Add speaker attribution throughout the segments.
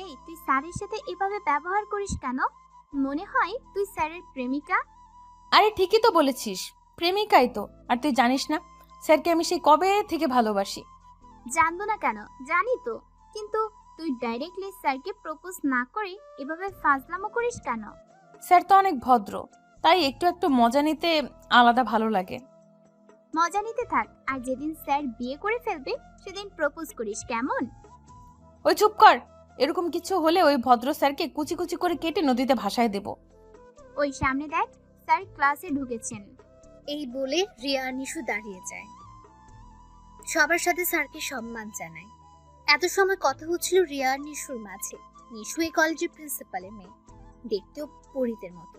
Speaker 1: এই তুই স্যারের সাথে এভাবে ব্যবহার করিস কেন? মনে হয় তুই স্যারের প্রেমিকা।
Speaker 2: আরে ঠিকই তো বলেছিস, প্রেমিকাই তো। আর তুই জানিস না স্যারকে আমি সেই কবে থেকে ভালোবাসি।
Speaker 1: জানবো না কেন, জানি তো। কিন্তু তুই ডাইরেক্টলি স্যারকে প্রপোজ না করে এভাবে ফাজলামো করিস কেন?
Speaker 2: স্যার তো অনেক ভদ্র, তাই একটু একটু মজা নিতে আলাদা ভালো লাগে।
Speaker 1: মজা নিতে থাক, আর যেদিন স্যার বিয়ে করে ফেলবে সেদিন প্রপোজ করিস, কেমন?
Speaker 2: ওই চুপ কর। এরকম কিছু হলে ওই ভদ্র স্যারকে কুচি কুচি করে কেটে নদীতে ভাসায় দেব।
Speaker 1: ওই সামনে দেখ, স্যার ক্লাসে ঢুকেছেন।
Speaker 3: এই বলে রিয়া আর নিশু দাঁড়িয়ে যায়, সবার সাথে স্যারকে সম্মান জানায়। এত সময় কথা হচ্ছিল রিয়া আর নিশুর মাঝে। নিশু এই কলেজের প্রিন্সিপালের মেয়ে, দেখতেও পরীদের মতো।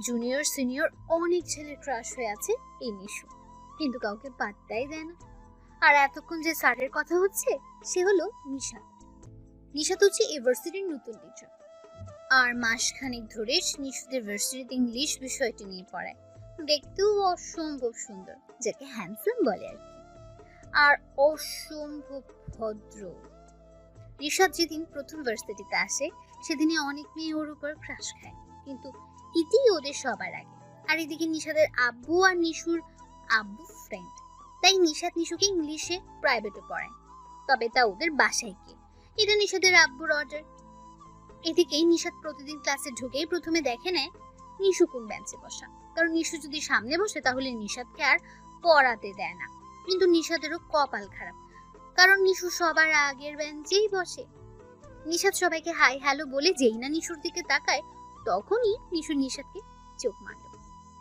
Speaker 3: জুনিয়র সিনিয়র অনেক ছেলের ক্রাশ হয়ে আছে এই নিশু, কিন্তু কাউকে পাত্তাই দেয় না। আর এতক্ষণ যে স্যারের কথা হচ্ছে সে হলো নিশাত। নিশাত হচ্ছে ইউনিভার্সিটির নতুন টিচার, আর মাসখানেক ধরে নিশুদের ভার্সিটিতে ইংলিশ বিষয়টি নিয়ে পড়ায়। দেখতেও অসম্ভব সুন্দর, যাকে হ্যান্ডসাম বলে আর কি, আর অসম্ভব ভদ্র। ঋষাদ যেদিন প্রথম ভার্সিটিতে আসে সেদিনে অনেক মেয়ে ওর উপর ক্রাশ খায়, কিন্তু ইতি ওদের সবার আগে। আর এদিকে নিশাদের আব্বু আর নিশুর আব্বু ফ্রেন্ড, তাই নিশাদ নিশুকে ইংলিশে প্রাইভেটে পড়ায়, তবে তা ওদের বাসায় গিয়ে। এটা নিশাদের আব্বুর অর্ডার। এদিকে নিশাদ প্রতিদিন ক্লাসে ঢুকেই প্রথমে দেখে নেয় নিশু কোন বেঞ্চে বসা, কারণ নিশু যদি সামনে বসে তাহলে নিশাদকে আর পড়াতে দেয় না। কিন্তু নিশাদেরও কপাল খারাপ, কারণ নিশু সবার আগের বেঞ্চেই বসে। নিশাদ সবাইকে হাই হ্যালো বলে যেই না নিশুর দিকে তাকায়, তখনই নিশু নিশাদকে চোখ মারল।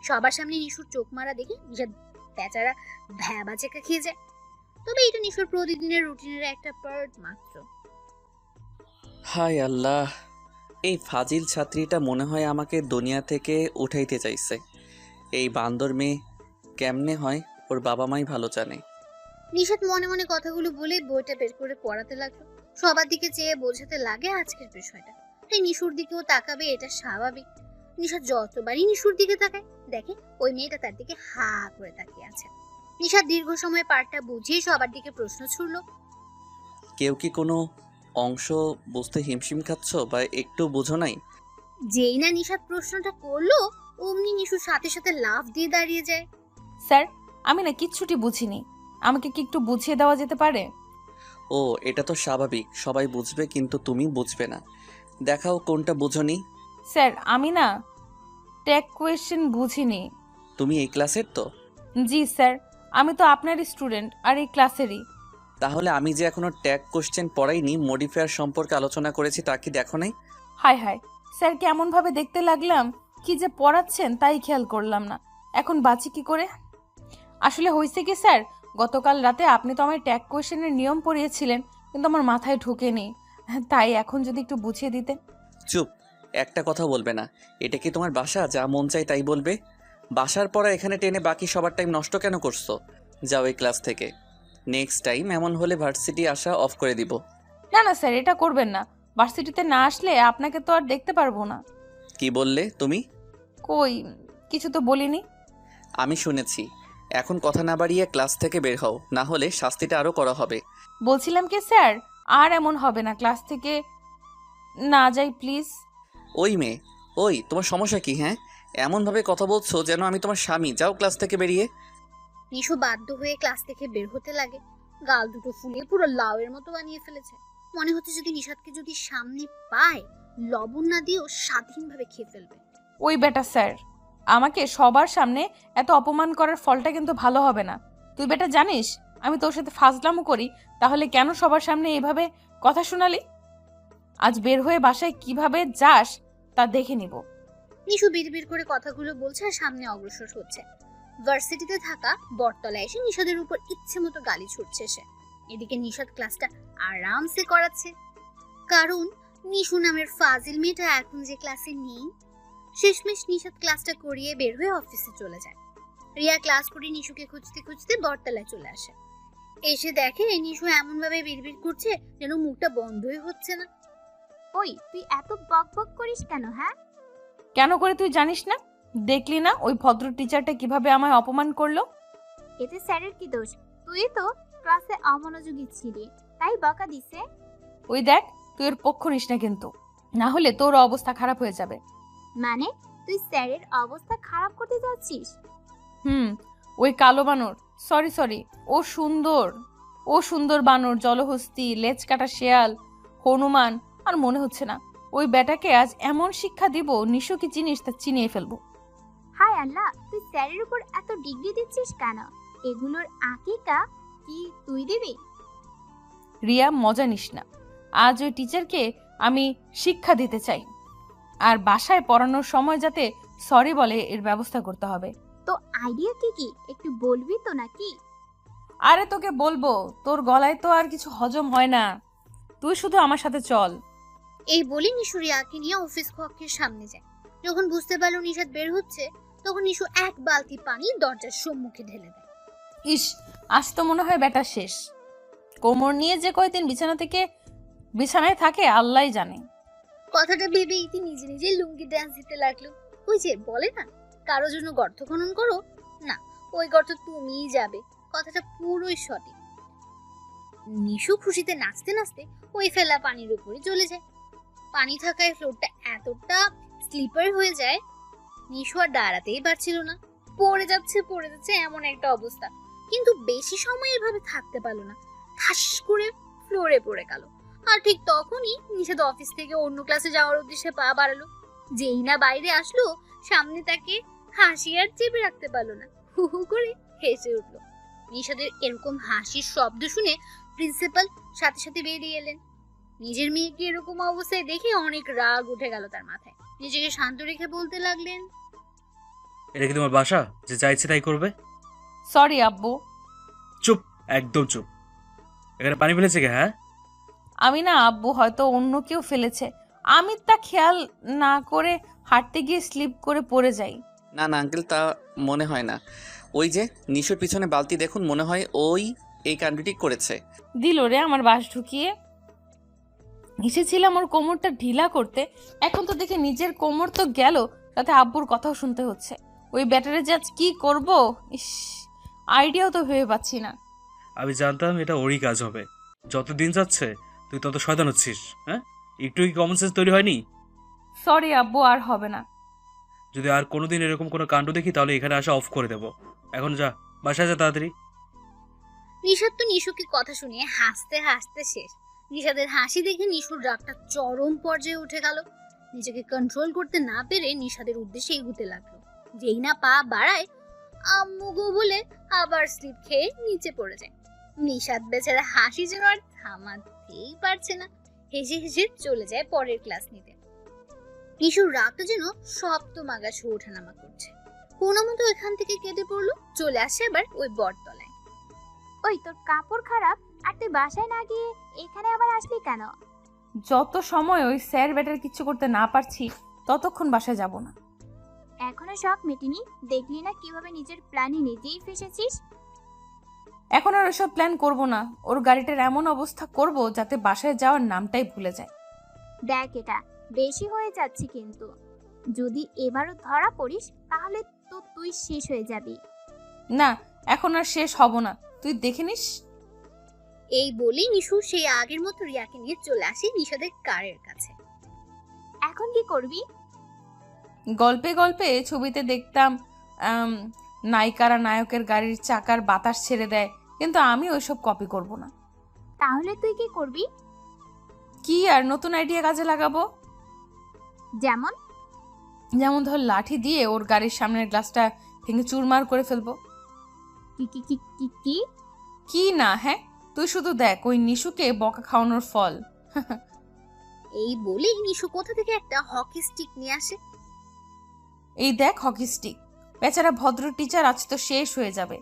Speaker 3: সবার সামনে নিশুর চোখ মারা দেখে নিশাদ বেচারা ভ্যাবা চেকা খেয়ে যায়। তবে এটা নিশুর প্রতিদিনের রুটিনের একটা পার্ট মাত্র।
Speaker 4: হায় আল্লাহ, এই ফাজিল ছাত্রীটা মনে হয় আমাকে দুনিয়া থেকে উঠাইতে চাইছে। এই বান্দর মেয়ে কেমনে হয় ওর বাবা মাই ভালো জানে।
Speaker 3: নিশাদ মনে মনে কথাগুলো বলে বইটা বের করে পড়াতে লাগলো। সবার দিকে চেয়ে বোঝাতে লাগে আজকের বিষয়টা, তাই নিশুর দিকেও তাকাবে, এটা স্বাভাবিক। নিশাদ যতবারই নিশুর দিকে তাকায় দেখে ওই মেয়েটা তার দিকে হা করে তাকিয়ে আছে। নিশাদ দীর্ঘ সময় পাঠটা বুঝিয়ে সবার দিকে প্রশ্ন ছুড়ল।
Speaker 4: কেউ কি কোনো অংশ বুঝতে হিমশিম খাচ্ছ বা একটু বুঝো নাই?
Speaker 3: যেই না নিশাদ প্রশ্নটা করলো অমনি নিশুর সাথে সাথে লাফ দিয়ে দাঁড়িয়ে যায়।
Speaker 2: স্যার, আমি না কিচ্ছুটি বুঝিনি, আমাকে কি একটু বুঝিয়ে দেওয়া যেতে পারে?
Speaker 4: ও, এটা তো স্বাভাবিক, সবাই বুঝবে কিন্তু তুমি বুঝবে না। দেখাও কোনটা বুঝোনি।
Speaker 2: স্যার, আমি না ট্যাগ কোয়েশ্চেন বুঝিনি।
Speaker 4: তুমি এই ক্লাসের তো?
Speaker 2: জি স্যার, আমি তো আপনারই স্টুডেন্ট আর এই ক্লাসেরই।
Speaker 4: তাহলে আমি যে এখনো ট্যাগ কোশ্চেন পড়াইনি, মডিফায়ার সম্পর্কে আলোচনা করেছি, তা কি দেখো নাই?
Speaker 2: হায় হায়, স্যার কেমনভাবে দেখতে লাগলাম, কি যে পড়াচ্ছেন তাই খেয়াল করলাম না। এখন বাঁচি কি করে? আসলে হয়েছে কি স্যার, গতকাল রাতে আপনি তো আমার ট্যাগ কোয়েশ্চেনের নিয়ম পড়িয়েছিলেন, কিন্তু আমার মাথায় ঢোকেনি। তাই এখন যদি একটু বুঝিয়ে দিতেন।
Speaker 4: চুপ, একটা কথা বলবে না। এটা কি তোমার বাসা, যা মন চাই তাই বলবে? বাসার পড়া এখানে টেনে বাকি সবার টাইম নষ্ট কেন করছো? যাও এই ক্লাস থেকে। নেক্সট টাইম এমন হলে ভার্সিটি আসা অফ করে দিব।
Speaker 2: না না স্যার, এটা করবেন না। ভার্সিটিতে না আসলে আপনাকে তো আর দেখতে পারবো না।
Speaker 4: কি বললে তুমি?
Speaker 2: কই, কিছু তো বলিনি।
Speaker 4: আমি শুনেছি। এখন কথা না বাড়িয়ে ক্লাস থেকে বের হও, না হলে শাস্তিটা আরও করা হবে।
Speaker 2: বলছিলাম কি স্যার, আর এমন হবে না, ক্লাস থেকে না যাই প্লিজ।
Speaker 4: ওই মেয়ে, ওই তোমার সমস্যা কি? হ্যাঁ, এমনভাবে কথা বলছো যেন আমি তোমার স্বামী। যাও ক্লাস থেকে বেরিয়ে।
Speaker 3: নিশু বাধ্য হয়ে ক্লাস থেকে বের হতে লাগে। গাল দুটো ফুলিয়ে পুরো লাউয়ের মতো বানিয়ে ফেলেছে। মনে হচ্ছে যদি নিশাদকে যদি সামনে পায়, লবণ না দিয়েও স্বাধীনভাবে খেয়ে ফেলবে।
Speaker 2: ওই বেটা স্যার, আমাকে সবার সামনে এত অপমান করার ফলটা কিন্তু ভালো হবে না। তুই বেটা জানিস আমি তোর সাথে ফাজলামো করি, তাহলে কেন সবার সামনে এইভাবে কথা শোনালি? আজ বের হয়ে বাসায় কিভাবে যাস তা দেখে নিব।
Speaker 3: নিশু বিড়বিড় করে কথাগুলো বলছে আর সামনে অগ্রসর হচ্ছে। ভার্সিটিতে থাকা বটতলায় এসে নিশাদের উপর ইচ্ছে মতো গালি ছুটছে সে। এদিকে নিশাদ ক্লাসটা আরামসে করাচ্ছে, কারণ নিশু নামের ফাজিল মেয়েটা এখন যে ক্লাসে নেই। শেষমেশ নিশাদ ক্লাসটা করিয়ে বের হয়ে অফিসে চলে যায়। রিয়া ক্লাস করে নিশুকে খুঁজতে খুঁজতে বটতলায় চলে আসে। এসে দেখে নিশু এমন ভাবে বিড়বিড় করছে যেন মুখটা বন্ধই হচ্ছে না।
Speaker 1: ওই তুই এত বক বক করিস কেন? হ্যাঁ,
Speaker 2: কেন করে তুই জানিস না? দেখলি না ওই ভদ্র টিচারটা কিভাবে আমায় অপমান করলো?
Speaker 1: এতে স্যারের কি দোষ? তুই তো ক্লাসে অমনোযোগী ছিলি, তাই বকা দিছে।
Speaker 2: ওই দেখ, তুই এর পক্ষ নিস না কিন্তু, না হলে তোর অবস্থা খারাপ হয়ে যাবে।
Speaker 1: মানে তুই স্যারের অবস্থা খারাপ করতে যাচ্ছিস?
Speaker 2: ওই কালো বানর, সরি, ও সুন্দর বানর, জলহস্তি, লেজ কাটা শেয়াল, হনুমান, আর মনে হচ্ছে না। ওই বেটাকে আজ এমন শিক্ষা দিব, নিশু কি জিনিস তা চিনিয়ে ফেলবো।
Speaker 1: হায় আল্লাহ, তুই স্যারের উপর এত ডিগ্রি দিচ্ছিস কেন? এগুলোর আকিকা কি তুই দিবি?
Speaker 2: রিয়া, মজা নিস না। আজ ওই টিচারকে আমি শিক্ষা দিতে চাই, আর বাসায় পড়ানোর সময় যাতে সরি বলে এর ব্যবস্থা করতে হবে।
Speaker 1: তো আইডিয়া কি কি একটু বলবি তো নাকি?
Speaker 2: আরে তোকে বলবো, তোর গলায় তো আর কিছু হজম হয় না, তুই শুধু আমার সাথে চল।
Speaker 3: এই বলে নিশু রিয়াকে নিয়ে অফিস কক্ষের সামনে যায়। যখন বুঝতে পারলো নিশাদ বের হচ্ছে, তখন নিশু এক বালতি পানি দরজার সম্মুখে ঢেলে দেয়।
Speaker 2: ইস, আজ তো মনে হয় ব্যাটা শেষ। কোমর নিয়ে যে কয়দিন বিছানায় থাকে আল্লাহই জানে।
Speaker 3: কথাটা ভেবে ইতি নিজে নিজে লুঙ্গি ডান্স দিতে লাগলো। ওই যে বলে না, কারো জন্য গর্ত খনন করো, না ওই গর্ত তুমিই যাবে। কথাটা পুরোই সঠিক। নিশু খুশিতে নাচতে নাচতে ওই ফেলা পানির উপরে চলে যায়। পানি থাকায় ফ্লোরটা এতটা স্লিপার হয়ে যায়, নিশু আর দাঁড়াতেই পারছিল না। পড়ে যাচ্ছে এমন একটা অবস্থা। কিন্তু বেশি সময় এভাবে থাকতে পারলো না, ঠাস করে ফ্লোরে পড়ে গেল। আর ঠিক তখনই নিশাদ অফিস থেকে অন্য ক্লাসে যাওয়ার উদ্দেশ্যে পা বাড়ালো। যেই না বাইরে আসলো, সামনে তাকে হাসি আর চেপে রাখতে পারলো না, হু হু করে হেসে উঠলো। নিশাদের এরকম হাসির শব্দ শুনে প্রিন্সিপাল সাথে সাথে বেরিয়ে এলেন। নিজের মেয়েকে এরকম অবস্থায় দেখে অনেক রাগ উঠে গেল তার মাথায়। নিজেকে শান্ত রেখে বলতে লাগলেন,
Speaker 5: এটা কি তোমার বাসা যে যা ইচ্ছে তাই করবে?
Speaker 2: সরি আব্বু।
Speaker 5: চুপ, একদম চুপ। এখানে পানি ফেলেছে কে? হ্যাঁ,
Speaker 2: আমি না আব্বু, হয়তো অন্য কেউ ফেলেছে, আমি তা খেয়াল না করে হাঁটতে গিয়ে স্লিপ করে পড়ে যাই।
Speaker 4: না না আঙ্কেল, তা মনে হয় না। ওই যে নিশুর পিছনে বালতি দেখুন, মনে হয় ওই এই কাণ্ডটি করেছে।
Speaker 2: দিল রে আমার বাস ঢুকিয়ে। এসেছিলাম ওর কোমরটা ঢিলা করতে, এখন তো দেখে নিজের কোমর তো গেল, তাতে আব্বুর কথাও শুনতে হচ্ছে। ওই ব্যাটারে যে আজ কি করব, ইস, আইডিয়াও তো ভেবে পাচ্ছি না।
Speaker 5: আমি জানতাম এটা ওরই কাজ হবে। যত দিন যাচ্ছে তুই তত শয়তান হচ্ছিস। হ্যাঁ, একটু কি কমন সেন্স তৈরি হয়নি?
Speaker 2: সরি আব্বু, আর হবে না।
Speaker 5: যদি আর কোনোদিন এরকম কোনো কাণ্ড দেখি তাহলে এখানে আসা অফ করে দেবো। এখন যা, বাসায় যা তাড়াতাড়ি।
Speaker 3: নিশাদ তো নিশুকে কথা শুনিয়ে হাসতে হাসতে শেষ। নিশাদের হাসি দেখে নিশুর রাগটা চরম পর্যায়ে উঠে গেল। নিজেকে কন্ট্রোল করতে না পেরে নিশাদের উদ্দেশ্যে এগুতে লাগলো। যেই না পা বাড়ায়, আম্মু গো বলে আবার স্লিপ খেয়ে নিচে পড়ে যায়। নিশাদ বেচারা হাসি যেন আর থামাতেই পারছে না, হেসে হেসে চলে যায় পরের ক্লাস নিতে। নিশুর রাগটা যেন সপ্তম আকাশে ওঠানামা করছে। কোনো মতো এখান থেকে কেটে পড়লো, চলে আসে আবার ওই বটতলায়।
Speaker 1: ওই তোর কাপড় খারাপ, আর তুই বাসায় না গিয়ে এখানে আবার আসলি কেন?
Speaker 2: যত সময় ওই স্যার ব্যাটার কিচ্ছু করতে না পারছি, ততক্ষণ বাসায় যাব না।
Speaker 1: এখনো শখ মেটেনি? দেখলি না কিভাবে নিজের প্ল্যানে নিজেই ফেসেছিস?
Speaker 2: এখন আর ওসব প্ল্যান করব না। ওর গাড়িটার এমন অবস্থা করব যাতে বাসায় যাওয়ার নামটাই ভুলে যায়।
Speaker 1: দেখ, এটা বেশি হয়ে যাচ্ছে কিন্তু। যদি এবারও ধরা পড়িস তাহলে তো তুই শেষ হয়ে যাবি।
Speaker 2: না, এখন আর শেষ হব না, তুই দেখে নিস।
Speaker 3: এই বলেই নিশু সেই আগের মতো রিয়াকে নিয়ে চলে আসে নিশাদের কারের কাছে।
Speaker 1: এখন কি করবি?
Speaker 2: গল্পে গল্পে ছবিতে দেখতাম নায়িকারা নায়কের গাড়ির চাকার বাতাস ছেড়ে দেয়, কিন্তু আমি ওইসব কপি করব না।
Speaker 1: তাহলে তুই কি করবি?
Speaker 2: কি আর নতুন আইডিয়া কাজে লাগাবো। যেমন ধর লাঠি দিয়ে ওর গাড়ির সামনের গ্লাসটা ভেঙে চুরমার করে ফেলবো।
Speaker 1: কি কি কি কি কি
Speaker 2: কি না? হ্যাঁ, তুই শুধু দেখ ওই নিশুকে বকা খাওয়ানোর ফল।
Speaker 3: এই বলেই নিশু কোথা থেকে একটা হকি স্টিক নিয়ে আসে।
Speaker 2: এই দেখ হকি স্টিক, বেচারা ভদ্র টিচার আজ তো শেষ হয়ে যাবে।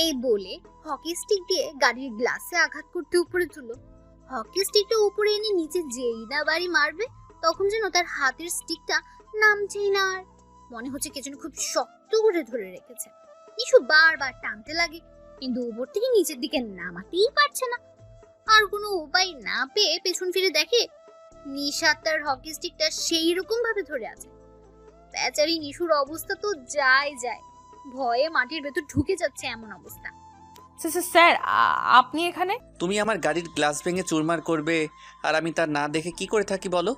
Speaker 3: এই বলে হকি স্টিক দিয়ে গাড়ির গ্লাসে আঘাত করতে উপরে তুলো। হকি স্টিকটা উপরে এনে নিচে যেই না বাড়ি মারবে, তখন যেন তার হাতের স্টিকটা নামছেই না। আর মনে হচ্ছে কে যেন খুব শক্ত করে ধরে রেখেছে। নিশু বারবার টানতে লাগে, কিন্তু উপর থেকে নিচের দিকে নামাতেই পারছে না। আর কোনো উপায় না পেয়ে পেছন ফিরে দেখে নিশাদ তার হকি স্টিকটা সেই রকম ভাবে ধরে আছে। বেচারি নিশুর অবস্থা তো যায়, ভয়ে মাটির ভেতর ঢুকে যাচ্ছে এমন অবস্থা।
Speaker 2: স্যার আপনি এখানে?
Speaker 4: তুমি আমার গাড়ির গ্লাস ভেঙে চুরমার করবে আর আমি তা না দেখে কি করে থাকি বলো?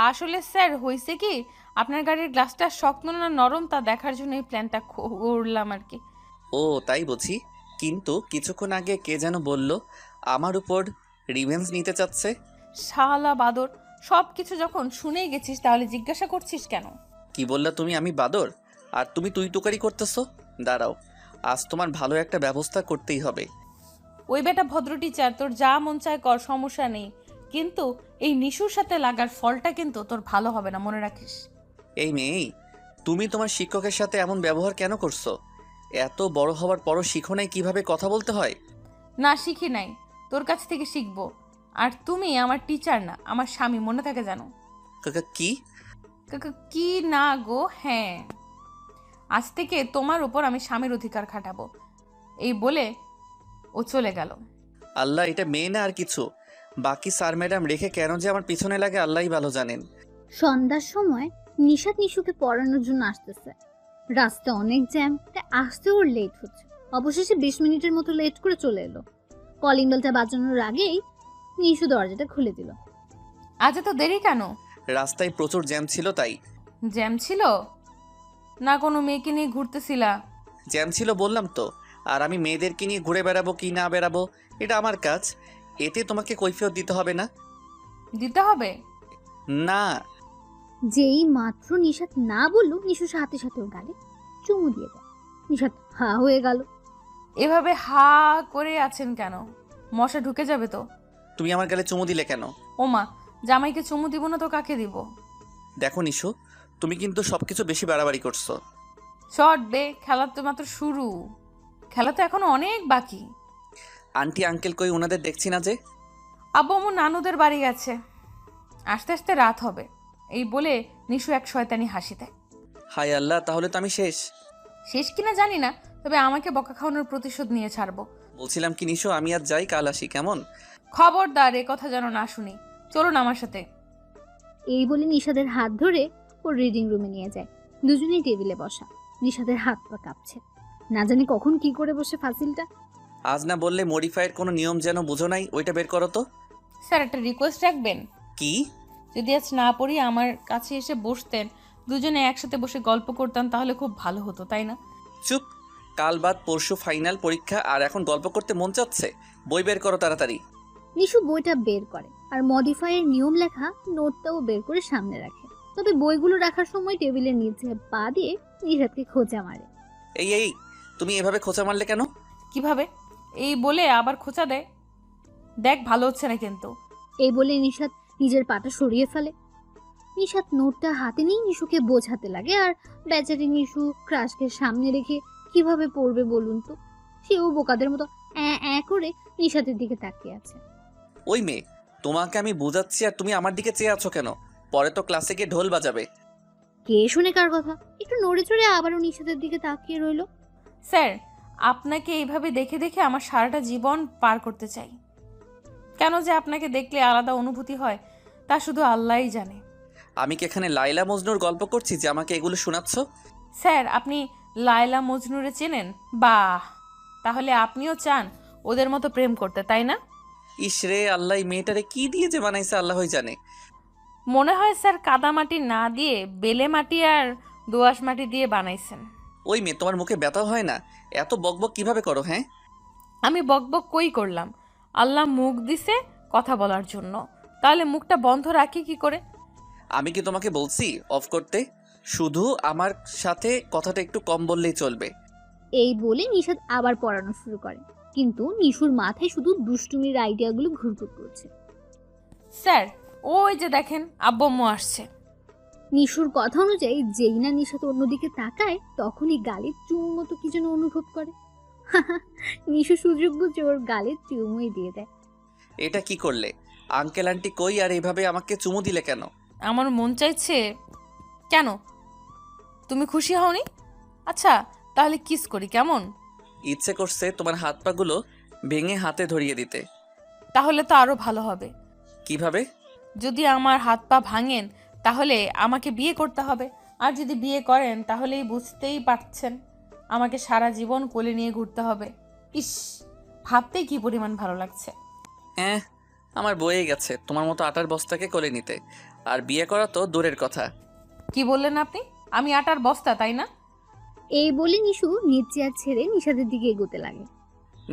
Speaker 2: আসলে স্যার হয়েছে কি, আপনার গাড়ির গ্লাসটা শক্ত না নরম তা দেখার জন্য এই প্ল্যানটা করলাম আর কি।
Speaker 4: ও তাই বুঝি। কিন্তু কিছুক্ষণ আগে কে যেন বলল আমার উপর রিভেঞ্জ নিতে চাচ্ছে।
Speaker 2: শালা বাদর, সব কিছু যখন শুনেই গেছিস তাহলে জিজ্ঞাসা করছিস কেন?
Speaker 4: কি বললা তুমি? আমি বাদর? আর তুমি তুই তুকারি করতেছো? দাঁড়াও, আজ তোমার ভালো একটা ব্যবস্থা করতেই হবে।
Speaker 2: ওই বেটা ভদ্র টিচার, তোর যা মন চায় কর, সমস্যা নেই, কিন্তু এই নিশুর সাথে লাগার ফলটা কিন্তু তোর ভালো হবে না, মনে রাখিস।
Speaker 4: এই মেয়ে, তুমি তোমার শিক্ষকের সাথে এমন ব্যবহার কেন করছো? এত বড় হওয়ার পরও শিখো নাই কিভাবে কথা বলতে হয়?
Speaker 2: না শিখি নাই, তোর কাছ থেকে শিখবো। আর তুমি আমার টিচার না, আমার স্বামী, মনে থাকে জানো।
Speaker 4: কাকা কি?
Speaker 2: কি না গো, হ্যাঁ, আজ থেকে তোমার উপর আমি স্বামীর অধিকার খাটাবো। এই বলে ও চলে গেল।
Speaker 4: আল্লাহ, এটা মেয়ে না আর কিছু। বাকি স্যার ম্যাডাম রেখে কেন যে আমার পিছনে লাগে আল্লাহই ভালো জানেন।
Speaker 3: সন্ধ্যার সময় নিশাত নিশুকে পড়ানোর জন্য আসতেছে। রাস্তা অনেক জ্যাম, তাই আসতে ওর লেট হচ্ছে। অবশেষে 20 মিনিটের মতো লেট করে চলে এলো। কলিং বেলটা বাজানোর আগেই নিশু দরজাটা খুলে দিল।
Speaker 2: আজ তো দেরি কেন?
Speaker 4: রাস্তায় প্রচুর জ্যাম ছিল তাই।
Speaker 2: জ্যাম ছিল না, কোনো মেয়েকে নিয়ে ঘুরতেছিলা?
Speaker 4: জ্যাম ছিল বললাম তো। আর আমি মেয়েদেরকে নিয়ে ঘুরে বেড়াবো কি না বেড়াবো এটা আমার কাজ। এতে তোমাকে কৈফিয়ত দিতে হবে না।
Speaker 2: দিতে হবে
Speaker 4: না।
Speaker 3: যেই মাত্র নিশাত না বললো, নিশু সাথে সাথে ওর গালে চুমু দিয়ে দেয়। নিশাত হা হয়ে গেল।
Speaker 2: এভাবে হা করে আছেন কেন? মশা ঢুকে যাবে তো।
Speaker 4: তুমি আমার গালে চুমু দিলে কেন?
Speaker 2: ওমা, জামাইকে চুমু দিব না তো কাকে দিব?
Speaker 4: দেখো নিশু, তুমি কিন্তু সবকিছু বেশি বাড়াবাড়ি করছো।
Speaker 2: শর্ট বে, খেলা তো মাত্র শুরু, খেলা তো এখনো অনেক বাকি।
Speaker 4: আন্টি আঙ্কেল কই? ওনাদের দেখছি না যে।
Speaker 2: আব্বু আমার নানুদের বাড়ি গেছে, আস্তে আস্তে রাত হবে। এই বলে নিশু এক শয়তানি হাসি দেয়।
Speaker 4: হায় আল্লাহ, তাহলে তো আমি শেষ।
Speaker 2: শেষ কিনা জানি না, তবে আমাকে বকা খাওয়ানোর প্রতিশোধ নিয়ে ছাড়বো।
Speaker 4: বলছিলাম কি নিশু, আমি আজ যাই, কাল আসি, কেমন?
Speaker 2: খবরদার এ কথা যেন না শুনি। চলুন আমার সাথে।
Speaker 3: এই বলে নিশাদের হাত ধরে ওর রিডিং রুমে নিয়ে যায়। দুজনেই টেবিলে বসা। নিশাদের হাত পা কাঁপছে, না জানি কখন কি করে বসে ফাজিলটা।
Speaker 4: আজ না বললে মডিফাইয়ের কোনো নিয়ম যেন বুঝো নাই, ওইটা বের করো তো।
Speaker 2: স্যার একটা রিকোয়েস্ট রাখবেন?
Speaker 4: কি?
Speaker 2: যদি আজ না পড়ি আমার কাছে এসে বসতেন, দুজনে একসাথে বসে গল্প করতাম, তাহলে খুব ভালো হতো, তাই না?
Speaker 4: চুপ। কাল বাদ পরশু ফাইনাল পরীক্ষা, আর এখন গল্প করতে মন চাচ্ছে? বই বের করো তাড়াতাড়ি।
Speaker 3: নিশু বইটা বের করে আর মডিফাইয়ের নিয়ম লেখা নোটটাও বের করে সামনে রাখে। তবে বইগুলো রাখার সময় টেবিলের নিচে পা দিয়ে নিশাদকে খোঁচা মারে।
Speaker 4: এই এই, তুমি এভাবে খোঁচা মারলে কেন?
Speaker 2: কিভাবে? এই বলে আবার খোঁচা দেয়। দেখ ভালো হচ্ছে না কিন্তু।
Speaker 3: এই বলে নিশাদ নিজের পাটা সরিয়ে ফেলে। নিশাদ নোটটা হাতে নিয়ে নিশুকে বোঝাতে লাগে, আর বেচারি নিশু ক্রাশকে সামনে রেখে কিভাবে পড়বে বলুন তো। সেও বোকাদের মতো করে নিশাদের দিকে তাকিয়ে আছে।
Speaker 4: ওই মেয়ে, তোমাকে আমি বোঝাচ্ছি আর তুমি আমার দিকে চেয়ে আছো কেন? পরে তো ক্লাসে গিয়ে ঢোল বাজাবে।
Speaker 3: কে শুনে কার কথা? একটু নড়ে চড়ে আবারও নিশাদের দিকে তাকিয়ে রইল।
Speaker 2: স্যার, আপনাকে এইভাবে দেখে দেখে আমার সারাটা জীবন পার করতে চাই। কেন যে আপনাকে দেখলে আলাদা অনুভূতি হয় তা শুধু আল্লাহই জানে।
Speaker 4: আমি কি এখানে লাইলা মজনুর গল্প করছি যে আমাকে এগুলো শোনাচ্ছ?
Speaker 2: স্যার, আপনি লায়লা মজনুরে চেনেন? বাহ, তাহলে আপনিও চান ওদের মতো প্রেম করতে, তাই না?
Speaker 4: ইসরে আল্লাহ, এই মেয়েটারে কি দিয়ে যে বানাইছে আল্লাহই জানে।
Speaker 2: মনে হয় স্যার কাদা মাটি না দিয়ে বেলে মাটি আর দোআঁশ মাটি দিয়ে বানাইছেন।
Speaker 4: ওই মেয়ে, তোমার মুখে ব্যথা হয় না? এত বকবক কিভাবে করো? হ্যাঁ,
Speaker 2: আমি বকবক কই করলাম? আল্লাহ মুখ দিছে কথা বলার জন্য, তাহলে মুখটা বন্ধ রাখি কি করে?
Speaker 4: আমি কি তোমাকে বলছি অফ করতে? শুধু আমার সাথে কথাটা একটু কম বললেই চলবে।
Speaker 3: এই বলে নিশাদ আবার পড়ানো শুরু করে, কিন্তু নিশুর মাথায় শুধু দুষ্টুমির আইডিয়াগুলো ঘুরঘুর করছে।
Speaker 2: স্যার, ওই যে দেখেন আব্বু আম্মু আসছে।
Speaker 3: নিশুর কথা অনুযায়ী যেই না নিশাদ অন্যদিকে তাকায়, তখনই গালে চুমুর মতো কি যেন অনুভব করে। নিশু সুযোগ বুঝে ওর গালে চুমুই দিয়ে দেয়।
Speaker 4: এটা কি করলে? আঙ্কেল আন্টি কই আর এইভাবে আমাকে চুমু দিলে কেন?
Speaker 2: আমার মন চাইছে। কেন, তুমি খুশি হওনি? আচ্ছা তাহলে কিস করি, কেমন?
Speaker 4: ইচ্ছে করছে তোমার হাত পাগুলো ভেঙে হাতে ধরিয়ে দিতে।
Speaker 2: তাহলে তো আরো ভালো হবে।
Speaker 4: কিভাবে?
Speaker 2: যদি আমার হাত পা ভাঙেন তাহলে আমাকে বিয়ে করতে হবে, আর যদি বিয়ে করেন তাহলেই বুঝতেই পারছেন আমাকে সারা জীবন কোলে নিয়ে ঘুরতে হবে। ইস, ভাবতেই কি পরিমাণ ভালো লাগছে।
Speaker 4: হ্যাঁ, আমার বয়ে গেছে তোমার মতো আটার বস্তাকে কোলে নিতে। আর বিয়ে করা তো দূরের কথা।
Speaker 2: কি বললেন আপনি? আমি আটার বস্তা, তাই না?
Speaker 3: এই বলে নিশু নিজ চেয়ার ছেড়ে নিশাদের দিকে এগোতে লাগে।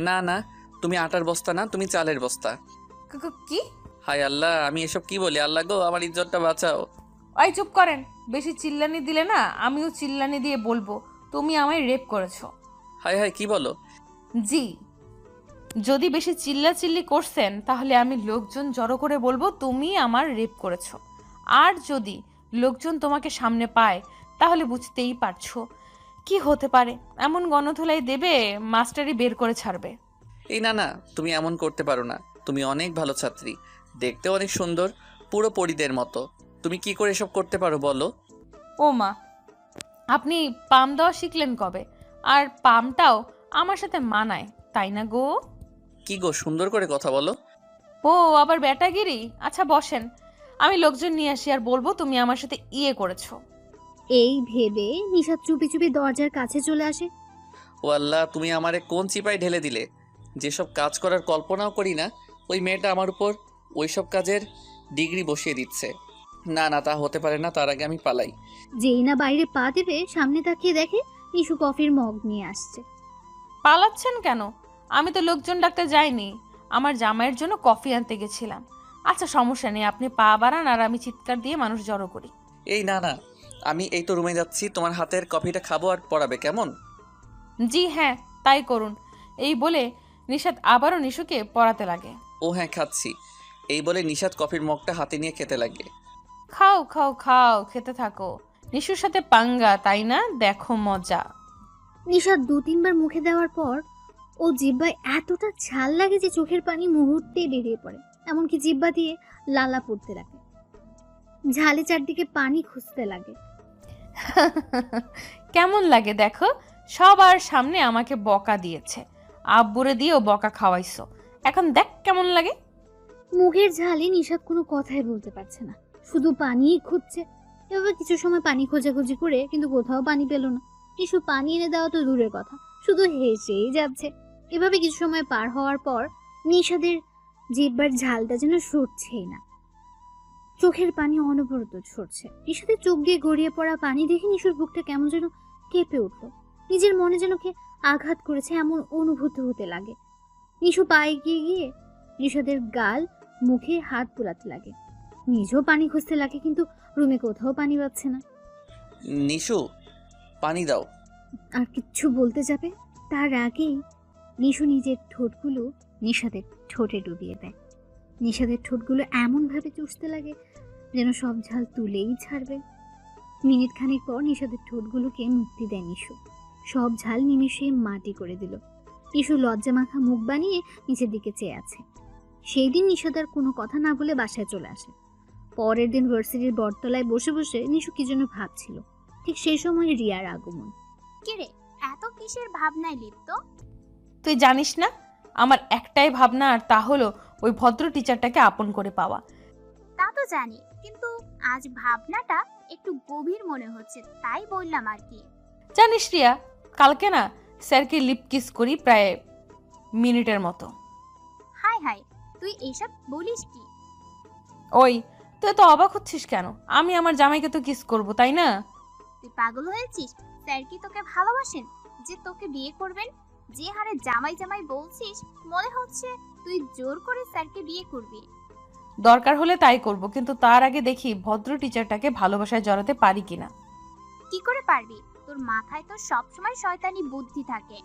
Speaker 4: না না, তুমি আটার বস্তা না, তুমি চালের বস্তা।
Speaker 2: কি?
Speaker 4: হায় আল্লাহ, আমি এসব কি বলি? আল্লাহ গো, আমার ইজ্জতটা বাঁচাও।
Speaker 2: ওই চুপ করেন। বেশি চিল্লানি দিলে না আমিও চিল্লানি দিয়ে বলবো তুমি আমায় রেপ করেছো।
Speaker 4: হায় হায়, কি বলো?
Speaker 2: জি, যদি বেশি চিল্লাচিল্লি করছেন তাহলে আমি লোকজন জড়ো করে বলবো তুমি আমার রেপ করেছো। আর যদি লোকজন তোমাকে সামনে পায় তাহলে বুঝতেই পারছো কি হতে পারে। এমন গণধোলাই দেবে মাস্টারই বের করে ছাড়বে।
Speaker 4: এই না না, তুমি এমন করতে পারো না। তুমি অনেক ভালো ছাত্রী, দেখতে অনেক সুন্দর, পুরো পরীদের মতো। তুমি কি করে এসব করতে পারো বলো?
Speaker 2: ও মা, আপনি পাম দেওয়া শিখলেন কবে? আর পামটাও আমার সাথে মানায়, তাই না গো?
Speaker 4: কি গো, সুন্দর করে কথা বলো।
Speaker 2: ও আবার ব্যাটাগিরি। আচ্ছা বসেন, আমি লোকজন নিয়ে আসি আর বলবো তুমি আমার সাথে ইয়ে করেছো।
Speaker 3: এই ভেবে নিশাদ চুপি চুপি দরজার কাছে চলে আসে।
Speaker 4: ও আল্লাহ, তুমি আমারে কোন চিপায় ঢেলে দিলে? যেসব কাজ করার কল্পনাও করি না, ওই মেয়েটা আমার উপর ওইসব কাজের ডিগ্রি বসিয়ে দিচ্ছে। না না, তা হতে পারে না। তার আগে আমি পালাই।
Speaker 3: যেই না বাইরে পা দেবে সামনে তাকিয়ে দেখে নিশু কফির মগ নিয়ে আসছে।
Speaker 2: পালাচ্ছেন কেন? আমি তো লোকজন ডাকতে যাইনি, আমার জামাইয়ের জন্য কফি আনতে গেছিলাম। আচ্ছা সমস্যা নেই, আপনি পা বাড়ান আর আমি চিৎকার দিয়ে মানুষ জড়ো করি।
Speaker 4: এই না না, আমি এই তো রুমে যাচ্ছি, তোমার হাতের কফিটা খাবো আর পড়াবে, কেমন?
Speaker 2: জি হ্যাঁ, তাই করুন। এই বলে নিশাদ আবারও নিশুকে পড়াতে লাগে।
Speaker 4: ও হ্যাঁ, খাচ্ছি। এই বলে নিশাত কফির মগটা হাতে নিয়ে খেতে লাগে।
Speaker 2: খাও খাও খাও, খেতে থাকো। নিশুর সাথে পাঙ্গা, তাই না? দেখো মজা।
Speaker 3: নিশাদ 2-3 বার মুখে দেওয়ার পর ও জিহ্বায় এতটা ঝাল লাগে যে চোখের পানি মুহূর্তেই বেরিয়ে পড়ে। এমনকি জিহ্বা দিয়ে লালা পড়তে লাগে, ঝালে চারদিকে পানি খুঁজতে লাগে।
Speaker 2: কেমন লাগে দেখো, সবার সামনে আমাকে বকা দিয়েছে, আব্বুরে দিয়েও বকা খাওয়াইছো, এখন দেখ কেমন লাগে।
Speaker 3: মুখের ঝালে নিশাদ কোনো কথাই বলতে পারছে না, শুধু পানিই খুঁজছে। এভাবে কিছু সময় পানি খোঁজাখুঁজি করে কিন্তু কোথাও পানি পেল না। নিশু পানি এনে দেওয়া তো দূরের কথা, শুধু হেসেই যাচ্ছে। এভাবে কিছু সময় পার হওয়ার পর নিশাদের জিহ্বার ঝালটা যেন সরছেই না, চোখের পানি অনবরত ঝরছে। নিশাদের চোখ দিয়ে গড়িয়ে পড়া পানি দেখে নিশুর বুকটা কেমন যেন কেঁপে উঠল। নিজের মনে যেন কে আঘাত করেছে এমন অনুভূতি হতে লাগে। নিশু পা এগিয়ে গিয়ে নিশাদের গাল মুখে হাত বুলাতে লাগে, নিজেও পানি খুঁজতে লাগে, কিন্তু রুমে কোথাও পানি পাচ্ছে না।
Speaker 4: নিশু, পানি দাও।
Speaker 3: আর কিচ্ছু বলতে যাবে তার আগেই নিশু নিজের ঠোঁটগুলো নিশাদের ঠোঁটে ডুবিয়ে দেয়। নিশাদের ঠোঁটগুলো এমনভাবে চুষতে লাগে যেন সব ঝাল তুলেই ছাড়বে। মিনিট খানেক পর নিশাদের ঠোঁটগুলোকে মুক্তি দেয় নিশু। সব ঝাল নিমেষে মাটি করে দিল। নিশু লজ্জা মাখা মুখ বানিয়ে নিচের দিকে চেয়ে আছে। সেই দিন নিশাদার কোনো কথা না বলে বাসায় চলে আসে। পরের দিন ভার্সিটির বটতলায় বসে বসে নিশু কি যেন ভাবছিল। ঠিক সেই সময় রিয়ার আগমন।
Speaker 1: কিরে, এত কিসের ভাবনায় লিপ্ত?
Speaker 2: তুই জানিস না আমার একটাই ভাবনা, আর তা হলো ওই ভদ্র টিচারটাকে আপন করে পাওয়া।
Speaker 1: তা তো জানি, কিন্তু আজ ভাবনাটা একটু গভীর মনে হচ্ছে, তাই বললাম আর কি।
Speaker 2: জানিস রিয়া, কালকে না স্যারকে লিপ কিস করি প্রায় মিনিটের মতো।
Speaker 1: হাই হাই, তুই এইসব বলিস কি?
Speaker 2: ওই তুই তো অবাক হচ্ছিস কেন? আমি আমার জামাইকে তো কিস করব, তাই না?
Speaker 1: তুই পাগল হয়েছিস? স্যার কি তোকে ভালোবাসেন যে তোকে বিয়ে করবেন? যে হারে জামাই জামাই বলছিস, মনে হচ্ছে তুই জোর করে স্যারকে বিয়ে করবি।
Speaker 2: দরকার হলে তাই করব, কিন্তু তার আগে দেখি ভদ্র টিচারটাকে ভালোবাসায় জড়াতে পারি কিনা।
Speaker 1: কি করে পারবি? তোর মাথায় তো সবসময় শয়তানি বুদ্ধি থাকে।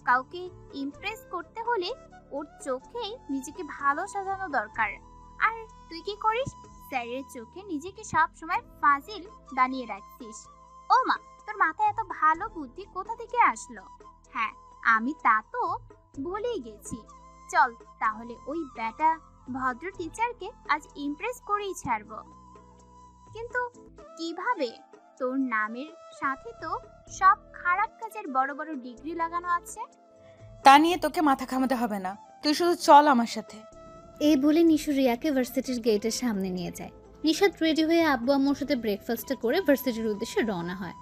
Speaker 1: কাউকে ইমপ্রেস করতে হলে ওর চোখে নিজেকে ভালো সাজানো দরকার। আর তুই কি করিস? স্যারের চোখে নিজেকে সবসময় ফাজিল বানিয়ে রাখছিস। ও মা, তোর মাথায় এত ভালো বুদ্ধি কোথা থেকে আসলো? হ্যাঁ, আমি তা তো ভুলেই গেছি। চল তাহলে ওই ব্যাটা ভদ্র টিচারকে আজ ইমপ্রেস করেই ছাড়বো। কিন্তু কিভাবে? তোর নামের সাথে তো সব খারাপ কাজের বড় বড় ডিগ্রি লাগানো আছে।
Speaker 2: তা নিয়ে তোকে মাথা ঘামাতে হবে না, তুই শুধু চল আমার সাথে।
Speaker 3: এই বলে নিশু রিয়াকে ভার্সিটির গেটের সামনে নিয়ে যায়। নিশাদ রেডি হয়ে আব্বু আম্মুর সাথে ব্রেকফাস্টটা করে ভার্সিটির উদ্দেশ্যে রওনা হয়।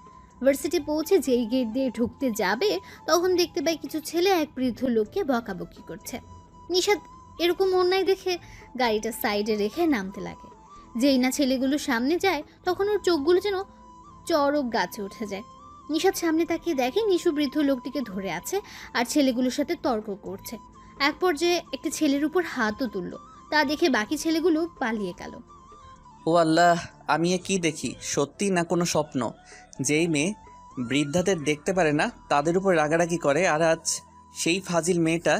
Speaker 3: ভার্সিটি পৌঁছে যেই গেট দিয়ে ঢুকতে যাবে তখন দেখতে পায় কিছু ছেলে এক বৃদ্ধ লোককে বকাবকি করছে। নিশাদ এরকম অন্যায় দেখে গাড়িটা সাইডে রেখে নামতে লাগে। যেই না ছেলেগুলো সামনে যায় তখন ওর চোখগুলো যেন চড়ক গাছে উঠে যায়। নিশাদ সামনে তাকিয়ে দেখে নিশু বৃদ্ধ লোকটিকে ধরে আছে আর ছেলেগুলোর সাথে তর্ক করছে। এক পর্যায়ে একটা ছেলের উপর হাতও তুললো। তা দেখে বাকি ছেলেগুলো পালিয়ে গেল।
Speaker 4: ও আল্লাহ, আমি এ কি দেখি, সত্যি না কোনো স্বপ্ন? যেই মেয়ে বৃদ্ধাদের দেখতে পারে না তাদের উপর রাগারাগি করে, আর আজ সেই ফাজিল মেয়েটা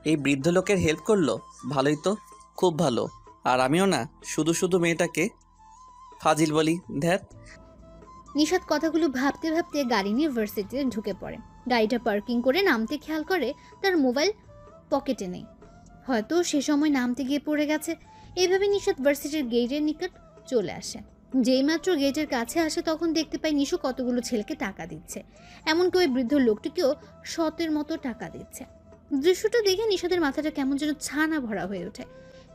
Speaker 4: এই বৃদ্ধ লোকের হেল্প করলো। ভালোই তো, খুব ভালো। আর আমিও না শুধু শুধু মেয়েটাকে ফাজিল বলি, ধ্যাত।
Speaker 3: নিশাদ কথাগুলো ভাবতে ভাবতে গাড়ি নিয়ে ভার্সিটিতে ঢুকে পড়ে। গাড়িটা পার্কিং করে নামতে খেয়াল করে তার মোবাইল পকেটে নেই। হয়তো সে সময় নামতে গিয়ে পড়ে গেছে। এইভাবে নিশাদ ভার্সিটির গেটের নিকট চলে আসে। যেই মাত্র গেটের কাছে আসে তখন দেখতে পায় নিশু কতগুলো ছেলেকে টাকা দিচ্ছে, এমনকি ওই বৃদ্ধ লোকটিকেও শতের মতো টাকা দিচ্ছে। দৃশ্যটা দেখে নিশাদের মাথাটা কেমন যেন ছানা ভরা হয়ে ওঠে।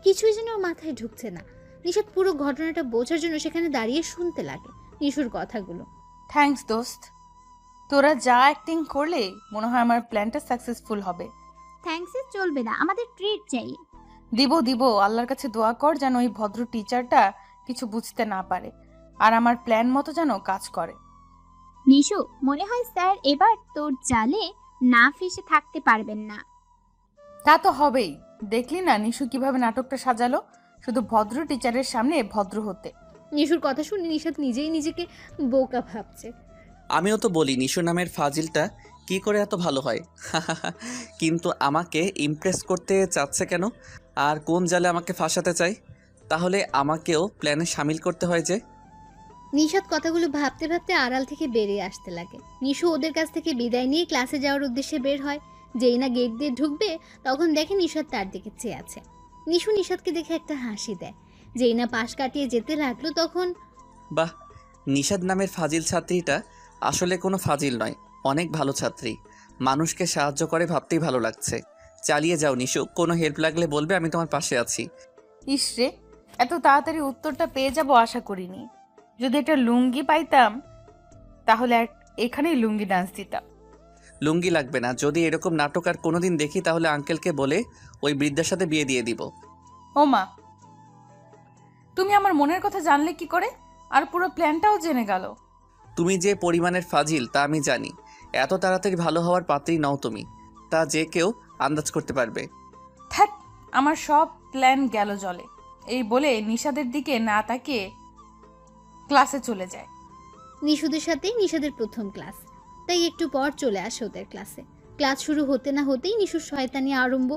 Speaker 3: কিছুই যেন ওর মাথায় ঢুকছে না। নিশাদ পুরো ঘটনাটা বোঝার জন্য সেখানে দাঁড়িয়ে শুনতে লাগে নিশুর কথাগুলো।
Speaker 2: থ্যাঙ্কস দোস্ত, তোরা যা অ্যাক্টিং করলে মনে হয় আমার প্ল্যানটা সাকসেসফুল হবে।
Speaker 1: থ্যাঙ্কসে চলবে না, আমাদের ট্রিট চাই।
Speaker 2: দিব দিব, আল্লাহর কাছে দোয়া কর যেন ওই ভদ্র টিচারটা কিছু বুঝতে না পারে আর আমার প্ল্যান মতো যেন কাজ করে।
Speaker 1: নিশু, মনে হয় স্যার এবার তোর জালে না ফেসে থাকতে পারবেন না।
Speaker 2: তা তো হবেই, দেখলি না নিশু কিভাবে নাটকটা সাজালো, শুধু ভদ্র টিচারের সামনে ভদ্র হতে।
Speaker 3: নিশুর কথা শুনে নিশাদ নিজেই নিজেকে বোকা ভাবছে।
Speaker 4: আমিও তো বলি নিশু নামের ফাজিলটা কি করে এত ভালো হয়। কিন্তু আমাকে ইমপ্রেস করতে চাচ্ছে কেন? আর কোন জালে আমাকে ফাঁসাতে চাই? তাহলে আমাকেও প্ল্যানে সামিল করতে হয় যে।
Speaker 3: নিশাদ কথাগুলো ভাবতে ভাবতে আড়াল থেকে বেরিয়ে আসতে লাগে। নিশু ওদের কাছ থেকে বিদায় নিয়ে ক্লাসে যাওয়ার উদ্দেশ্যে বের হয়। যেই না গেট দিয়ে ঢুকবে তখন দেখে নিশাদ তার দিকে চেয়ে আছে। নিশু নিশাদকে দেখে একটা হাসি দেয়। যেই না পাশ কাটিয়ে যেতে লাগলো তখন
Speaker 4: বাহ, নিশাদ নামের ফাজিল ছাত্রীটা আসলে কোনো ফাজিল নয়, অনেক ভালো ছাত্রী। মানুষকে সাহায্য করে ভাবতেই ভালো লাগছে। চালিয়ে যাও নিশু, কোনো হেল্প লাগলে বলবে, আমি তোমার পাশে আছি।
Speaker 2: ইসরে, এত তাড়াতাড়ি উত্তরটা পেয়ে যাব আশা করিনি। যদি একটা লুঙ্গি পাইতাম তাহলে এখানেই লুঙ্গি ডান্স দিতাম।
Speaker 4: লুঙ্গি লাগবে না, যদি এরকম নাটক আর কোনোদিন দেখি তাহলে আঙ্কেলকে বলে ওই বৃদ্ধার সাথে বিয়ে দিয়ে দিব।
Speaker 2: ও মা, তুমি আমার মনের কথা জানলে কি করে? আর পুরো প্ল্যানটাও জেনে গেল।
Speaker 4: তুমি যে পরিমাণের ফাজিল তা আমি জানি। এত তাড়াতাড়ি ভালো হওয়ার পাত্রী নও তুমি, তা যে কেউ আন্দাজ করতে পারবে।
Speaker 2: থ্যাট, আমার সব প্ল্যান গেল জলে। এই বলে নিশাদের দিকে না তাকিয়ে ক্লাসে চলে যায়।
Speaker 3: নিশুদের সাথেই নিশাদের প্রথম ক্লাস, তাই একটু পর চলে আসে ওদের ক্লাসে। ক্লাস শুরু হতে না হতেই নিশুর শয়তানি আরম্ভ।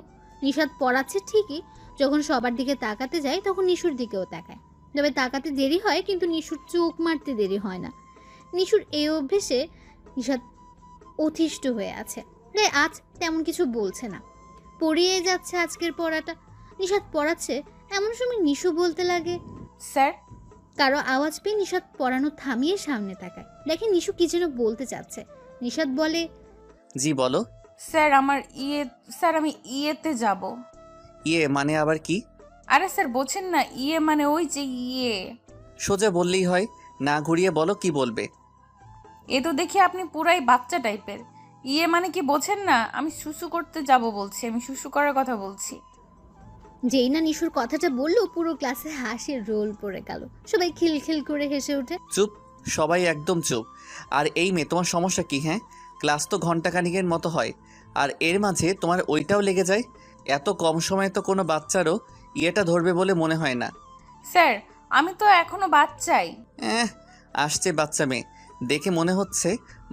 Speaker 3: নিশাদ পড়াচ্ছে ঠিকই, যখন সবার দিকে তাকাতে যায় তখন নিশুর দিকেও তাকায়। তবে তাকাতে দেরি হয় কিন্তু নিশুর চোখ মারতে দেরি হয় না। নিশুর এই অভ্যেসে নিশাদ অতিষ্ঠ হয়ে আছে, তাই আজ তেমন কিছু বলছে না, পড়িয়ে যাচ্ছে আজকের পড়াটা। নিশাদ পড়াচ্ছে এমন সময় নিশু বলতে লাগে,
Speaker 2: স্যার।
Speaker 3: কারো আওয়াজ পেয়ে নিশাদ পড়ানো থামিয়ে সামনে তাকায়, দেখে নিশু কি যেন বলতে চাচ্ছে। নিশাদ বলে,
Speaker 4: জি বলো।
Speaker 2: স্যার স্যার আমি ইয়েতে যাব।
Speaker 4: ইয়ে মানে আবার কি?
Speaker 2: আরে স্যার বোঝেন না, ইয়ে মানে ওই যে ইয়ে।
Speaker 4: সোজা বললেই হয়, না ঘুরিয়ে বলো কি বলবে।
Speaker 2: এ তো দেখি আপনি পুরাই বাচ্চা টাইপের। ইয়ে মানে কি বোঝেন না? আমি শুশু করতে যাব বলছি, আমি শুশু করার কথা বলছি।
Speaker 3: যেই না নিশুর কথাটা বললো পুরো ক্লাসে হাসির রোল পড়ে গেল, সবাই খিলখিল করে হেসে ওঠে।
Speaker 4: চুপ, সবাই একদম চুপ। আর এই মেয়ে, তোমার সমস্যা কি? হ্যাঁ, ক্লাস তো ঘন্টাখানিকের মতো হয়, আর এর মাঝে তোমার ওইটাও লেগে যায়। এত কম সময়ে তো কোনো বাচ্চারও ইয়েটা ধরবে বলে মনে হয় না।
Speaker 2: স্যার, আমি তো এখনো বাচ্চাই।
Speaker 4: আসছে বাচ্চা মেয়ে, দেখে মনে হচ্ছে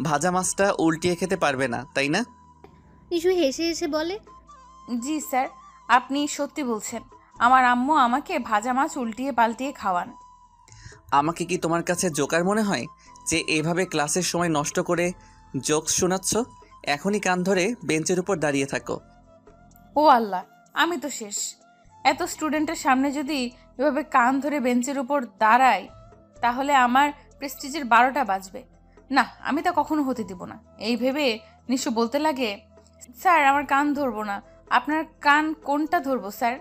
Speaker 4: ভাজা মাছটা উল্টিয়ে খেতে পারবে না, তাই না?
Speaker 3: নিশু হেসে হেসে বলে,
Speaker 2: জি স্যার, আপনি সত্যি বলছেন। আমার আম্মু আমাকে ভাজা মাছ উল্টিয়ে পাল্টিয়ে খাওয়ান।
Speaker 4: আমাকে কি তোমার কাছে জোকার মনে হয় যে এভাবে ক্লাসের সময় নষ্ট করে জোকস শোনাচ্ছ? এখনই কান ধরে বেঞ্চের উপর দাঁড়িয়ে থাকো।
Speaker 2: ও আল্লাহ, আমি তো শেষ। এত স্টুডেন্টের সামনে যদি এভাবে কান ধরে বেঞ্চের উপর দাঁড়াই তাহলে আমার প্রেস্টিজের 12টা বাজবে। না, আমি তা কখনো হতে দিব না। এই ভেবে নিশু বলতে লাগে, স্যার আমার কান ধরবো না, আপনার কান কোনটা ধরবো স্যার?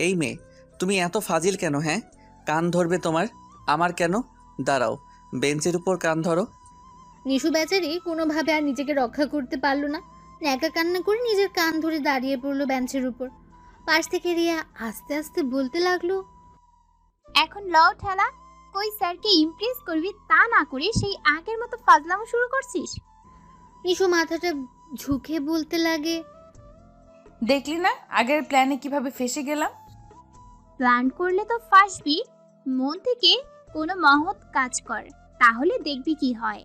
Speaker 4: এই মেয়ে, তুমি এত ফাজিল কেন? হ্যাঁ, কান ধরবে তোমার, আমার কেন? দাঁড়াও, বেঞ্চের উপর কান ধরো।
Speaker 3: নিশু বেচারি কোনোভাবে আর নিজেকে রক্ষা করতে পারলো না, ন্যাকা কান্না করে নিজের কান ধরে দাঁড়িয়ে পড়লো বেঞ্চের উপর। পাশ থেকে রিয়া আস্তে আস্তে বলতে লাগলো,
Speaker 1: এখন লও ঠেলা, কই স্যারকে ইমপ্রেস করবি তা না করে সেই আগের মতো ফাজলামো শুরু করছিস।
Speaker 3: নিশু মাথাটা ঝুঁকে বলতে লাগে,
Speaker 2: দেখলি না আগের প্ল্যানে কিভাবে ফেসে গেলাম।
Speaker 1: প্ল্যান করলে তো ফাঁসবি, মন থেকে কোনো মহৎ কাজ কর, তাহলে দেখবি কি হয়।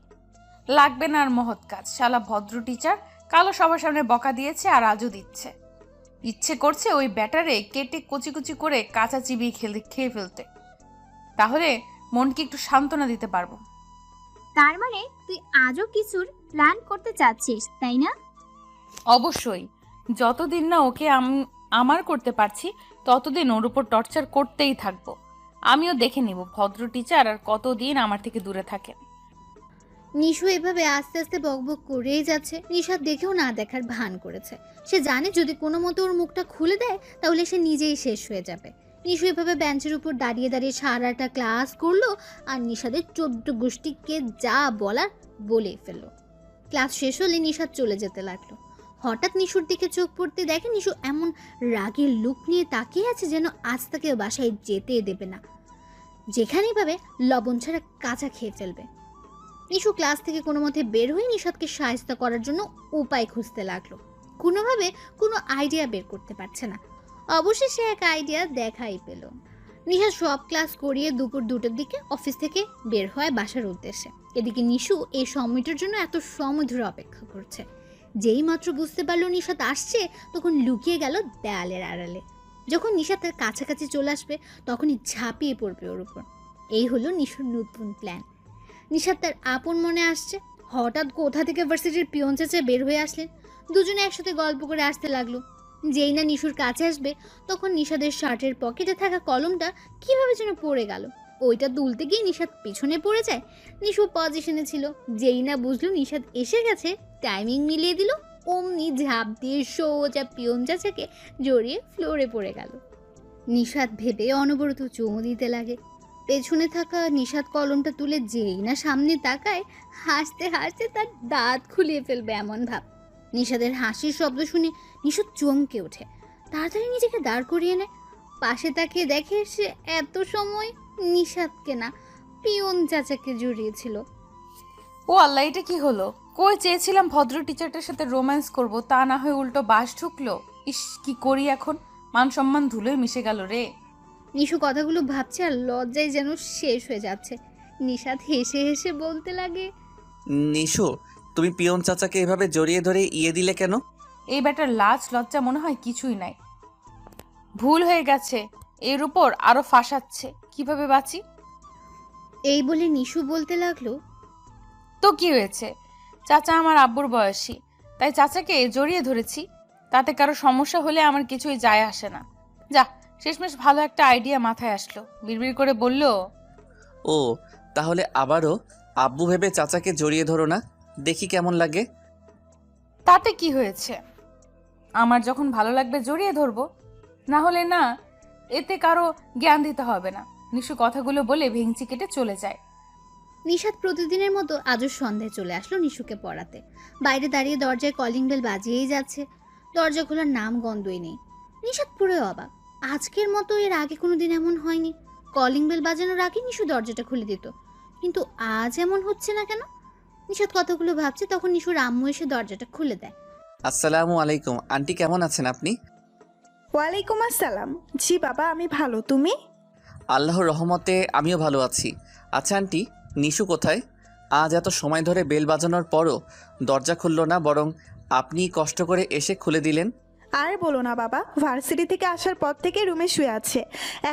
Speaker 2: লাগবে না আর মহৎ কাজ, শালা ভদ্র টিচার কালো সবার সামনে বকা দিয়েছে আর আজও দিচ্ছে। ইচ্ছে করছে ওই ব্যাটারে কেটে কুচি কুচি করে কাঁচা চিবিয়ে খেয়ে ফেলতে, তাহলে মনকে একটু সান্ত্বনা দিতে পারবো।
Speaker 1: তার মানে তুই আজও কিছুর প্ল্যান করতে চাচ্ছিস, তাই না?
Speaker 2: অবশ্যই, যতদিন না ওকে আমার করতে পারছি ততদিন ওর উপর টর্চার করতেই থাকবো। আমিও দেখে নিব ভদ্র টিচার আর কতদিন আমার থেকে দূরে থাকে।
Speaker 3: নিশু এভাবে আস্তে আস্তে বকবক করেই যাচ্ছে। নিশাদ দেখেও না দেখার ভান করেছে। সে জানে যদি কোনো মতো ওর মুখটা খুলে দেয় তাহলে সে নিজেই শেষ হয়ে যাবে। নিশু এভাবে বেঞ্চের উপর দাঁড়িয়ে দাঁড়িয়ে সারাটা ক্লাস করলো আর নিশাদের 14 গোষ্ঠীকে যা বলার বলে ফেললো। ক্লাস শেষ হলে নিশাদ চলে যেতে লাগলো। হঠাৎ নিশুর দিকে চোখ পড়তে দেখে নিশু এমন রাগের লুক নিয়ে তাকিয়ে আছে যেন আজ তাকে বাসায় যেতে দেবে না, যেখানেই পাবে লবণ ছাড়া কাঁচা খেয়ে ফেলবে। নিশু ক্লাস থেকে কোনো মতে বের হয়ে নিশাদকে সাহায্য করার জন্য উপায় খুঁজতে লাগলো। কোনোভাবে কোনো আইডিয়া বের করতে পারছে না। অবশেষে এক আইডিয়া দেখাই পেল। নিশাদ সব ক্লাস করিয়ে দুপুর 2টার দিকে অফিস থেকে বের হয় বাসার উদ্দেশ্যে। এদিকে নিশু এই সময়টার জন্য এত সময় ধরে অপেক্ষা করছে। যেই মাত্র বুঝতে পারলো নিশাদ আসছে তখন লুকিয়ে গেল দেয়ালের আড়ালে। যখন নিশাদ তার কাছাকাছি চলে আসবে তখনই ঝাঁপিয়ে পড়বে ওর উপর। এই হলো নিশুর নতুন প্ল্যান। নিশাদ তার আপন মনে আসছে। হঠাৎ কোথা থেকে ভার্সিটির পিয়ন চাচা বের হয়ে আসলেন। দুজনে একসাথে গল্প করে আসতে লাগলো। যেই না নিশুর কাছে আসবে তখন নিশাদের শার্টের পকেটে থাকা কলমটা কিভাবে যেন পড়ে গেল। ওইটা তুলতে গিয়ে নিশাদ পিছনে পড়ে যায়। নিশু পজিশনে ছিল। যেই না বুঝলো নিশাদ এসে গেছে, টাইমিং মিলিয়ে দিল, অমনি ঝাঁপ দিয়ে সোজা পিয়ন চাচাকে জড়িয়ে ফ্লোরে পড়ে গেল। নিশাদ ভেবে অনবরত চুমু দিতে লাগে। পেছনে থাকা নিশাদ কলমটা তুলে যেই না সামনে তাকায়, হাসতে হাসতে তার দাঁত খুলিয়ে ফেলবে এমন ভাব। নিশাদের হাসির শব্দ শুনে নিশাদ চমকে ওঠে। তাড়াতাড়ি নিজেকে দাঁড় করিয়ে নেয়। পাশে তাকিয়ে দেখে সে এত সময় নিশাদকে না, পিয়ন চাচাকে জড়িয়েছিল।
Speaker 2: ও আল্লাহ, এটা কি হলো? কই চেয়েছিলাম ভদ্র টিচারটার সাথে রোম্যান্স করব, তা না হয় উল্টো বাস ঢুকলো। ইস, কি করি এখন? মান সম্মান ধুলোয় মিশে গেল রে।
Speaker 3: নিশু কথাগুলো ভাবছে আর লজ্জায় যেন শেষ হয়ে যাচ্ছে। নিশাদ হেসে হেসে বলতে লাগে,
Speaker 4: নিশু, তুমি পিয়ন চাচাকে এভাবে জড়িয়ে ধরে ইয়ে দিলে কেন?
Speaker 2: এই ব্যাটার লাজ লজ্জা মনে হয় কিছুই নাই। ভুল হয়ে গেছে, এর উপর আরো ফাঁসাচ্ছে, কিভাবে বাঁচি?
Speaker 3: এই বলে নিশু বলতে লাগলো,
Speaker 2: তো কি হয়েছে? চাচা আমার আব্বুর বয়সী, তাই চাচাকে জড়িয়ে ধরেছি। তাতে কারো সমস্যা হলে আমার কিছুই যায় আসে না। যা, শেষমেশ ভালো একটা আইডিয়া মাথায় আসলো। বিড়বিড় করে বলল,
Speaker 4: ও, তাহলে আবারও আব্বু ভেবে চাচাকে জড়িয়ে ধরো না, দেখি কেমন লাগে।
Speaker 2: তাতে কি হয়েছে? আমার যখন ভালো লাগবে জড়িয়ে ধরবো, না হলে না। এতে কারো জ্ঞান দিতে হবে না। নিশু কথাগুলো বলে ভেঙচি কেটে চলে যায়।
Speaker 3: নিশাদ প্রতিদিনের মতো আজও সন্ধ্যায় চলে আসলো নিশুকে পড়াতে। বাইরে দাঁড়িয়ে দরজায় কলিং বেল বাজিয়েই যাচ্ছে। দরজা খোলার নাম গন্ধই নেই। নিশাদ পুরো অবাক। আজকের মতো এর আগে কোনোদিন এমন হয়নি। কলিং বেল বাজানোর আগে নিশু দরজাটা খুলে দিত, কিন্তু আজ এমন হচ্ছে না কেন? নিশাদ কথাগুলো ভাবছে, তখন নিশুর আম্মু এসে দরজাটা খুলে দেয়।
Speaker 4: আসসালামু আলাইকুম আন্টি, কেমন আছেন আপনি?
Speaker 6: ওয়ালাইকুম আসসালাম। জি বাবা, আমি ভালো, তুমি?
Speaker 4: আল্লাহর রহমতে আমিও ভালো আছি। আচ্ছা আন্টি, নিশু কোথায়? আজ এত সময় ধরে বেল বাজানোর পরও দরজা খুলল না, বরং আপনি কষ্ট করে এসে খুলে দিলেন।
Speaker 6: আর বলো না বাবা, ভার্সিটি থেকে আসার পর থেকে রুমে শুয়ে আছে।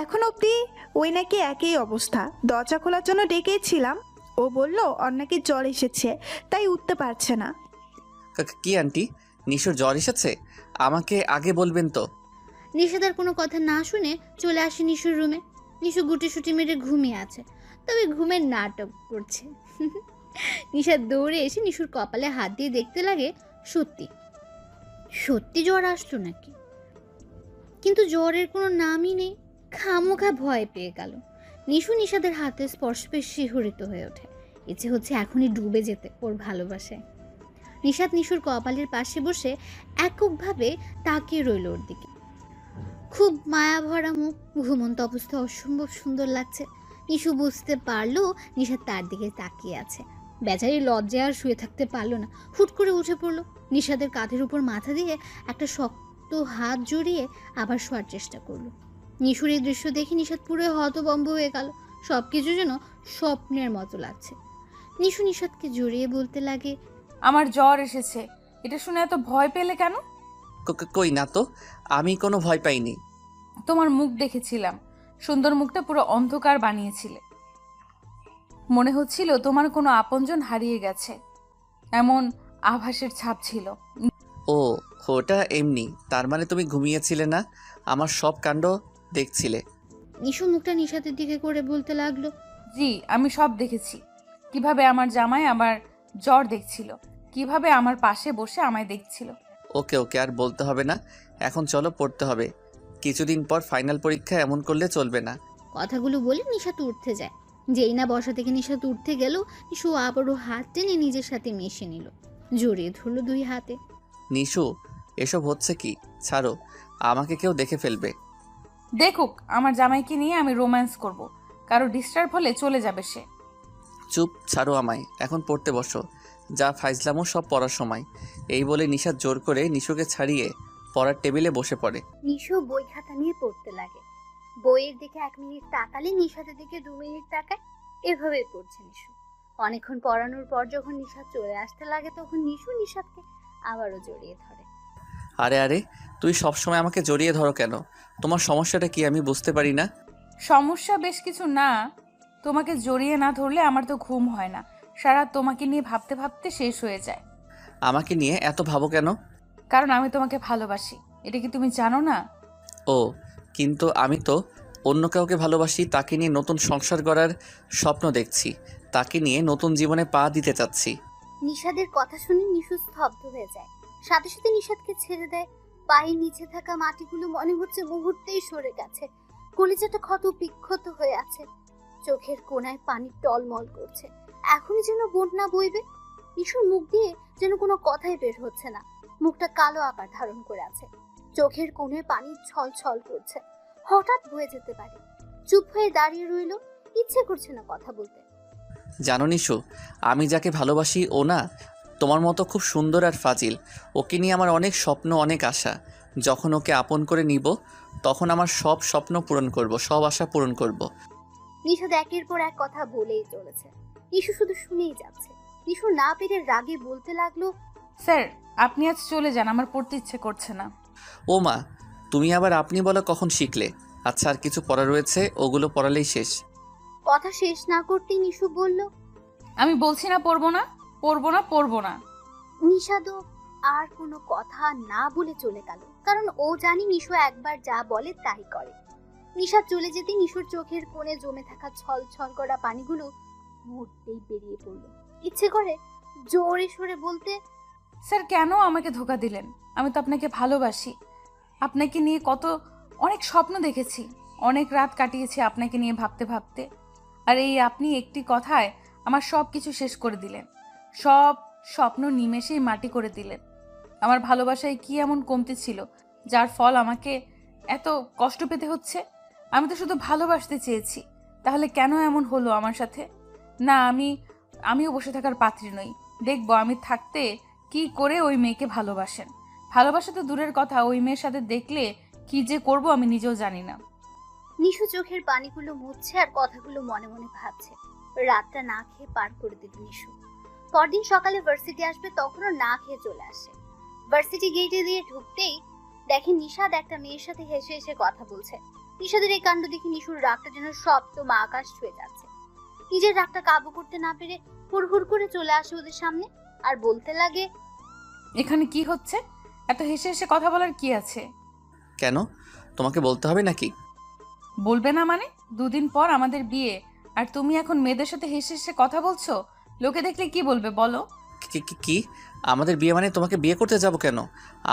Speaker 6: এখন অবধি ওই নাকি একই অবস্থা। দরজা খোলার জন্য ডেকেছিলাম, ও বলল ওর নাকি জ্বর এসেছে, তাই উঠতে পারছে না।
Speaker 4: কি আন্টি, নিশুর জ্বর এসেছে? আমাকে আগে বলবেন তো।
Speaker 3: নিশাদার কোনো কথা না শুনে চলে আসে নিশুর রুমে। নিশু গুটিসুটি মেরে ঘুমিয়ে আছে, তবে ঘুমের নাটক করছে। নিশাদ দৌড়ে এসে নিশুর কপালে হাত দিয়ে দেখতে লাগে সত্যি সত্যি জ্বর আসলো নাকি। কিন্তু জ্বরের কোনো নামই নেই। খামোখা ভয় পেয়ে গেল। নিশু নিশাদের হাতে স্পর্শ পেয়ে শিহরিত হয়ে ওঠে। ইচ্ছে হচ্ছে এখনই ডুবে যেতে ওর ভালোবাসায়। নিশাত নিশুর কপালের পাশে বসে এককভাবে তাকিয়ে রইল ওর দিকে। খুব মায়া ভরা মুখ, ঘুমন্ত অবস্থা অসম্ভব সুন্দর লাগছে। নিশু বুঝতে পারলো নিশাত তার দিকে তাকিয়ে আছে। বেচারি লজ্জায় আর শুয়ে থাকতে পারলো না, হুট করে উঠে পড়লো। নিশাতের কাঁধের উপর মাথা দিয়ে একটা শক্ত হাত জড়িয়ে আবার শোয়ার চেষ্টা করলো। নিশুর এই দৃশ্য দেখে নিশাত পুরো হতভম্ব হয়ে গেল। সবকিছু যেন স্বপ্নের মতো লাগছে। নিশু নিশাতকে জড়িয়ে বলতে লাগে,
Speaker 2: আমার জ্বর এসেছে। এটা শুনে এত ভয় পেলে কেন?
Speaker 4: কই না তো, আমি কোনো ভয় পাইনি।
Speaker 2: তোমার মুখ দেখেছিলাম, সুন্দর মুখটা পুরো অন্ধকার বানিয়েছিলে। মনে হচ্ছিল তোমার কোনো আপনজন হারিয়ে গেছে, এমন আভাসের ছাপ ছিল।
Speaker 4: ও, ওটা এমনি। তার মানে তুমি ঘুমিয়েছিলে না, আমার সব কাণ্ড দেখছিলে।
Speaker 3: নিশু মুখটা নিশাতের দিকে করে বলতে লাগলো,
Speaker 2: জি, আমি সব দেখেছি। কিভাবে আমার জামাই আমার জ্বর দেখছিল, কিভাবে আমার পাশে বসে আমায় দেখছিল।
Speaker 4: ওকে ওকে, আর বলতে হবে না। এখন চলো, পড়তে হবে। কিছুদিন পর ফাইনাল পরীক্ষা, এমন করলে চলবে না।
Speaker 3: কথাগুলো বলে নিশাত উঠতে যায়। যেই না বসা থেকে নিশাত উঠতে গেল, নিশু আবারও হাত টেনে নিজের সাথে মিশে নিল, জড়িয়ে ধরলো দুই হাতে।
Speaker 4: নিশু, এসব হচ্ছে কি? ছাড়ো, আমাকে কেউ দেখে ফেলবে।
Speaker 2: দেখুক, আমার জামাইকে নিয়ে আমি রোম্যান্স করব, কারো ডিস্টার্ব হলে চলে যাবে সে।
Speaker 4: চুপ, ছাড়ো আমায়, এখন পড়তে বসো। যা ফাইজলামও সব পড়ার সময়। এই বলে নিশা জোর করে নিশুকে ছাড়িয়ে পড়ার টেবিলে বসে পড়ে।
Speaker 3: নিশু বই খাতা নিয়ে পড়তে লাগে। বইয়ের দিকে 1 মিনিট তাকালে নিশাতের দিকে 2 মিনিট তাকায়। এভাবেই পড়ছে নিশু। অনেকক্ষণ পড়ানোর পর যখন নিশাত চলে আসতে লাগে, তখন নিশু নিশাতকে আবারও জড়িয়ে ধরে।
Speaker 4: আরে আরে, তুই সবসময় আমাকে জড়িয়ে ধরো কেন? তোমার সমস্যাটা কি আমি বুঝতে পারি না।
Speaker 2: সমস্যা বেশ কিছু না। তোমাকে জড়িয়ে না ধরলে আমার তো ঘুম হয় না, সারা তোমাকে নিয়ে ভাবতে ভাবতে শেষ হয়ে যায়।
Speaker 4: আমাকে নিয়ে এত ভাবো কেন?
Speaker 2: কারণ আমি তোমাকে ভালোবাসি, এটা কি তুমি জানো না?
Speaker 4: ও, কিন্তু আমি তো অন্য কাউকে ভালোবাসি। তাকে নিয়ে নতুন সংসার গড়ার স্বপ্ন দেখছি। তাকে নিয়ে নতুন জীবনে পা দিতে চাচ্ছি।
Speaker 3: নিশাদের কথা শুনে নিশু স্তব্ধ হয়ে যায়। সাথে সাথে নিশাদকে ছেড়ে দেয়। পায়ের নিচে থাকা মাটিগুলো মনে হচ্ছে মুহূর্তেই সরে গেছে। কলিজাটা ক্ষত বিক্ষত হয়ে আছে। চোখের কোণায় পানি টলমল করছে। এখনই যেন বন্যা বইবে। নিশুর মুখ দিয়ে যেন কোনো কথাই বের হচ্ছে না। মুখটা কালো আকার ধারণ করে আছে। চোখের কোণে পানি ছলছল করছে। হঠাৎ বয়ে যেতে পারে। চুপ হয়ে দাঁড়িয়ে রইল। ইচ্ছে করছে না কথা বলতে।
Speaker 4: জানো নিশু, আমি যাকে ভালোবাসি ও না তোমার মতো খুব সুন্দর আর ফাজিল। ওকে নিয়ে আমার অনেক স্বপ্ন, অনেক আশা। যখন ওকে আপন করে নিব, তখন আমার সব স্বপ্ন পূরণ করব, সব আশা পূরণ করব।
Speaker 3: নিশাদ একের পর এক কথা বলেই চলেছে। নিশু শুধু শুনেই যাচ্ছে। নিশু না পেরে রাগে বলতে লাগলো,
Speaker 2: স্যার, আপনি আজ চলে যান, আমার পড়তে ইচ্ছে করছে না।
Speaker 4: ও মা, তুমি আবার আপনি বলো কখন শিখলে? আচ্ছা, আর কিছু পড়া রয়েছে, ওগুলো পড়ালেই শেষ।
Speaker 3: কথা শেষ না করতেই নিশু বলল,
Speaker 2: আমি বলছি না পড়বো না, পড়বো না, পড়বো না।
Speaker 3: নিশাদও আর কোনো কথা না বলে চলে গেল। কারণ ও জানি নিশু একবার যা বলে তাই করে। নিশাদ চলে যেতে নিশুর চোখের কোণে জমে থাকা ছল ছল করা পানিগুলো মুহূর্তেই বেরিয়ে পড়ল। ইচ্ছে করে জোরে সরে বলতে,
Speaker 2: স্যার, কেন আমাকে ধোকা দিলেন? আমি তো আপনাকে ভালোবাসি। আপনাকে নিয়ে অনেক স্বপ্ন দেখেছি, অনেক রাত কাটিয়েছি আপনাকে নিয়ে ভাবতে ভাবতে। আর এই আপনি একটি কথায় আমার সব কিছু শেষ করে দিলেন, সব স্বপ্ন নিমেষেই মাটি করে দিলেন। আমার ভালোবাসায় কি এমন কমতি ছিল যার ফল আমাকে এত কষ্ট পেতে হচ্ছে? আমি তো শুধু ভালোবাসতে চেয়েছি, তাহলে কেন এমন হলো আমার সাথে? না, আমিও বসে থাকার পাত্রী নই। দেখবো আমি থাকতে কি করে ওই মেয়েকে ভালোবাসেন। ভালোবাসা তো দূরের কথা, ওই মেয়ের সাথে দেখলে কি যে করব আমি নিজেও জানি না।
Speaker 3: নিশু চোখের পানিগুলো মুছছে আর কথাগুলো মনে মনে ভাবছে। রাতটা না খেয়ে পার করে দিল নিশু। পরদিন সকালে ভার্সিটি আসবে, তখনও না খেয়ে চলে আসে। ভার্সিটি গেটে দিয়ে ঢুকতেই দেখে নিশাদ একটা মেয়ের সাথে হেসে হেসে কথা বলছে। নিশাদের এই কাণ্ড দেখে নিশুর রাগটা যেন সপ্তম আকাশ ছুঁয়ে যাচ্ছে। নিজের রাগটা কাবু করতে না পেরে হুড়হুড় করে চলে আসে ওদের সামনে আর বলতে লাগে,
Speaker 2: এখানে কি হচ্ছে? এত হেসে হেসে কথা বলার কি আছে?
Speaker 4: কেন, তোমাকে বলতে হবে নাকি?
Speaker 2: বলবে না মানে? 2 দিন পর আমাদের বিয়ে, আর তুমি এখন মেয়েদের সাথে হেসে হেসে কথা বলছো? লোকে দেখলে কি বলবে বলো?
Speaker 4: কি আমাদের বিয়ে মানে তোমাকে বিয়ে করতে যাব কেন?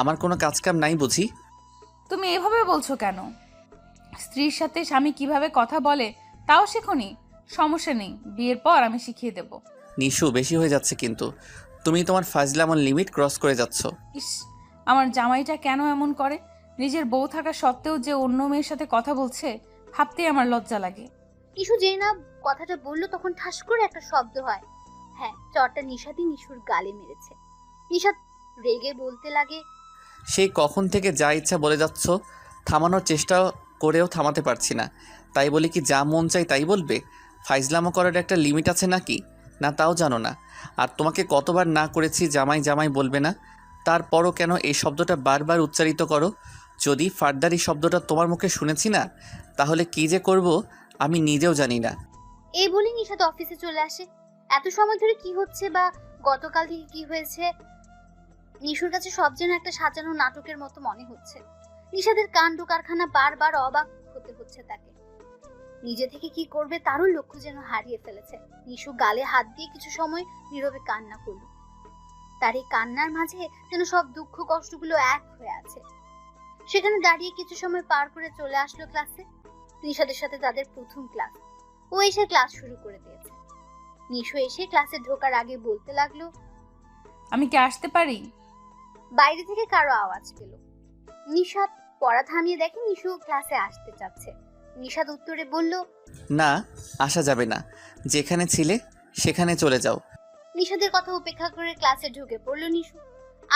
Speaker 4: আমার কোনো কাজ কাম নাই বুঝি?
Speaker 2: তুমি এভাবে বলছো কেন? স্ত্রীর সাথে স্বামী কিভাবে কথা বলে তাও শেখোনি? সমস্যা নেই, বিয়ের পর আমি শিখিয়ে দেব।
Speaker 4: নিশু বেশি হয়ে যাচ্ছে কিন্তু। তুমি তোমার ফাজলামোর লিমিট ক্রস করে যাচ্ছ।
Speaker 2: ইস, আমার জামাইটা কেন এমন করে? নিজের বউ থাকা সত্ত্বেও যে অন্য মেয়ের সাথে কথা বলছে ভাবতেই আমার লজ্জা লাগে।
Speaker 3: নিশু যেই না কথাটা বললো তখন ঠাস করে একটা শব্দ হয়। হ্যাঁ, চটটা নিশাতই নিশুর গালে মেরেছে। নিশাত রেগে বলতে লাগে,
Speaker 4: সেই কখন থেকে যা ইচ্ছা বলে যাচ্ছ, থামানোর চেষ্টা করেও থামাতে পারছি না। তাই বলি কি যা মন চাই তাই বলবে? ফাইজলামো করার একটা লিমিট আছে নাকি? না তাও জানো না। আর তোমাকে কতবার না করেছি জামাই জামাই বলবে না, তারপরও কেন এই শব্দটা বারবার উচ্চারিত করো? যদি ফার্দার এই শব্দটা তোমার মুখে শুনেছি না, তাহলে কী যে করব আমি নিজেও জানি না।
Speaker 3: এই বলে নিশাত অফিসে চলে আসে। এত সময় ধরে কি হচ্ছে বা গতকাল থেকে কি হয়েছে নিশুর কাছে সব যেন একটা সাজানো নাটকের মতো মনে হচ্ছে। নিশাদের কাণ্ড কারখানা বারবার অবাক হতে হচ্ছে তাকে। নিজে থেকে কি করবে তারও লক্ষ্য যেন হারিয়ে ফেলেছে। নিশু গালে হাত দিয়ে কিছু সময় নীরবে কান্না করল। তার এই কান্নার মাঝে যেন সব দুঃখ কষ্টগুলো এক হয়ে আছে। সেখানে দাঁড়িয়ে কিছু সময় পার করে চলে আসলো ক্লাসে। নিশাদের সাথে তাদের প্রথম ক্লাস। ও এসে ক্লাস শুরু করে দিয়েছে। নিশু এসে ক্লাসে ঢোকার আগে বলতে লাগলো,
Speaker 2: আমি কি আসতে পারি?
Speaker 3: বাইরে থেকে কারো আওয়াজ পেল। নিশাদ পড়া থামিয়ে দেখে নিশু ক্লাসে আসতে চাচ্ছে। নিশাদ উত্তরে বলল,
Speaker 4: না, আসা যাবে না। যেখানে ছিলে সেখানে চলে যাও।
Speaker 3: নিশাদের কথা উপেক্ষা করে ক্লাসে ঢুকে পড়লো নিশু।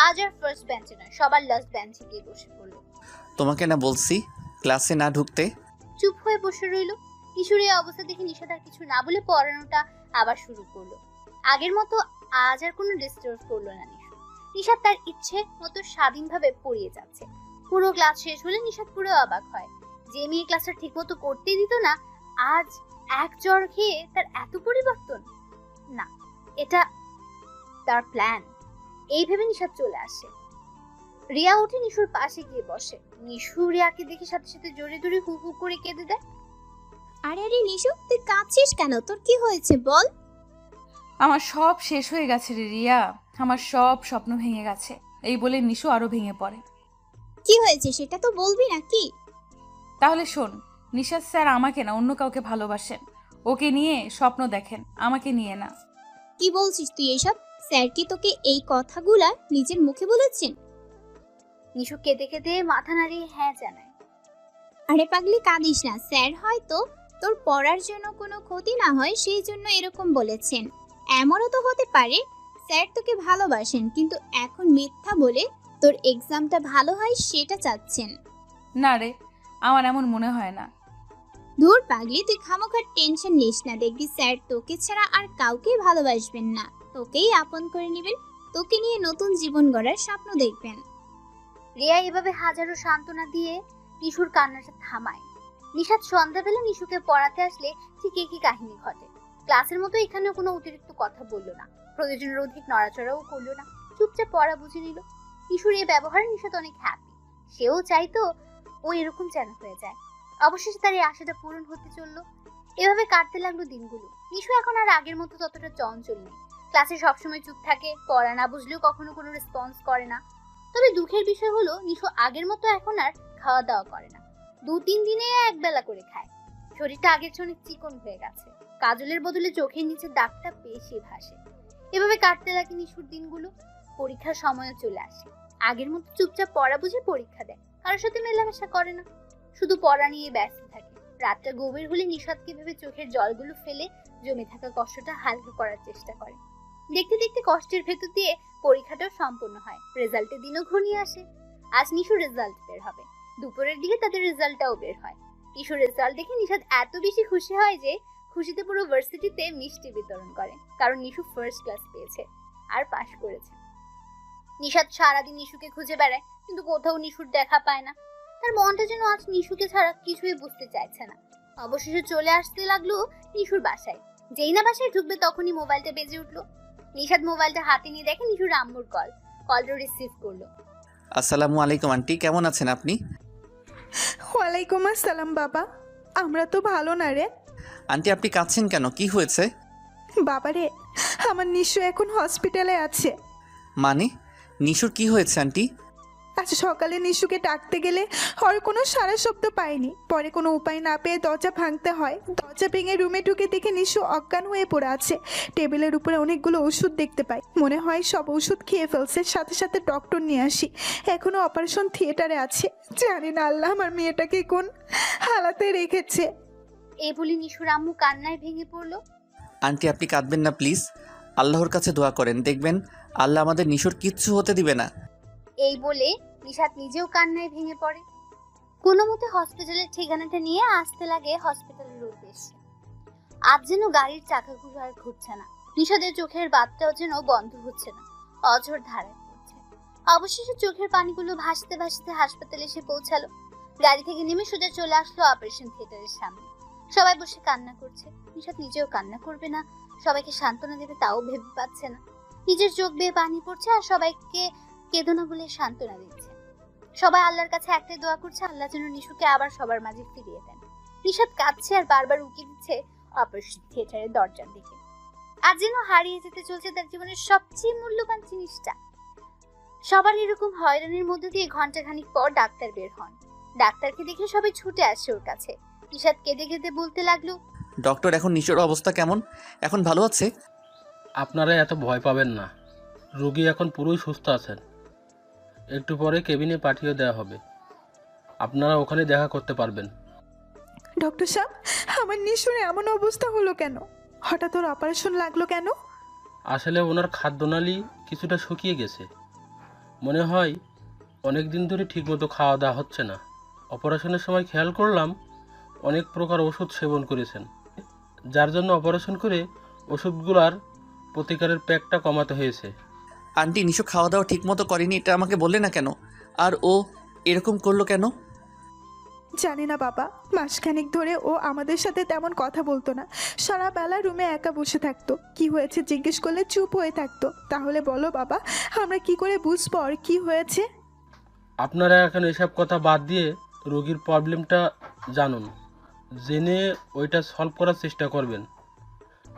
Speaker 3: আজ আর ফার্স্ট বেঞ্চে নয়, সবার লাস্ট বেঞ্চে গিয়ে বসে পড়লো।
Speaker 4: তোমাকে না বলছি ক্লাসে না ঢুকতে?
Speaker 3: চুপ হয়ে বসে রইলো। নিশুর এই অবস্থা দেখে নিশাদ আর কিছু না বলে পড়ানোটা আবার শুরু করলো। আগের মতো আজ আর কোনো ডিস্টার্ব করলো না নিশু। নিশাদ তার ইচ্ছে মতো স্বাধীনভাবে পড়িয়ে যাচ্ছে। পুরো ক্লাস শেষ হলে নিশাদ পুরো অবাক হয়। যে মেয়ে ক্লাসটা ঠিক মতো করতেই দিত না, আজ এক জ্বর খেয়ে তার এত পরিবর্তন। না, এটা তার প্ল্যান। এই ভেবে নিশাদ চলে আসে। রিয়া উঠে নিশুর পাশে গিয়ে বসে। নিশু রিয়াকে দেখে সাথে সাথে জোরে জোরে হু হু করে কেঁদে দেয়।
Speaker 1: আরে আরে নিশু, তুই কাঁদছিস কেন? তোর কি হয়েছে বল।
Speaker 2: আমার সব শেষ হয়ে গেছে রে রিয়া, আমার সব স্বপ্ন ভেঙে গেছে। এই বলে নিশু আরো ভেঙে পড়ে।
Speaker 1: কি হয়েছে সেটা তো বলবি নাকি?
Speaker 2: তাহলে শোন, নিশাদ স্যার আমাকে না অন্য কাউকে ভালোবাসেন। ওকে নিয়ে স্বপ্ন দেখেন, আমাকে নিয়ে না।
Speaker 1: কি বলছিস তুই এসব? স্যার কি তোকে এই কথাগুলা নিজের মুখে বলেছেন?
Speaker 3: নিশু কেঁদে কেঁদে মাথা নাড়িয়ে হ্যাঁ জানায়।
Speaker 1: আরে পাগলি, কাঁদিস না। স্যার হয়তো তোর পড়ার জন্য কোনো ক্ষতি না হয় সেই জন্য এরকম বলেছেন। এমনও তো হতে পারে স্যার তোকে ভালোবাসেন, কিন্তু এখন মিথ্যা বলে তোর এক্সামটা ভালো হয় সেটা চাচ্ছেন।
Speaker 2: না রে, আমার এমন মনে হয় না।
Speaker 1: ধুর পাগলি, তুই খামোখার টেনশন নিস না। দেখবি স্যার তোকে ছাড়া আর কাউকেই ভালোবাসবেন না, তোকেই আপন করে নেবেন, তোকে নিয়ে নতুন জীবন গড়ার স্বপ্ন দেখবেন।
Speaker 3: রিয়া এভাবে হাজারো সান্ত্বনা দিয়ে নিশুর কান্নাটা থামায়। নিশাদ সন্ধ্যাবেলা নিশুকে পড়াতে আসলে ঠিক একই কাহিনী ঘটে। ক্লাসের মতো এখানেও কোনো অতিরিক্ত কথা বললো না, প্রয়োজনের অধিক নড়াচড়াও করলো না, চুপচাপ পড়া বুঝে নিল। নিশুর এই ব্যবহারে নিশাদ অনেক হ্যাপি। সেও চাইতো ও এরকম যেন হয়ে যায়। অবশেষে তার এই আশাটা পূরণ হতে চললো। এভাবে কাটতে লাগলো দিনগুলো। নিশু এখন আর আগের মতো ততটা চঞ্চল নেই। ক্লাসে সবসময় চুপ থাকে, পড়া না বুঝলেও কখনো কোনো রেসপন্স করে না। তবে দুঃখের বিষয় হলো নিশু আগের মতো এখন আর খাওয়া দাওয়া করে না। 2-3 দিনে একবেলা করে খায়। শরীরটা আগের চেয়ে অনেক চিকন হয়ে গেছে। কাজলের বদলে চোখের নিচে দাগটা বেশি ভাসে। এভাবে কাটতে লাগে নিশুর দিনগুলো। পরীক্ষার সময়ও চলে আসে। আগের মতো চুপচাপ পড়া বুঝে পরীক্ষা দেয়, কারোর সাথে মেলামেশা করে না, শুধু পড়া নিয়ে ব্যস্ত থাকে। রাতটা গভীর হলে নিশাদকে ভেবে চোখের জলগুলো ফেলে জমে থাকা কষ্টটা হালকা করার চেষ্টা করে। দেখতে দেখতে কষ্টের ভেতর দিয়ে পরীক্ষাটাও সম্পূর্ণ হয়। রেজাল্টের দিনও ঘনিয়ে আসে। আজ নিশু রেজাল্ট বের হবে। দুপুরের দিকে তাদের রেজাল্টটাও বের হয়। নিশুর রেজাল্ট দেখে নিশাদ এত বেশি খুশি হয় যে খুশিতে পুরো ভার্সিটিতে মিষ্টি বিতরণ করে, কারণ নিশু ফার্স্ট ক্লাস পেয়েছে আর পাশ করেছে। নিশাদ সারাদিন নিশুকে খুঁজে বেড়ায়, কিন্তু কোথাও নিশুর দেখা পায় না। তার মনটা যেন আজ নিশুকে ছাড়া কিছুই বুঝতে চাইছে না। অবশেষে চলে আসতে লাগলো নিশুর বাসায়। যেই না বাসায় ঢুকবে তখনই মোবাইলটা বেজে উঠলো। নিশাদ মোবাইলটা হাতে নিয়ে দেখে নিশুর আম্মুর কলটা রিসিভ করলো।
Speaker 4: আসসালামু আলাইকুম আন্টি, কেমন আছেন আপনি?
Speaker 6: ওয়ালাইকুম আসসালাম বাবা, আমরা তো ভালো না রে।
Speaker 4: আন্টি আপনি কাঁদছেন কেন, কি হয়েছে?
Speaker 6: বাবা রে, আমার নিশু এখন হসপিটালে আছে।
Speaker 4: মানে নিশুর কি হয়েছে আন্টি?
Speaker 6: আজ সকালে নিশুকে ডাকতে গেলে ওর কোনো সারা শব্দ পাইনি। পরে কোনো উপায় না পেয়ে দরজা ভাঙতে হয়। দরজা ভেঙে রুমে ঢুকে দেখে নিশু অজ্ঞান হয়ে পড়ে আছে। টেবিলের উপরে অনেকগুলো ওষুধ দেখতে পাই। মনে হয় সব ওষুধ খেয়ে ফেলছে। সাথে সাথে ডক্টর নিয়ে আসি। এখনো অপারেশন থিয়েটারে আছে। জানি না আল্লাহ আমার মেয়েটাকে কোন হালাতে রেখেছে।
Speaker 3: এই বলে নিশুর আম্মু কান্নায় ভেঙে পড়লো।
Speaker 4: আন্টি আপনি কাঁদবেন না প্লিজ, আল্লাহর কাছে দোয়া করেন, দেখবেন আল্লাহ আমাদের নিশোর কিচ্ছু হতে দিবে না।
Speaker 3: এই বলে নিশাত নিজেও কান্নায় ভেঙে পড়ে। কোনো মতে হসপিটালের ঠিকানাটা নিয়ে আসতে লাগে হসপিটালের উদ্দেশ্যে। আজ যেন গাড়ির চাকাগুলো আর ঘুরছে না। নিশাদের চোখের বাতটাও যেন বন্ধ হচ্ছে না, অঝোর ধারায় পড়ছে। অবশেষে চোখের পানিগুলো ভাসতে ভাসতে হাসপাতালে এসে পৌঁছালো। গাড়ি থেকে নেমে সোজা চলে আসলো অপারেশন থিয়েটারের সামনে। সবাই বসে কান্না করছে। নিশাত নিজেও কান্না করবে না, সবাইকে সান্ত্বনা দেবে তাও ভেবে পাচ্ছে না। নিজের চোখ বেয়ে পানি পড়ছে আর সবাইকে কেঁদো বলে সান্ত্বনা দিচ্ছে। সবাই আল্লাহর কাছে একটাই দোয়া করছে, আল্লাহ যেন নিশুকে আবার সবার মাঝে ফিরিয়ে দেন। নিশাত কাঁদছে আর বারবার উকি দিচ্ছে অপারেশন থিয়েটারের দরজার দিকে। আজ যেন হারিয়ে যেতে চলছে তার জীবনের সবচেয়ে মূল্যবান জিনিসটা। সবার এরকম হয়রানির মধ্যে দিয়ে ঘন্টাখানিক পর ডাক্তার বের হন। ডাক্তারকে দেখে সবাই ছুটে আসে ওর কাছে। নিশাত কেঁদে কেঁদে বলতে লাগলো,
Speaker 4: ডক্টর এখন নিশোর অবস্থা কেমন? এখন ভালো আছে?
Speaker 7: আপনারা এত ভয় পাবেন না, রোগী এখন পুরোই সুস্থ আছেন। একটু পরে কেবিনে পাঠিয়ে দেওয়া হবে, আপনারা ওখানে দেখা করতে পারবেন।
Speaker 6: ডক্টর সাহেব, আমার নিশুর এমন অবস্থা হলো কেন? হঠাৎ ওর অপারেশন লাগলো কেন?
Speaker 7: আসলে ওনার খাদ্যনালী কিছুটা শুকিয়ে গেছে। মনে হয় অনেক দিন ধরে ঠিকমতো খাওয়া দাওয়া হচ্ছে না। অপারেশনের সময় খেয়াল করলাম অনেক প্রকার ওষুধ সেবন করেছেন, যার জন্য অপারেশন করে ওষুধগুলোর প্রতিকারের প্যাকটা কমাতে হয়েছে।
Speaker 4: আন্টি নিশো খাওয়া দাওয়া ঠিক মতো করেনি, এটা আমাকে বললে না কেন? আর ও এরকম করলো কেন?
Speaker 6: জানি না বাবা, মাসখানেক ধরে ও আমাদের সাথে তেমন কথা বলতো না। সারা বেলা রুমে একা বসে থাকতো। কি হয়েছে জিজ্ঞেস করলে চুপ হয়ে থাকতো। তাহলে বলো বাবা, আমরা কি করে বুঝবো আর কি হয়েছে?
Speaker 7: আপনারা এখন এসব কথা বাদ দিয়ে রোগীর প্রবলেমটা জানুন, জেনে ওইটা সলভ করার চেষ্টা করবেন।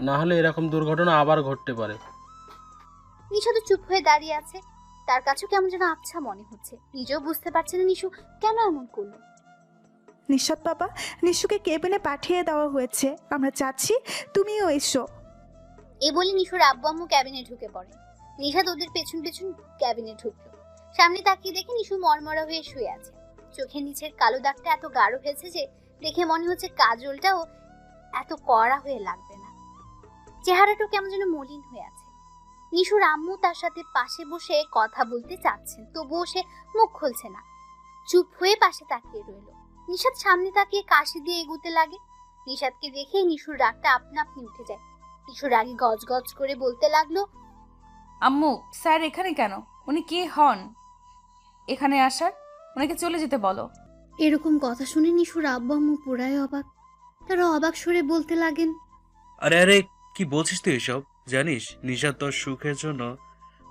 Speaker 7: না হলে এরকম দুর্ঘটনা আবার ঘটতে পারে।
Speaker 3: নিশা তো চুপ হয়ে দাঁড়িয়ে আছে। তার কাছেও কেমন যেন আচ্ছা মনে হচ্ছে। নিজেও বুঝতে পারছে না নিশু কেন এমন করলো।
Speaker 6: নিশাত বাবা, নিশুকে কেবিনে পাঠিয়ে দেওয়া হয়েছে। আমরা চাচ্ছি তুমিও এসো।
Speaker 3: এই বলে নিশুর আব্বু আম্মু ক্যাবিনে ঢুকে পড়ে। নিশাত ওদের পেছন পেছন ক্যাবিনে ঢুকলো। সামনে তাকিয়ে দেখে নিশু মরমরা হয়ে শুয়ে আছে। চোখের নিচের কালো দাগটা এত গাঢ় হয়েছে যে দেখে মনে হচ্ছে কাজলটাও এত কড়া হয়ে লাগবে না। চেহারাটাও কেমন যেন মলিন হয়ে আছে। নিশুর আম্মু তার সাথে পাশে বসে কথা বলতে চাচ্ছেন, তবুও সে মুখ খুলছে না, চুপ হয়ে পাশে তাকিয়ে রইল। নিশাত সামনে তাকিয়ে কাশি দিয়ে এগুতে লাগে। নিশাতকে দেখে নিশুর রাগটা আপনা আপনি উঠে যায়। নিশুর রাগে গজ গজ করে বলতে লাগলো,
Speaker 2: আম্মু স্যার এখানে কেন? উনি কে হন এখানে আসার? ওনাকে চলে যেতে বলো।
Speaker 3: এরকম কথা শুনে নিশুর আব্বু আম্মু পুরাই অবাক। তারা অবাক সরে বলতে লাগেন,
Speaker 5: আরে আরে, কি বলছিস তুই এসব? জানিস নিশা তোর সুখের জন্য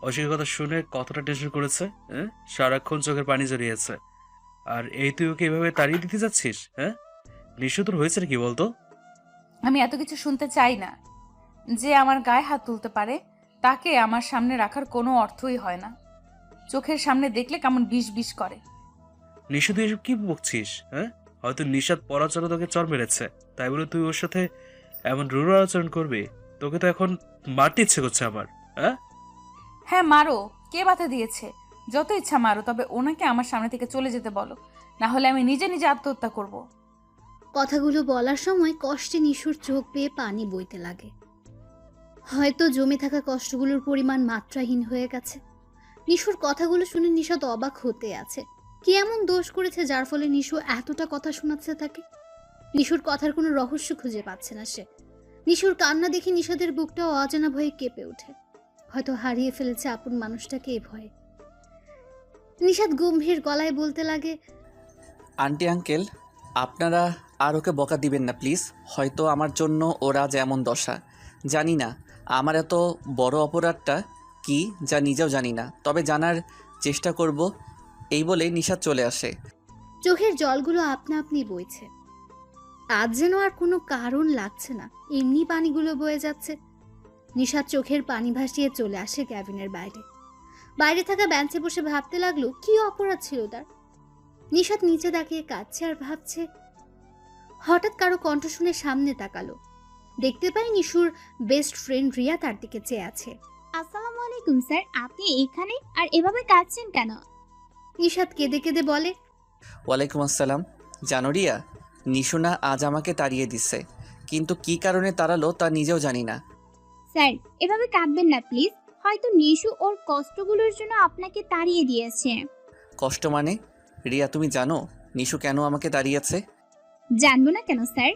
Speaker 5: অশীর কথা শুনে কতটা টেনশন করেছে? হ্যাঁ, সারাক্ষণ চোখের পানি জড়িয়েছে। আর এই তুই ওকে এভাবে তাড়িয়ে দিতে যাচ্ছিস? হ্যাঁ, নিশু তোর হয়েছে কি বলতো?
Speaker 2: আমি এত কিছু শুনতে চাই না। যে আমার গায়ে হাত তুলতে পারে তাকে আমার সামনে রাখার কোনো অর্থই হয় না। চোখের সামনে দেখলে কেমন বিষ বিষ করে।
Speaker 5: নিশু তুই এসব কি বকছিস? হ্যাঁ, হয়তো নিশাত পরাচরণ তোকে চর মেরেছে, তাই বলে তুই ওর সাথে এমন রূঢ় আচরণ করবি? তোকে তো এখন মারতে ইচ্ছে করছে আমার। হ্যাঁ
Speaker 2: হ্যাঁ মারো, কে বাধা দিয়েছে? যত ইচ্ছা মারো, তবে ওনাকে আমার সামনে থেকে চলে যেতে বলো, না হলে আমি নিজে নিজে আত্মহত্যা করব।
Speaker 3: কথাগুলো বলার সময় কষ্টে নিশুর চোখ বেয়ে পানি বইতে লাগে। হয়তো জমে থাকা কষ্টগুলোর পরিমাণ মাত্রাহীন হয়ে গেছে। নিশুর কথাগুলো শুনে নিশাত অবাক হতে আছে। কি এমন দোষ করেছে যার ফলে নিশু এতটা কথা শোনাচ্ছে তাকে? নিশুর কথার কোনো রহস্য খুঁজে পাচ্ছে না সে। নিশুর কান্না দেখে নিশাদের বুকটাও অজানা ভয়ে কেঁপে ওঠে। হয়তো হারিয়ে ফেলেছে আপন মানুষটাকে এই ভয়ে। নিশাত গম্ভীর গলায় বলতে লাগে,
Speaker 4: আন্টি আঙ্কেল, আপনারা আর ওকে বকা দিবেন না প্লিজ। হয়তো আমার জন্য ওরা যেমন দশা, জানি না আমার এত বড় অপরাধটা কি, যা নিজেও জানি না, তবে জানার চেষ্টা করব। এই বলে নিশাত চলে আসে।
Speaker 3: চোখের জলগুলো আপনা আপনি বইছে। আজ যেন আর কোনো কারণ লাগছে না, এমনি পানিগুলো বয়ে যাচ্ছে। নিশাত চোখের পানি ভাসিয়ে চলে আসে ক্যাবিনের বাইরে। বাইরে থাকা বেঞ্চে বসে ভাবতে লাগলো কি অপরাধ ছিল তার। নিশাদ নিচে তাকিয়ে কাঁদছে আর ভাবছে। হঠাৎ কারো কণ্ঠ শুনে সামনে তাকালো, দেখতে পাই নিশুর বেস্ট ফ্রেন্ড রিয়া তার দিকে চেয়ে আছে।
Speaker 1: আসসালামু আলাইকুম স্যার, আপনি এখানে আর এভাবে কাঁদছেন কেন?
Speaker 3: নিশাদ কেঁদে কেঁদে বলে,
Speaker 4: ওয়ালাইকুম আসসালাম। জানো রিয়া, নিশু না আজ আমাকে তাড়িয়ে দিচ্ছে, কিন্তু কি কারণে তাড়ালো তা নিজেও জানি না।
Speaker 1: স্যার এভাবে কাঁদবেন না প্লিজ, হয়তো নিশু ওর কষ্টগুলোর জন্য আপনাকে তাড়িয়ে দিয়েছে।
Speaker 4: কষ্ট মানে? রিয়া তুমি জানো নিশু কেন আমাকে তাড়িয়েছে?
Speaker 1: জানবো না কেন স্যার,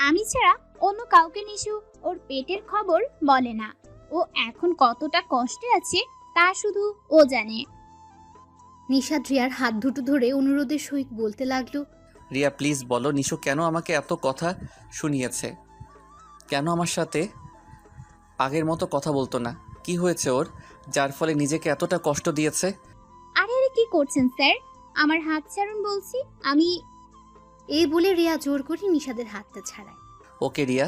Speaker 1: আমি ছাড়া অন্য কাউকে নিশু ওর পেটের খবর বলে না। ও এখন কতটা কষ্টে আছে তা শুধু ও জানে।
Speaker 3: নিশাদ রিয়ার হাত দুটো ধরে অনুরোধের সহিত বলতে লাগলো,
Speaker 4: রিয়া প্লিজ বলো নিশু কেন আমাকে এত কথা শুনিয়েছে, কেন আমার সাথে আগের মতো কথা বলতো না, কি হয়েছে ওর যার ফলে নিজেকে এতটা কষ্ট দিয়েছে?
Speaker 1: আরে আরে কি করছেন স্যার, আমার হাত ছাড়ুন বলছি। আমি
Speaker 3: এই বলে রিয়া জোর করে নিশাদের হাতটা ছাড়ায়।
Speaker 4: ওকে রিয়া,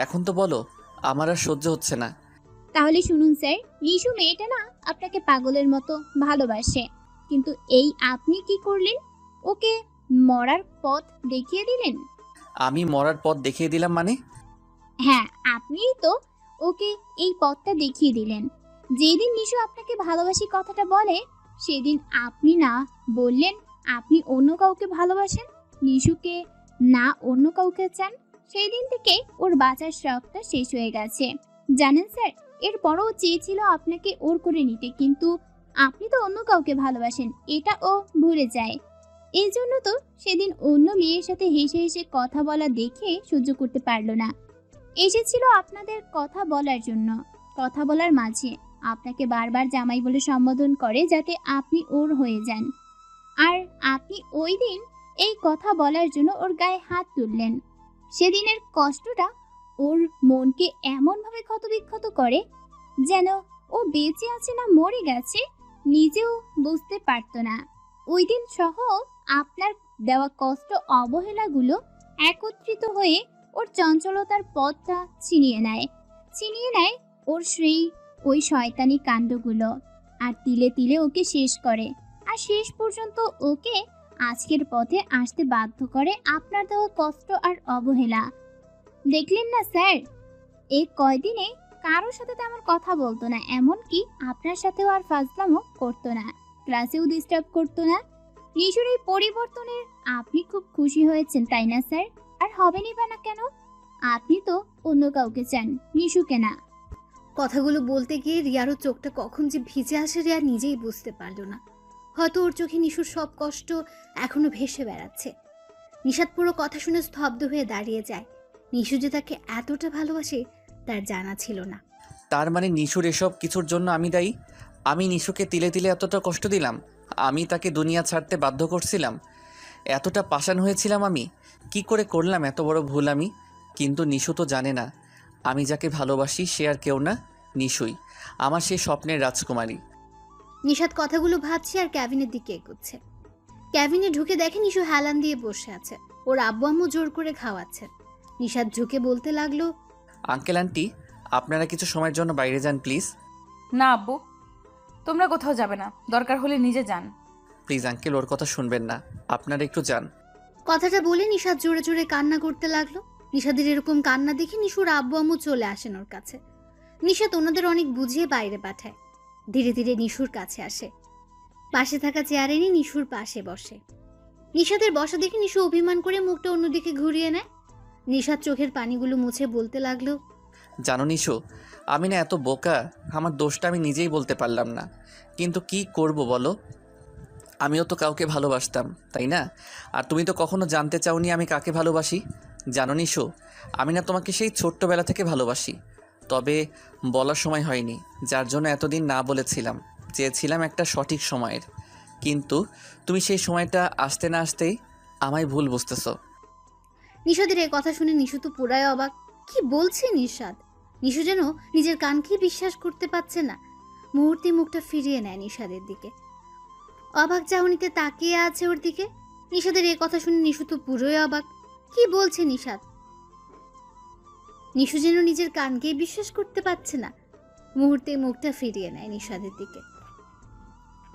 Speaker 4: এখন তো বলো, আমার আর সহ্য হচ্ছে না।
Speaker 1: তাহলে শুনুন স্যার, নিশু মেয়েটা না আপনাকে পাগলের মতো ভালোবাসে, কিন্তু এই আপনি কি করলেন, ওকে মরার পথ দেখিয়ে দিলেন।
Speaker 4: আমি মরার পথ দেখিয়ে দিলাম মানে?
Speaker 1: হ্যাঁ, আপনিই তো ওকে এই পথটা দেখিয়ে দিলেন। যেদিন নিশু আপনাকে ভালোবাসি কথাটা বলে, সেদিন আপনি না বললেন আপনি অন্য কাউকে ভালোবাসেন, নিশুকে না অন্য কাউকে চান। সেই দিন থেকে ওর বাঁচার শখটা শেষ হয়ে গেছে জানেন স্যার। এরপরও চেয়েছিল আপনাকে ওর করে নিতে, কিন্তু আপনি তো অন্য কাউকে ভালোবাসেন এটা ও ভুলে যায়। এই জন্য তো সেদিন অন্য মেয়ের সাথে হেসে হেসে কথা বলা দেখে সহ্য করতে পারলো না, এসেছিল আপনাদের কথা বলার জন্য। কথা বলার মাঝে আপনাকে বারবার জামাই বলে সম্বোধন করে যাতে আপনি ওর হয়ে যান। আর আপনি ওই দিন এই কথা বলার জন্য ওর গায়ে হাত তুললেন। সেদিনের কষ্টটা ওর মনকে এমনভাবে ক্ষতবিক্ষত করে যেন ও বেঁচে আছে না মরে গেছে নিজেও বুঝতে পারতো না। ওই দিন সহ আপনার দেওয়া কষ্ট অবহেলাগুলো একত্রিত হয়ে ওর চঞ্চলতার পথটা ছিনিয়ে নেয় ওর ওই শয়তানি কাণ্ডগুলো, আর তিলে তিলে ওকে শেষ করে, আর শেষ পর্যন্ত ওকে আজকের পথে আসতে বাধ্য করে আপনার দেওয়া কষ্ট আর অবহেলা। দেখলেন না স্যার, এই কয়দিনে কারোর সাথে তেমন কথা বলতো না, এমনকি আপনার সাথেও আর ফাজলামো করতো না, ক্লাসেও ডিস্টার্ব করতো না। নিশুর এই পরিবর্তনের আপনি খুব খুশি হয়েছেন তাই না স্যার? আর হবেনই বা না কেন, আপনি তো অন্য কাউকে চান, নিশুকে না।
Speaker 3: কথাগুলো বলতে গিয়ে রিয়ারও চোখটা কখন যে ভিজে আসে রিয়া নিজেই বুঝতে পারলো না। হয়তো ওর চোখে নিশুর সব কষ্ট এখনো ভেসে বেড়াচ্ছে। নিশাদ পুরো কথা শুনে স্তব্ধ হয়ে দাঁড়িয়ে যায়। নিশু যে তাকে এতটা ভালোবাসে তার জানা ছিল না।
Speaker 4: তার মানে নিশুর এসব কিছুর জন্য আমি দায়ী? আমি নিশুকে তিলে তিলে এতটা কষ্ট দিলাম, আমি তাকে দুনিয়া ছাড়তে বাধ্য করছিলাম, এতটা পাষাণ হয়েছিলাম আমি? কি করে করলাম এত বড় ভুল আমি? কিন্তু নিশু তো জানে না আমি যাকে ভালোবাসি সে আর কেউ না, নিশুই আমার সেই স্বপ্নের রাজকুমারী।
Speaker 3: নিশাদ কথাগুলো ভাবছে আর ক্যাবিনের দিকে এগোচ্ছে। ক্যাবিনে ঢুকে দেখে নিশু হেলান দিয়ে বসে আছে, ওর আব্বু আম্মু জোর করে খাওয়াচ্ছে। নিশাদ ঝুঁকে বলতে লাগলো,
Speaker 4: আঙ্কেল আন্টি, আপনারা কিছু সময়ের জন্য বাইরে যান প্লিজ।
Speaker 2: না আব্বু, তোমরা কোথাও যাবে না, দরকার হলে নিজে যান।
Speaker 4: প্লিজ আঙ্কেল, ওর কথা শুনবেন না, আপনারা একটু যান।
Speaker 3: কথাটা বলে নিশাদ জোরে জোরে কান্না করতে লাগলো। নিশাদের এরকম কান্না দেখে নিশুর আব্বু আম্মু চলে আসেন ওর কাছে। নিশাদ ওনাদের অনেক বুঝিয়ে বাইরে পাঠায়। ধীরে ধীরে নিশুর কাছে আসে, পাশে থাকা চেয়ারে নিয়ে নিশুর পাশে বসে। নিশাদের বসা দেখে নিশু অভিমান করে মুখটা অন্যদিকে ঘুরিয়ে নেয়। নিশাদ চোখের পানিগুলো মুছে বলতে লাগলো,
Speaker 4: জানো নিশু, আমি না এত বোকা, আমার দোষটা আমি নিজেই বলতে পারলাম না, কিন্তু কি করব বলো, আমিও তো কাউকে ভালোবাসতাম তাই না? আর তুমি তো কখনো জানতে চাওনি আমি কাকে ভালোবাসি। জানো নিশু, আমি না তোমাকে সেই ছোট্টবেলা থেকে ভালোবাসি, তবে বলার সময় হয়নি, যার জন্য এতদিন না বলেছিলাম, চেয়েছিলাম একটা সঠিক সময়ের, কিন্তু তুমি সেই সময়টা আসতে না আসতেই আমায় ভুল বুঝতেছো।
Speaker 3: নিশাদের এই কথা শুনে নিশু তো পুরাই অবাক। কি বলছে নিশাদ? নিশু যেন নিজের কানকেই বিশ্বাস করতে পারছে না। মুহূর্তে মুখটা ফিরিয়ে নেয় নিশাদের দিকে, অবাক চাহনিতে তাকিয়ে আছে ওর দিকে। নিশাদের এই কথা শুনে নিশু তো পুরোই অবাক। কি বলছে নিশাদ? নিশু যেন নিজের কানকেই বিশ্বাস করতে পারছে না। মুহূর্তে মুখটা ফিরিয়ে নেয় নিশাদের দিকে।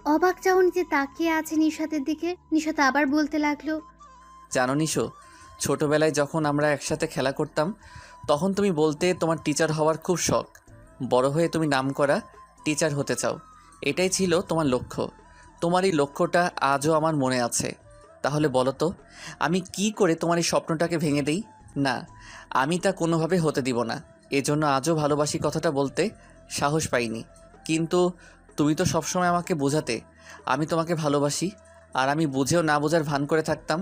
Speaker 3: অবাক চাহনিতে তাকিয়ে আছে নিশাতের দিকে। নিশাত আবার বলতে লাগলো,
Speaker 4: জানো নিশো, ছোটবেলায় যখন আমরা একসাথে খেলা করতাম তখন তুমি বলতে তোমার টিচার হওয়ার খুব শখ, বড় হয়ে তুমি নামকরা টিচার হতে চাও, এটাই ছিল তোমার লক্ষ্য। তোমার এই লক্ষ্যটা আজও আমার মনে আছে। তাহলে বলো তো, আমি কি করে তোমার এই স্বপ্নটাকে ভেঙে দিই? না, আমি তা কোনোভাবে হতে দিব না। এজন্য আজও ভালোবাসি কথাটা বলতে সাহস পাইনি। কিন্তু তুমি তো সবসময় আমাকে বোঝাতে আমি তোমাকে ভালোবাসি, আর আমি বুঝেও না বোঝার ভান করে থাকতাম,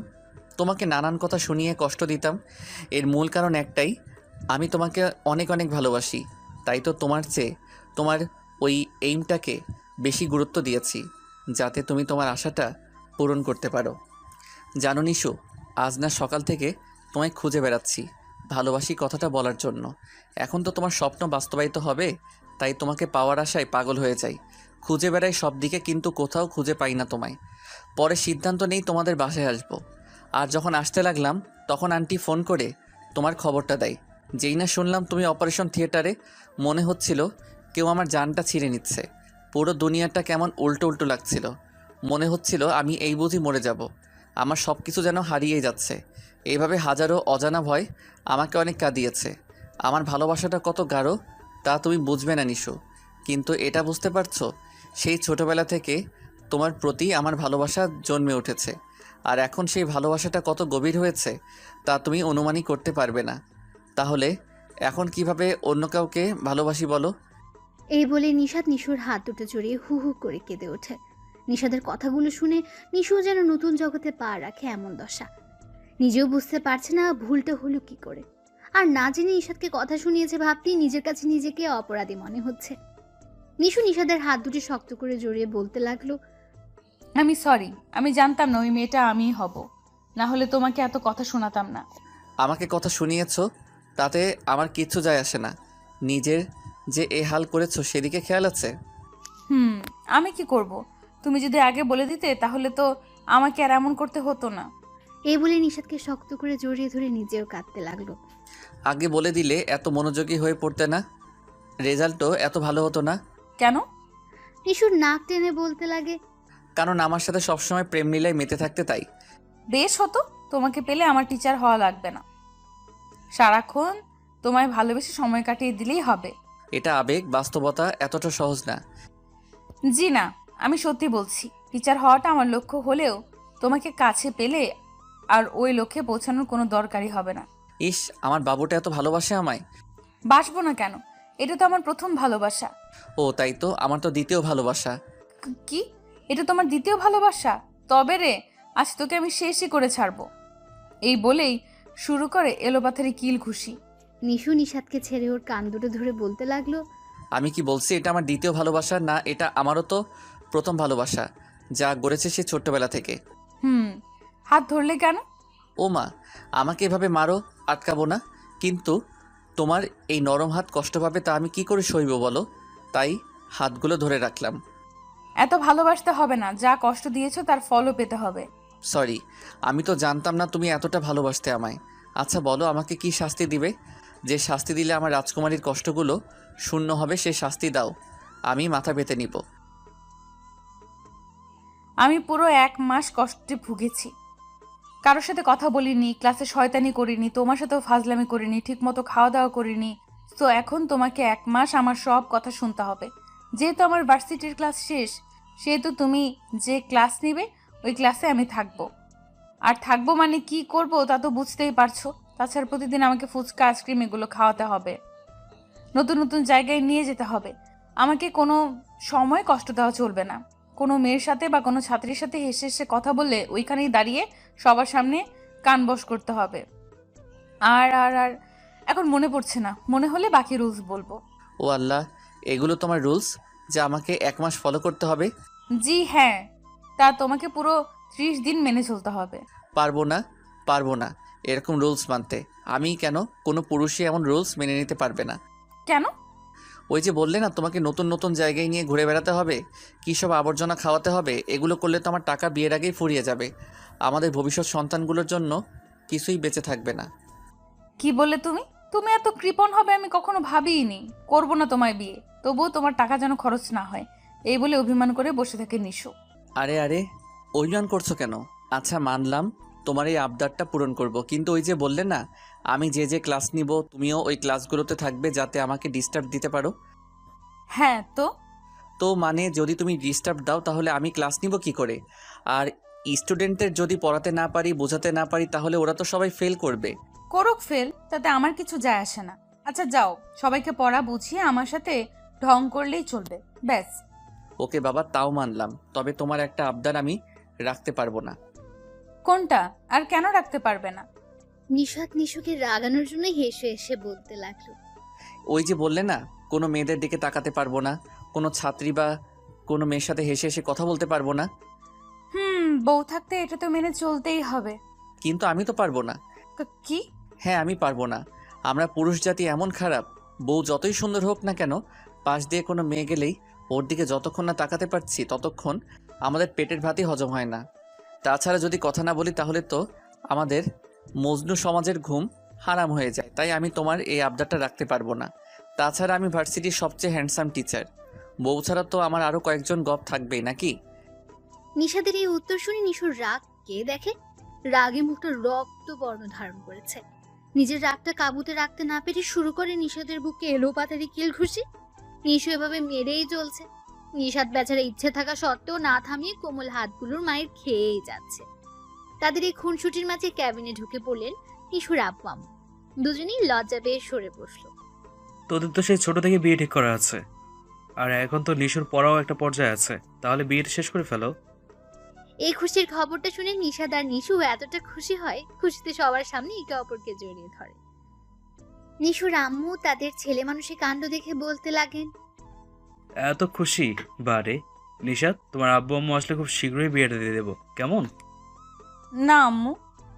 Speaker 4: তোমাকে নানান কথা শুনিয়ে কষ্ট দিতাম। এর মূল কারণ একটাই, আমি তোমাকে অনেক অনেক ভালোবাসি। তাই তো তোমার চেয়ে তোমার ওই এইমটাকে বেশি গুরুত্ব দিয়েছি, যাতে তুমি তোমার আশাটা পূরণ করতে পারো। জানো নিশু, আজ না সকাল থেকে তোমায় খুঁজে বেড়াচ্ছি ভালোবাসি কথাটা বলার জন্য। এখন তো তোমার স্বপ্ন বাস্তবায়িত হবে, তাই তোমাকে পাওয়ার আশায় পাগল হয়ে যাই। খুঁজে বেড়াই সব দিকে, কিন্তু কোথাও খুঁজে পাই না তোমায়। পরে সিদ্ধান্ত নেই তোমাদের বাসায় আসবো। আর যখন আসতে লাগলাম তখন আন্টি ফোন করে তোমার খবরটা দেয়। যেই না শুনলাম তুমি অপারেশন থিয়েটারে, মনে হচ্ছিল কেউ আমার জানটা ছিঁড়ে নিচ্ছে। পুরো দুনিয়াটা কেমন উল্টো উল্টো লাগছিল। মনে হচ্ছিল আমি এই বুঝি মরে যাব। আমার সব কিছু যেন হারিয়ে যাচ্ছে। এইভাবে হাজারো অজানা ভয় আমাকে অনেক কাঁদিয়েছে। আমার ভালোবাসাটা কত গাঢ় তা তুমি বুঝবে না নিশু, কিন্তু এটা বুঝতে পারছো, সেই ছোটবেলা থেকে তোমার প্রতি আমার ভালোবাসা জন্মে উঠেছে। আর এখন সেই ভালোবাসাটা কত গভীর হয়েছে তা তুমি অনুমানই করতে পারবে না। তাহলে এখন কিভাবে অন্য কাউকে ভালোবাসি বলো?
Speaker 3: এই বলে নিশাত নিশুর হাত দুটো জড়িয়ে হু হু করে কেঁদে ওঠে। নিশাদের কথাগুলো শুনে নিশু যেন নতুন জগতে পা রাখে এমন দশা। নিজেও বুঝতে পারছে না ভুলটা হলো কি করে। আর না জেনে নিশাদকে কথা শুনিয়েছে ভাবতেই নিজের কাছে নিজেকে অপরাধী মনে হচ্ছে। নিশু নিশাদের হাত দুটি শক্ত করে জড়িয়ে বলতে লাগলো,
Speaker 2: আমি সরি, আমি জানতাম না ওই মেয়েটা আমিই হব, না হলে তোমাকে এত কথা শোনাতাম না।
Speaker 4: আমাকে কথা শুনিয়েছো তাতে আমার কিচ্ছু যায় আসে না। নিজের যে এ হাল করেছো সেদিকে খেয়াল আছে?
Speaker 2: আমি কি করব? তুমি যদি আগে বলে দিতে তাহলে তো আমাকে আর এমন করতে হতো না।
Speaker 3: এই বলে নিশাদকে শক্ত করে জড়িয়ে ধরে নিজেও কাঁদতে লাগলো।
Speaker 4: আগে বলে দিলে এত মনোযোগী হয়ে পড়তে না, রেজাল্টও এত ভালো হতো না।
Speaker 2: কেন?
Speaker 3: নিশুর নাক টেনে বলতে লাগে,
Speaker 4: কারণ আমার সাথে সবসময় প্রেম লীলায় মেতে থাকতে, তাই।
Speaker 2: বেশ হতো, তোমাকে পেলে আমার টিচার হওয়া লাগবে না, সারাক্ষণ তোমায় ভালোবেসে সময় কাটিয়ে দিলেই হবে।
Speaker 4: এটা আবেগ, বাস্তবতা এতটা সহজ না।
Speaker 2: জি না, আমি সত্যি বলছি, টিচার হওয়াটা আমার লক্ষ্য হলেও তোমাকে কাছে পেলে আর ওই লক্ষ্যে পৌঁছানোর কোনো দরকারই হবে না।
Speaker 4: ইস, আমার বাবুটা এত ভালোবাসে আমায়।
Speaker 2: বাসবো না কেন? এটা তো আমার প্রথম ভালোবাসা।
Speaker 4: ও তাই তো, আমার তো দ্বিতীয় ভালোবাসা।
Speaker 2: কি? এটা তোমার দ্বিতীয় ভালোবাসা? তবে রে, আজ তোকে আমি শেষই করে ছাড়বো। এই বলেই শুরু করে এলোপাথারি কিল ঘুষি।
Speaker 3: নিশু নিশাদকে ছেড়ে ওর কান দুটো ধরে বলতে লাগলো,
Speaker 4: আমি কি বলছি এটা আমার দ্বিতীয় ভালোবাসা না? এটা আমারও তো প্রথম ভালোবাসা, যা গড়েছে সে ছোট্টবেলা থেকে।
Speaker 2: হাত ধরলে কেন?
Speaker 4: ও মা, আমাকে এভাবে মারো, আটকাবো না। কিন্তু তোমার এই নরম হাত কষ্ট পাবে, তা আমি কি করে সইব বলো? তাই হাতগুলো ধরে রাখলাম।
Speaker 2: এত ভালোবাসতে হবে না, যা কষ্ট দিয়েছো তার ফলও পেতে হবে।
Speaker 4: সরি, আমি তো জানতাম না তুমি এতটা ভালোবাসতে আমায়। আচ্ছা বলো, আমাকে কি শাস্তি দিবে? যে শাস্তি দিলে আমার রাজকুমারীর কষ্টগুলো শূন্য হবে, সে শাস্তি দাও, আমি মাথা পেতে নিব।
Speaker 2: আমি পুরো 1 মাস কষ্টে ভুগেছি, কারোর সাথে কথা বলিনি, ক্লাসে শয়তানি করিনি, তোমার সাথেও ফাজলামি করিনি, ঠিকমতো খাওয়া দাওয়া করিনি। তো এখন তোমাকে 1 মাস আমার সব কথা শুনতে হবে। যেহেতু আমার ভার্সিটির ক্লাস শেষ, সেহেতু তুমি যে ক্লাস নিবে ওই ক্লাসে আমি থাকবো। আর থাকবো মানে কি করব তা তো বুঝতেই পারছো। তাছাড়া প্রতিদিন আমাকে ফুচকা, আইসক্রিম এগুলো খাওয়াতে হবে, নতুন নতুন জায়গায় নিয়ে যেতে হবে। আমাকে কোনো সময় কষ্ট দেওয়া চলবে না। কোনো মেয়ের সাথে বা কোনো ছাত্রীর সাথে হেসে হেসে কথা বললে ওইখানেই দাঁড়িয়ে সবার সামনে কান বশ করতে হবে। আর আর আর এখন মনে পড়ছে না, মনে হলে বাকি রুলস বলবো।
Speaker 4: ও আল্লাহ, এগুলো তোমার রুলস যা আমাকে 1 মাস ফলো করতে হবে?
Speaker 2: জি হ্যাঁ, তা তোমাকে পুরো 30 দিন মেনে চলতে হবে।
Speaker 4: পারবো না, পারবো না এরকম রুলস মানতে। আমি কেন? কোনো পুরুষই এমন রুলস মেনে নিতে পারবে না।
Speaker 2: কেন?
Speaker 4: ওই যে বললে না তোমাকে নতুন নতুন জায়গায় নিয়ে ঘুরে বেড়াতে হবে, কী সব আবর্জনা খাওয়াতে হবে, এগুলো করলে তো আমার টাকা বিয়ের আগেই ফুরিয়ে যাবে। আমাদের ভবিষ্যৎ সন্তানগুলোর জন্য কিছুই বেঁচে থাকবে না।
Speaker 2: কি বললে তুমি? তুমি এত কৃপণ হবে আমি কখনো ভাবিইনি। করবো না তোমায় বিয়ে, তবুও তোমার টাকা যেন খরচ না হয়। এই বলে অভিমান করে বসে থাকে নিশু।
Speaker 4: আরে আরে, অভিমান করছো কেন? আচ্ছা মানলাম তোমার এই আবদারটা পূরণ করব, কিন্তু ওই যে বললে না আমি যে যে ক্লাস নিব তুমিও ওই ক্লাসগুলোতে থাকবে যাতে আমাকে ডিস্টার্ব দিতে পারো।
Speaker 2: হ্যাঁ
Speaker 4: তো মানে যদি তুমি ডিস্টার্ব দাও তাহলে আমি ক্লাস নিব কি করে? আর স্টুডেন্টদের যদি পড়াতে না পারি, বোঝাতে না পারি, তাহলে ওরা তো সবাই ফেল করবে।
Speaker 2: করুক ফেল, তাতে আমার কিছু যায় আসে না। আচ্ছা যাও, সবাইকে পড়া বুঝিয়ে আমার সাথে ঢং করলেই চলবে, ব্যাস।
Speaker 4: ওকে বাবা, তাও মানলাম, তবে তোমার একটা আবদার আমি রাখতে পারবো না।
Speaker 2: কোনটা? আর কেন রাখতে পারবে না?
Speaker 3: নিশাত নিশুকে রাগানোর জন্য হেসে হেসে বলতে লাগলো।
Speaker 4: ওই যে বললে না কোনো মেয়েদের দিকে তাকাতে পারবো না, কোনো ছাত্রী বা কোনো মেয়ের সাথে হেসে হেসে কথা বলতে পারবো না।
Speaker 2: বউ থাকতে এটা তো মেনে চলতেই হবে।
Speaker 4: কিন্তু আমি তো পারবো না।
Speaker 2: কি?
Speaker 4: হ্যাঁ আমি পারবো না। আমরা পুরুষ জাতি এমন খারাপ, বউ যতই সুন্দর হোক না কেন, পাশ দিয়ে কোনো মেয়ে গেলেই ওর দিকে যতক্ষণ না তাকাতে পারছি ততক্ষণ আমাদের পেটের ভাতই হজম হয় না। তাছাড়া যদি কথা না বলি তাহলে তো আমাদের মজনু সমাজের ঘুম হারাম হয়ে যায়। তাই আমি তোমার এই আবদারটা রাখতে পারবো না। তাছাড়া আমি ভার্সিটির সবচেয়ে হ্যান্ডসাম টিচার, বউ ছাড়া তো আমার আরও কয়েকজন গপ থাকবেই নাকি?
Speaker 3: নিশাদের এই উত্তর শুনে নিশুর রাগ কে দেখে। রাগে মুখটা রক্ত বর্ণ ধারণ করেছে। নিজের রাগটা কাবুতে রাখতে না পেরে শুরু করে নিশাদের বুকে এলো পাতারি কিল ঘুষি। নিশু এভাবে মেরেই চলছে। নিশাদ বেচারা ইচ্ছে থাকা সত্ত্বেও না থামিয়ে কোমল হাতগুলোর মায়ের খেয়েই যাচ্ছে। তাদের এই খুনসুটির মাঝে ক্যাবিনে ঢুকে পড়লেন নিশুর আব্বু আম্মু। দুজনেই লজ্জা পেয়ে সরে বসলো।
Speaker 5: তোদের তো সেই ছোট থেকে বিয়ে ঠিক করা আছে, আর এখন তো নিশুর পড়াও একটা পর্যায়ে আছে, তাহলে বিয়েটা শেষ করে ফেলো।
Speaker 3: এই খুশির খবরটা শুনে নিশাদ আর নিশু এতটা খুশি হয়, খুশিতে সবার সামনে একে অপরকে জড়িয়ে ধরে। নিশুর আম্মু তাদের ছেলে মানুষের কাণ্ড দেখে বলতে লাগেন,
Speaker 5: এত খুশি? বারে নিশাত, তোমার আব্বু আম্মু আসলে খুব শীঘ্রই বিয়েটা দিয়ে দেবো, কেমন?
Speaker 2: না আম্মু,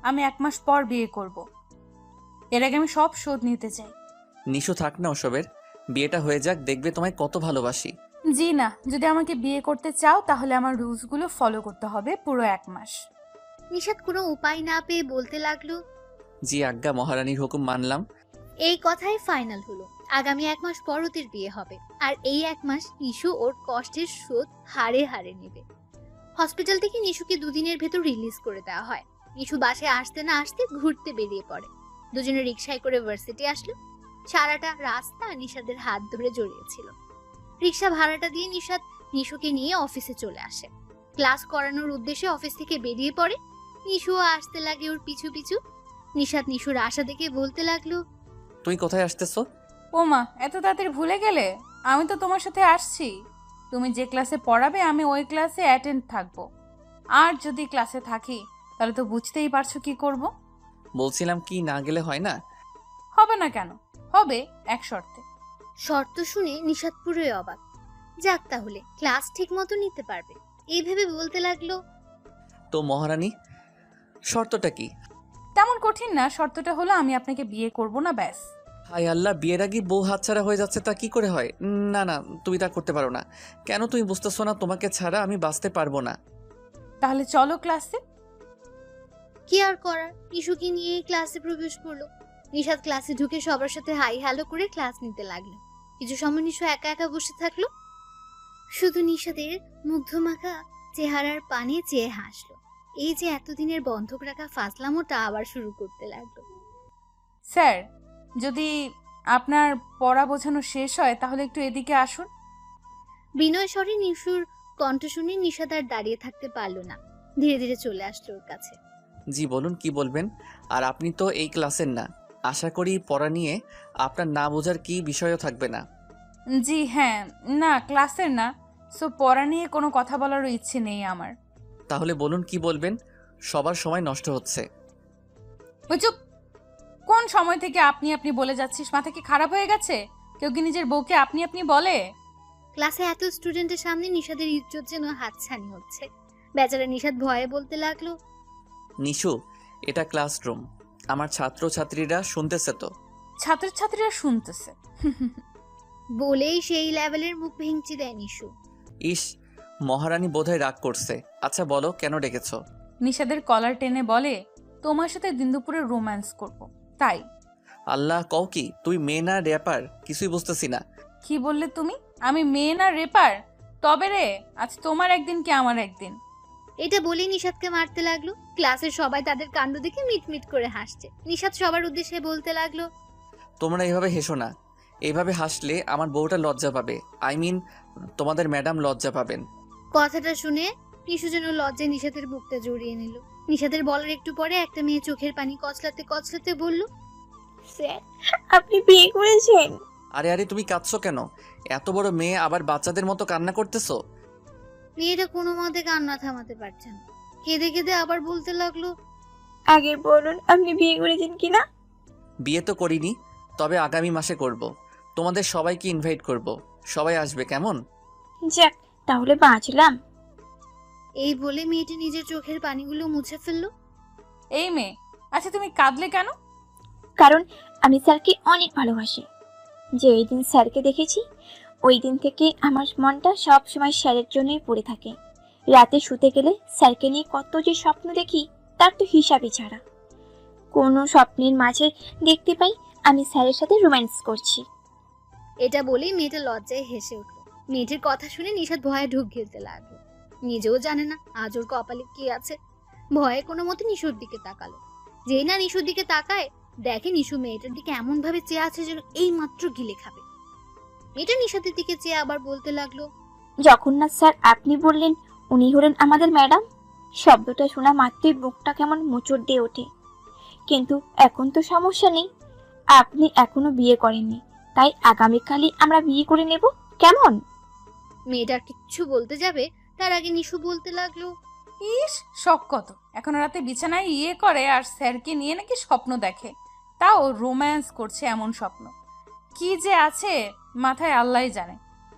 Speaker 2: আমি 1 মাস পর বিয়ে করব। এর আগে আমি সব শোধ নিতে চাই।
Speaker 4: নিশু থাক না ওসবের, বিয়েটা হয়ে যাক, দেখবে তোমায় কত ভালোবাসি।
Speaker 2: জি না, যদি আমাকে বিয়ে করতে চাও তাহলে আমার রুলসগুলো ফলো করতে হবে পুরো 1 মাস।
Speaker 3: নিশাদ কোনো উপায় না পেয়ে বলতে লাগলো,
Speaker 4: জি আজ্ঞা, মহারানীর হুকুম মানলাম।
Speaker 3: এই কথাই ফাইনাল হলো। আগামী 1 মাস পর ওদের বিয়ে হবে। আর এই 1 মাস নিশু ওর কষ্টের শোধ হাড়ে হাড়ে নেবে। হসপিটাল থেকে নিশুকে 2 দিনের ভেতর রিলিজ করে দেওয়া হয়। নিশু বাসায় আসতে না আসতে ঘুরতে বেরিয়ে পড়ে। দুজনে রিক্সায় করে ভার্সিটি আসলো। সারাটা রাস্তা নিশাদের হাত ধরে জড়িয়েছিল। রিক্সা ভাড়াটা দিয়ে নিশাদ নিশুকে নিয়ে অফিসে চলে আসে। ক্লাস করানোর উদ্দেশ্যে অফিস থেকে বেরিয়ে পড়ে। নিশুও আসতে লাগে ওর পিছু পিছু। নিশাদ নিশুর আশা দেখে বলতে লাগলো,
Speaker 4: তুই কোথায় আসতেছো?
Speaker 2: ও মা, এত তাড়াতাড়ি ভুলে গেলে? আমি তো তোমার সাথে আসছি। তুমি যে ক্লাসে পড়াবে আমি ওই ক্লাসে অ্যাটেন্ড থাকবো। আর যদি ক্লাসে থাকি তাহলে তো বুঝতেই পারছো কি করব।
Speaker 4: বলছিলাম কি না গেলে হয় না?
Speaker 2: হবে না কেন? হবে, এক শর্তে।
Speaker 3: শর্ত শুনে নিশাদ পুরোই অবাক। যাক, তাহলে ক্লাস ঠিক মতো নিতে পারবে এই ভেবে বলতে লাগলো,
Speaker 4: তো মহারানী, শর্তটা কি?
Speaker 2: তেমন কঠিন না, শর্তটা হলো আমি আপনাকে বিয়ে করব না, ব্যাস।
Speaker 4: হায় আল্লাহ, বিয়ের আগে বউ হাতছাড়া হয়ে যাচ্ছে, তা কি করে হয়? না না, তুমি তা করতে পারো না। কেন তুমি বুঝতেছো না তোমাকে ছাড়া আমি বাঁচতে পারবো না?
Speaker 2: তাহলে চলো ক্লাসে।
Speaker 3: কি আর করার, নিশুকে নিয়ে ক্লাসে প্রবেশ করলো। নিশাদ ক্লাসে ঢুকে সবার সাথে হাই হ্যালো করে ক্লাস নিতে লাগলো। কিছু সময় নিশু একা একা বসে থাকলো। শুধু নিশাদের মুগ্ধমাখা চেহারার পানে চেয়ে হাসলো। এই যে এতদিনের বন্ধক রাখা ফাজলামোটা আবার শুরু করতে লাগলো।
Speaker 2: স্যার, যদি আপনার পড়া বোঝানো শেষ হয় তাহলে একটু এদিকে আসুন।
Speaker 3: বিনয় স্বরে নিশুর কণ্ঠ শুনে নিশাদ আর দাঁড়িয়ে থাকতে পারলো না। ধীরে ধীরে চলে আসলো ওর কাছে।
Speaker 4: জি বলুন, কি বলবেন? আর আপনি তো এই ক্লাসের না, আশা করি পড়া নিয়ে আপনার না বোঝার কি বিষয়ও থাকবে না।
Speaker 2: জি হ্যাঁ, না ক্লাসের না, সো পড়া নিয়ে কোনো কথা বলারও ইচ্ছে নেই আমার।
Speaker 4: তাহলে বলুন কি বলবেন? সবার সময় নষ্ট হচ্ছে।
Speaker 2: ওই চুপ! কোন সময় থেকে আপনি আপনি বলে যাচ্ছিস? মাথা কি খারাপ হয়ে গেছে? কেউ কি নিজের বউকে আপনি আপনি বলে?
Speaker 3: ক্লাসে এত স্টুডেন্টের সামনে নিশাদের ইজ্জত যেন হাতছানি হচ্ছে। বেচারা নিশাদ ভয়ে বলতে লাগলো,
Speaker 4: নিশু, এটা ক্লাসরুম, আমার ছাত্র ছাত্রীরা শুনতেছে তো।
Speaker 2: ছাত্রছাত্রীরা শুনতেছে।
Speaker 3: বলেই সেই লেভেলের মুখ ভেঙচি দেয় নিশু।
Speaker 4: ইস, মহারানী বোধহয় রাগ করছে। আচ্ছা বলো, কেন ডেকেছো?
Speaker 2: নিশাদের কলার টেনে বলে, তোমার সাথে দিন দুপুরে রোম্যান্স করব, তাই।
Speaker 4: আল্লাহ, কও কি? তুই মেয়ে না র্যাপার? কিছুই বুঝতেছি না।
Speaker 2: কি বললে তুমি? আমি মেয়ে না রেপার? তবে রে, আজ তোমার একদিন কি আমার একদিন।
Speaker 3: এটা বলেই নিশাদকে মারতে লাগলো। ক্লাসের সবাই তাদের কাণ্ড দেখে মিটমিট করে হাসছে। নিশাদ সবার উদ্দেশ্যে বলতে লাগলো,
Speaker 4: তোমরা এইভাবে হেসো না। এইভাবে হাসলে আমার বউটা লজ্জা পাবে। আই মিন তোমাদের ম্যাডাম লজ্জা পাবেন।
Speaker 3: কথাটা শুনে নিশু যেন লজ্জায় নিশাদের বুকটা জড়িয়ে নিল। নিশাদের বলার একটু পরে একটা মেয়ে চোখের পানি কচলাতে কচলাতে বলল,
Speaker 8: স্যার, আপনি বিয়ে করেছেন?
Speaker 4: আরে আরে তুমি কাঁদছো কেন? এত বড় মেয়ে আবার বাচ্চাদের মতো কান্না করতেছো?
Speaker 3: মেয়েটা কোনো মতে কান্না থামাতে পারছে না। কেঁদে কেঁদে আবার বলতে লাগলো,
Speaker 8: আগে বলুন আপনি বিয়ে করেছেন কিনা।
Speaker 4: বিয়ে তো করিনি, তবে আগামী মাসে করব। তোমাদের সবাইকে ইনভাইট করব, সবাই আসবে কেমন?
Speaker 8: যাক, তাহলে বাঁচলাম।
Speaker 3: এই বলে মেয়েটি নিজের চোখের পানিগুলো মুছে ফেললো।
Speaker 2: এই মেয়ে, আচ্ছা তুমি কাঁদলে কেন?
Speaker 8: কারণ আমি স্যারকে অনেক ভালোবাসি। যেই দিন স্যারকে দেখেছি ওই দিন থেকে আমার মনটা সব সময় স্যারের জন্যই পড়ে থাকে। রাতে শুতে গেলে স্যারকে নিয়ে কত যে স্বপ্ন দেখি তার তো হিসাবই ছাড়া। কোনো স্বপ্নের মাঝে দেখতে পাই আমি স্যারের সাথে রোম্যান্স করছি।
Speaker 3: এটা বলেই মেয়েটা লজ্জায় হেসে উঠলো। মেয়েটির কথা শুনে নিশাদ ভয়ে ঢুক গিলতে লাগলো। নিজেও জানে না আজ ওর কপালে কি আছে। ভয়ে কোনো মতে নিশুর দিকে তাকালো। যেই না নিশুর দিকে তাকায়, দেখে নিশু মেয়েটার দিকে এমন ভাবে চেয়ে আছে যেন এই মাত্র গিলে খাবে। মেয়েটা নিশাদের দিকে চেয়ে আবার বলতে লাগলো,
Speaker 8: যখন না স্যার আপনি বললেন উনি হলেন আমাদের ম্যাডাম, শব্দটা শোনা মাত্রই বুকটা কেমন মোচড় দিয়ে ওঠে। কিন্তু এখন তো সমস্যা নেই, আপনি এখনো বিয়ে করেননি, তাই আগামীকালই আমরা বিয়ে করে নেব, কেমন?
Speaker 3: মেয়েটা কিচ্ছু বলতে যাবে তার আগে নিশু বলতে লাগলো,
Speaker 2: ইস, শখ কত! এখন রাতে বিছানায় করে আর স্যারকে নিয়ে নাকি স্বপ্ন দেখে, তাও রোম্যান্স করছে। এমন স্বপ্ন কি যে আছে মাথায় আল্লাহই জানে।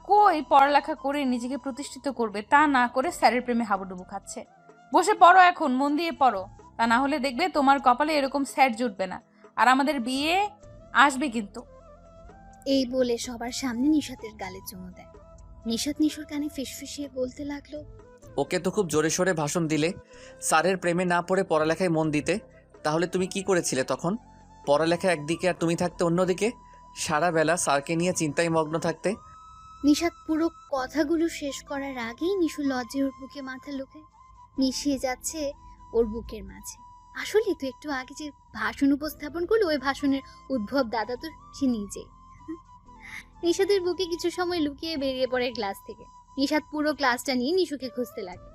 Speaker 2: কই পড়ালেখা করে নিজেকে প্রতিষ্ঠিত করবে, তা না করে স্যারের প্রেমে হাবুডুবু খাচ্ছে। বসে পড়ো, এখন মন দিয়ে পড়ো, তা না হলে দেখবে তোমার কপালে এরকম স্যার জুটবে না, আর আমাদের বিয়ে আসবে কিন্তু।
Speaker 3: এই বলে সবার সামনে নিশাতের গালে চুমু দেয়। নিশাত নিশুর কানে ফিসফিসিয়ে বলতে লাগলো,
Speaker 4: ওকে তো খুব জোরে সোরে ভাষণ দিলে স্যারের প্রেমে না পড়ে পড়ালেখায় মন দিতে। তাহলে তুমি কি করেছিলে তখন? পড়ালেখা একদিকে আর তুমি থাকতে অন্যদিকে, সারা বেলা স্যারকে নিয়ে চিন্তায় মগ্ন থাকতে।
Speaker 3: নিশাত পুরো কথাগুলো শেষ করার আগেই নিশু লজ্জায় ওর বুকে মাথা লুকায়, মিশিয়ে যাচ্ছে ওর বুকের মাঝে। আসলে তো একটু আগে যে ভাষণ উপস্থাপন করলো ওই ভাষণের উদ্ভব দাদা তো সে নিজে। নিশাতের বুকে কিছু সময় লুকিয়ে বেরিয়ে পড়ে ক্লাস থেকে। নিশাত পুরো ক্লাসটা নিয়ে নিশুকে খুঁজতে লাগে।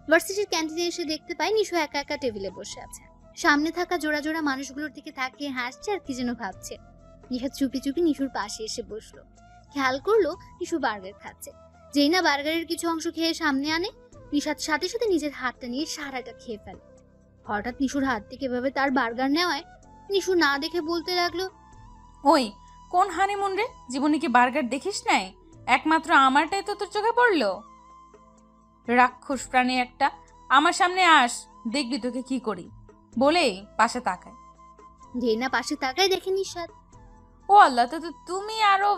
Speaker 3: ভার্সিটির ক্যান্টিনে এসে দেখতে পায় নিশু একা একা টেবিলে বসে আছে। সামনে থাকা জোড়া জোড়া মানুষগুলোর দিকে তাকিয়ে হাসছে আর কি যেন ভাবছে। নিশাত চুপি চুপি নিশুর পাশে এসে বসলো। খেয়াল করলো নিশু বার্গার খাচ্ছে। যেই না বার্গারের কিছু অংশ খেয়ে সামনে আনে, নিশাত সাথে সাথে নিজের হাতটা নিয়ে সারাটা খেয়ে ফেলে। হঠাৎ নিশুর হাত থেকে এভাবে তার বার্গার নেওয়ায় নিশু না দেখে বলতে লাগলো,
Speaker 2: ওই কোন হানিমুন রে? জীবনে কি বার্গার দেখিস নাই? একমাত্র আমারটাই তো তোর চোখে পড়লো। রাক্ষস প্রাণী একটা, আমার সামনে আস, দেখবি তোকে কি করি। বলেই পাশে তাকায়।
Speaker 3: যেই না পাশে তাকায় দেখে নিশাত।
Speaker 2: ও আল্লাহ, তো তুমি আরো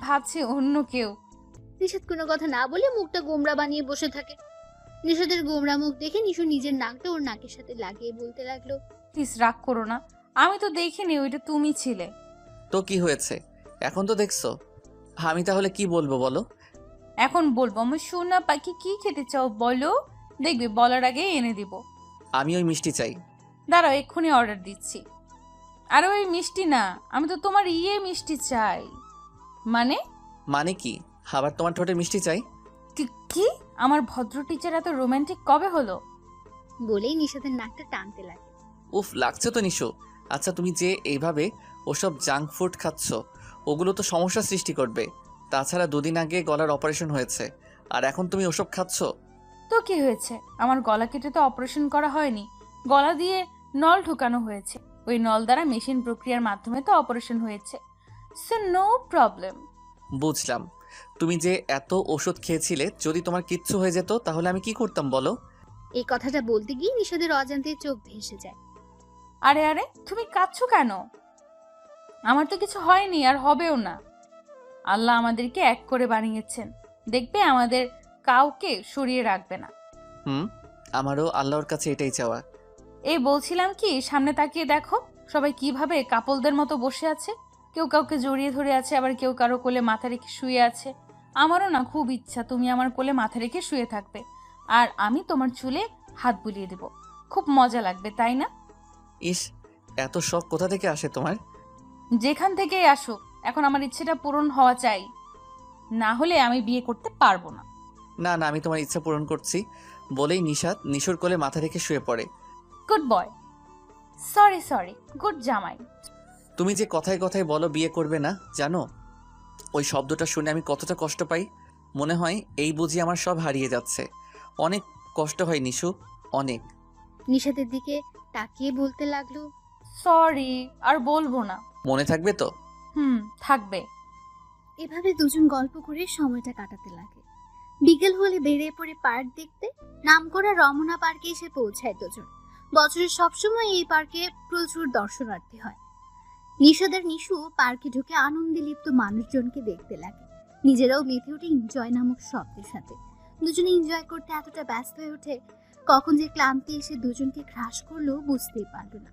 Speaker 2: ভাবছি অন্য কেউ।
Speaker 3: নিশাত কোনো কথা না বলে মুখটা গোমড়া বানিয়ে বসে থাকে। নিশাতের গোমড়া মুখ দেখে নিশু নিজের নাকটা ওর নাকের সাথে লাগিয়ে বলতে লাগলো,
Speaker 2: প্লিজ রাগ করো না, আমি তো দেখিনি ওইটা তুমি ছিলে।
Speaker 4: তো কি হয়েছে? এখন তো দেখছো। আমি তাহলে কি বলবো বলো?
Speaker 2: এখন বলবো, আমি সোনা পাখি কি খেতে চাও বলো, দেখবি বলার আগে এনে দিব।
Speaker 4: আমি ওই মিষ্টি চাই।
Speaker 2: দাঁড়াও, এক্ষুনি অর্ডার দিচ্ছি। আরে ওই মিষ্টি না, আমি তো তোমার মিষ্টি চাই। মানে?
Speaker 4: মানে কি? আবার তোমার ঠোঁটে মিষ্টি চাই?
Speaker 2: কি? আমার ভদ্র টিচার এত রোমান্টিক কবে হলো?
Speaker 3: বলেই নিশাতের নাকটা টানতে লাগে।
Speaker 4: উফ, লাগছে তো নিশো। আচ্ছা, তুমি যে এইভাবে ওসব জাঙ্ক ফুড খাচ্ছ, ওগুলো তো সমস্যা সৃষ্টি করবে। তাছাড়া 2 দিন আগে গলার অপারেশন হয়েছে, আর এখন তুমি ওসব খাচ্ছ।
Speaker 2: তো কি হয়েছে? আমার গলা কেটে তো অপারেশন করা হয়নি, গলা দিয়ে নল ঢোকানো হয়েছে। ওই নল দ্বারা মেশিন প্রক্রিয়ার মাধ্যমে তো অপারেশন হয়েছে, সো নো প্রবলেম।
Speaker 4: বুঝলাম। তুমি যে এত ওষুধ খেয়েছিলে, যদি তোমার কিচ্ছু হয়ে যেত তাহলে আমি কি করতাম বলো?
Speaker 3: এই কথাটা বলতে গিয়ে নিশাদের অজান্তে চোখ ভেসে যায়।
Speaker 2: আরে আরে, তুমি কাঁদছো কেন? আমার তো কিছু হয়নি, আর হবেও না। আল্লাহ আমাদেরকে এক করে বানিয়েছেন, দেখবে আমাদের কাউকে সরিয়ে রাখবে না।
Speaker 4: আমারও আল্লাহর কাছে এটাই চাওয়া।
Speaker 2: এই বলছিলাম কি, সামনে তাকিয়ে দেখো সবাই কিভাবে কাপলদের মতো বসে আছে। কেউ কাউকে জড়িয়ে ধরে আছে, আবার কেউ কারো কোলে মাথা রেখে শুয়ে আছে। আমারও না খুব ইচ্ছা তুমি আমার কোলে মাথা রেখে শুয়ে থাকবে আর আমি তোমার চুলে হাত বুলিয়ে দেব। খুব মজা লাগবে, তাই না?
Speaker 4: ইস, এত শখ কোথা থেকে আসে তোমার?
Speaker 2: যেখান থেকেই আসুক, এখন আমার ইচ্ছেটা পূরণ হওয়া চাই, না হলে আমি বিয়ে করতে পারবো না।
Speaker 4: না না, আমি তোমার ইচ্ছা পূরণ করছি বলেই নিশাত নিশুর কোলে মাথা রেখে শুয়ে পড়ে।
Speaker 2: গুড বয়, সরি গুড জামাই।
Speaker 4: তুমি যে কথায় কথায় বলো বিয়ে করবে না, জানো ওই শব্দটা শুনে আমি কতটা কষ্ট পাই। মনে হয় এই বুঝি আমার সব হারিয়ে যাচ্ছে। অনেক কষ্ট হয় নিশু, অনেক।
Speaker 3: নিশাতের দিকে তাকিয়ে বলতে লাগলো,
Speaker 2: সরি, আর বলবো না।
Speaker 4: মনে থাকবে তো?
Speaker 2: থাকবে।
Speaker 3: এভাবে দুজন গল্প করে সময়টা কাটাতে লাগে। বিকেল হলে বেরিয়ে পড়ে পার্ক দেখতে। নামকরা রমনা পার্কে এসে পৌঁছায় দুজন। বছরের সবসময় এই পার্কে প্রচুর দর্শনার্থী হয়। নিশাদ আর নিশু পার্কে ঢুকে আনন্দে লিপ্ত মানুষজনকে দেখতে লাগে। নিজেরাও মেতে ওঠে এনজয় নামক শব্দের সাথে। দুজনে এনজয় করতে এতটা ব্যস্ত হয়ে ওঠে, কখন যে ক্লান্তি এসে দুজনকে গ্রাস করলো বুঝতেই পারল না।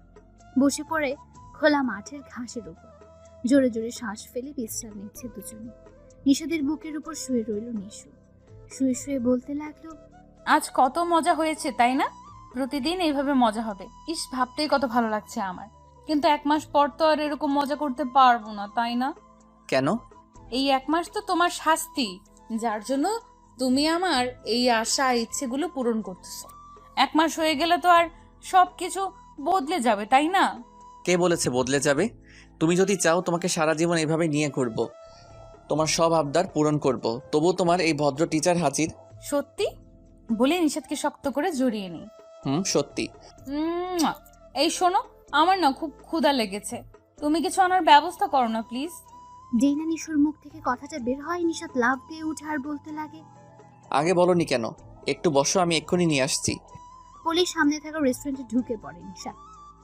Speaker 3: বসে পড়ে খোলা মাঠের ঘাসের উপর। জোরে জোরে শ্বাস ফেলে বিশ্রাম নিচ্ছে দুজনে। নিশাদের বুকের উপর শুয়ে রইল নিশু। শুয়ে শুয়ে বলতে লাগলো,
Speaker 2: আজ কত মজা হয়েছে, তাই না? প্রতিদিন এইভাবে মজা হবে। ইস, ভাবতেই কত ভালো লাগছে আমার। কিন্তু 1 মাস পর তো আর এরকম মজা করতে পারবো না, তাই না?
Speaker 4: কেন?
Speaker 2: এই 1 মাস তো তোমার শাস্তি, যার জন্য তুমি আমার এই আশা ইচ্ছেগুলো পূরণ করতেছো। 1 মাস হয়ে গেলে তো আর সবকিছু বদলে যাবে, তাই না?
Speaker 4: কে বলেছে বদলে যাবে? তুমি যদি চাও তোমাকে সারা জীবন এভাবে নিয়ে ঘুরবো, তোমার সব আবদার পূরণ করব। তবু তোমার এই ভদ্র টিচার হাজির।
Speaker 2: সত্যি? বলে নিষাদকে শক্ত করে জড়িয়ে নিই।
Speaker 4: সত্যি।
Speaker 2: এই শোনো, আমার না খুব ক্ষুধা লেগেছে, তুমি কিছু আনার ব্যবস্থা করো না প্লিজ।
Speaker 3: যেই না নিশুর মুখ থেকে কথাটা বের হয়, নিশাদ লাফ দিয়ে উঠে আর বলতে লাগে,
Speaker 4: আগে বলনি কেন? একটু বসো, আমি এক্ষুনি নিয়ে আসছি।
Speaker 3: বলেই সামনে থাকা রেস্টুরেন্টে ঢুকে পড়ে নিশাদ।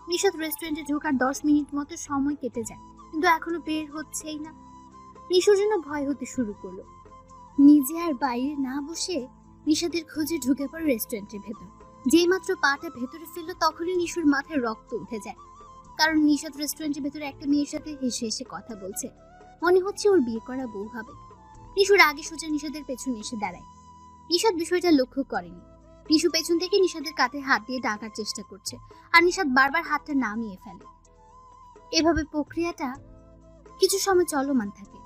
Speaker 3: নিশাদ রেস্টুরেন্টে ঢোকার 10 মিনিট মতো সময় কেটে যায়, কিন্তু এখনো বের হচ্ছেই না। নিশুর জন্য ভয় হতে শুরু করলো। নিজে আর বাইরে না বসে নিশাদের খোঁজে ঢুকে পড়ে রেস্টুরেন্টের ভেতর। যেই মাত্র পাটা ভেতরে ফেললো, তখনই নিশুর মাথায় রক্ত উঠে যায়। কারণ নিশাদ রেস্টুরেন্টের ভেতরে একটা মেয়ের সাথে হেসে হেসে কথা বলছে। মনে হচ্ছে ওর বিয়ে করা বউ হবে। নিশুর আগে সোজা নিশাদের পেছনে এসে দাঁড়ায়। নিশাদ বিষয়টা লক্ষ্য করেনি। নিশু পেছন থেকে নিশাদের কাঁধে হাত দিয়ে ডাকার চেষ্টা করছে, আর নিশাদ বারবার হাতটা নামিয়ে ফেলে। এভাবে প্রক্রিয়াটা কিছু সময় চলমান থাকে।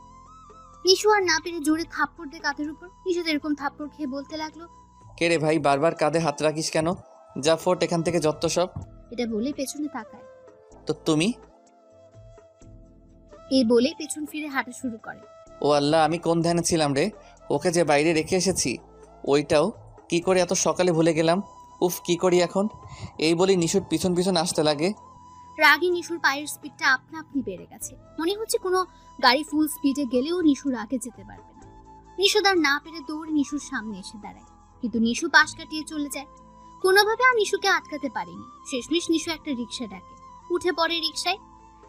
Speaker 3: নিশু আর না পেরে জোরে থাপ্পড় দিয়ে কাঁধের উপর। নিশাদ এরকম থাপ্পড় খেয়ে বলতে লাগলো,
Speaker 4: কে রে ভাই, বারবার কাঁধে হাত রাখিস কেন? যা ফোট এখান থেকে, যত সব।
Speaker 3: এটা বলে পেছনে তাকায়।
Speaker 4: তো তুমি?
Speaker 3: এই বলে পেছন ফিরে হাঁটা শুরু করে।
Speaker 4: ও আল্লাহ, আমি কোন ধ্যানে ছিলাম রে? ওকে যে বাইরে রেখে এসেছি, ওইটাও কি করে এত সকালে ভুলে গেলাম। উফ, কি করি এখন? এই বলি নিশুর পিছন পিছন আসতে লাগে।
Speaker 3: রাগে নিশুর পায়ের স্পিডটা আপনা আপনি বেড়ে গেছে। মনে হচ্ছে কোনো গাড়ি ফুল স্পিডে গেলেও নিশুর আগে যেতে পারবে না। নিশু আর না পেরে দৌড়ে নিশুর সামনে এসে দাঁড়ায়, কিন্তু নিশু পাশ কাটিয়ে চলে যায়। কোনোভাবে আর নিশুকে আটকাতে পারেনি। শেষমেশ নিশু একটা রিক্সা ডাকে, উঠে পড়ে রিক্সায়।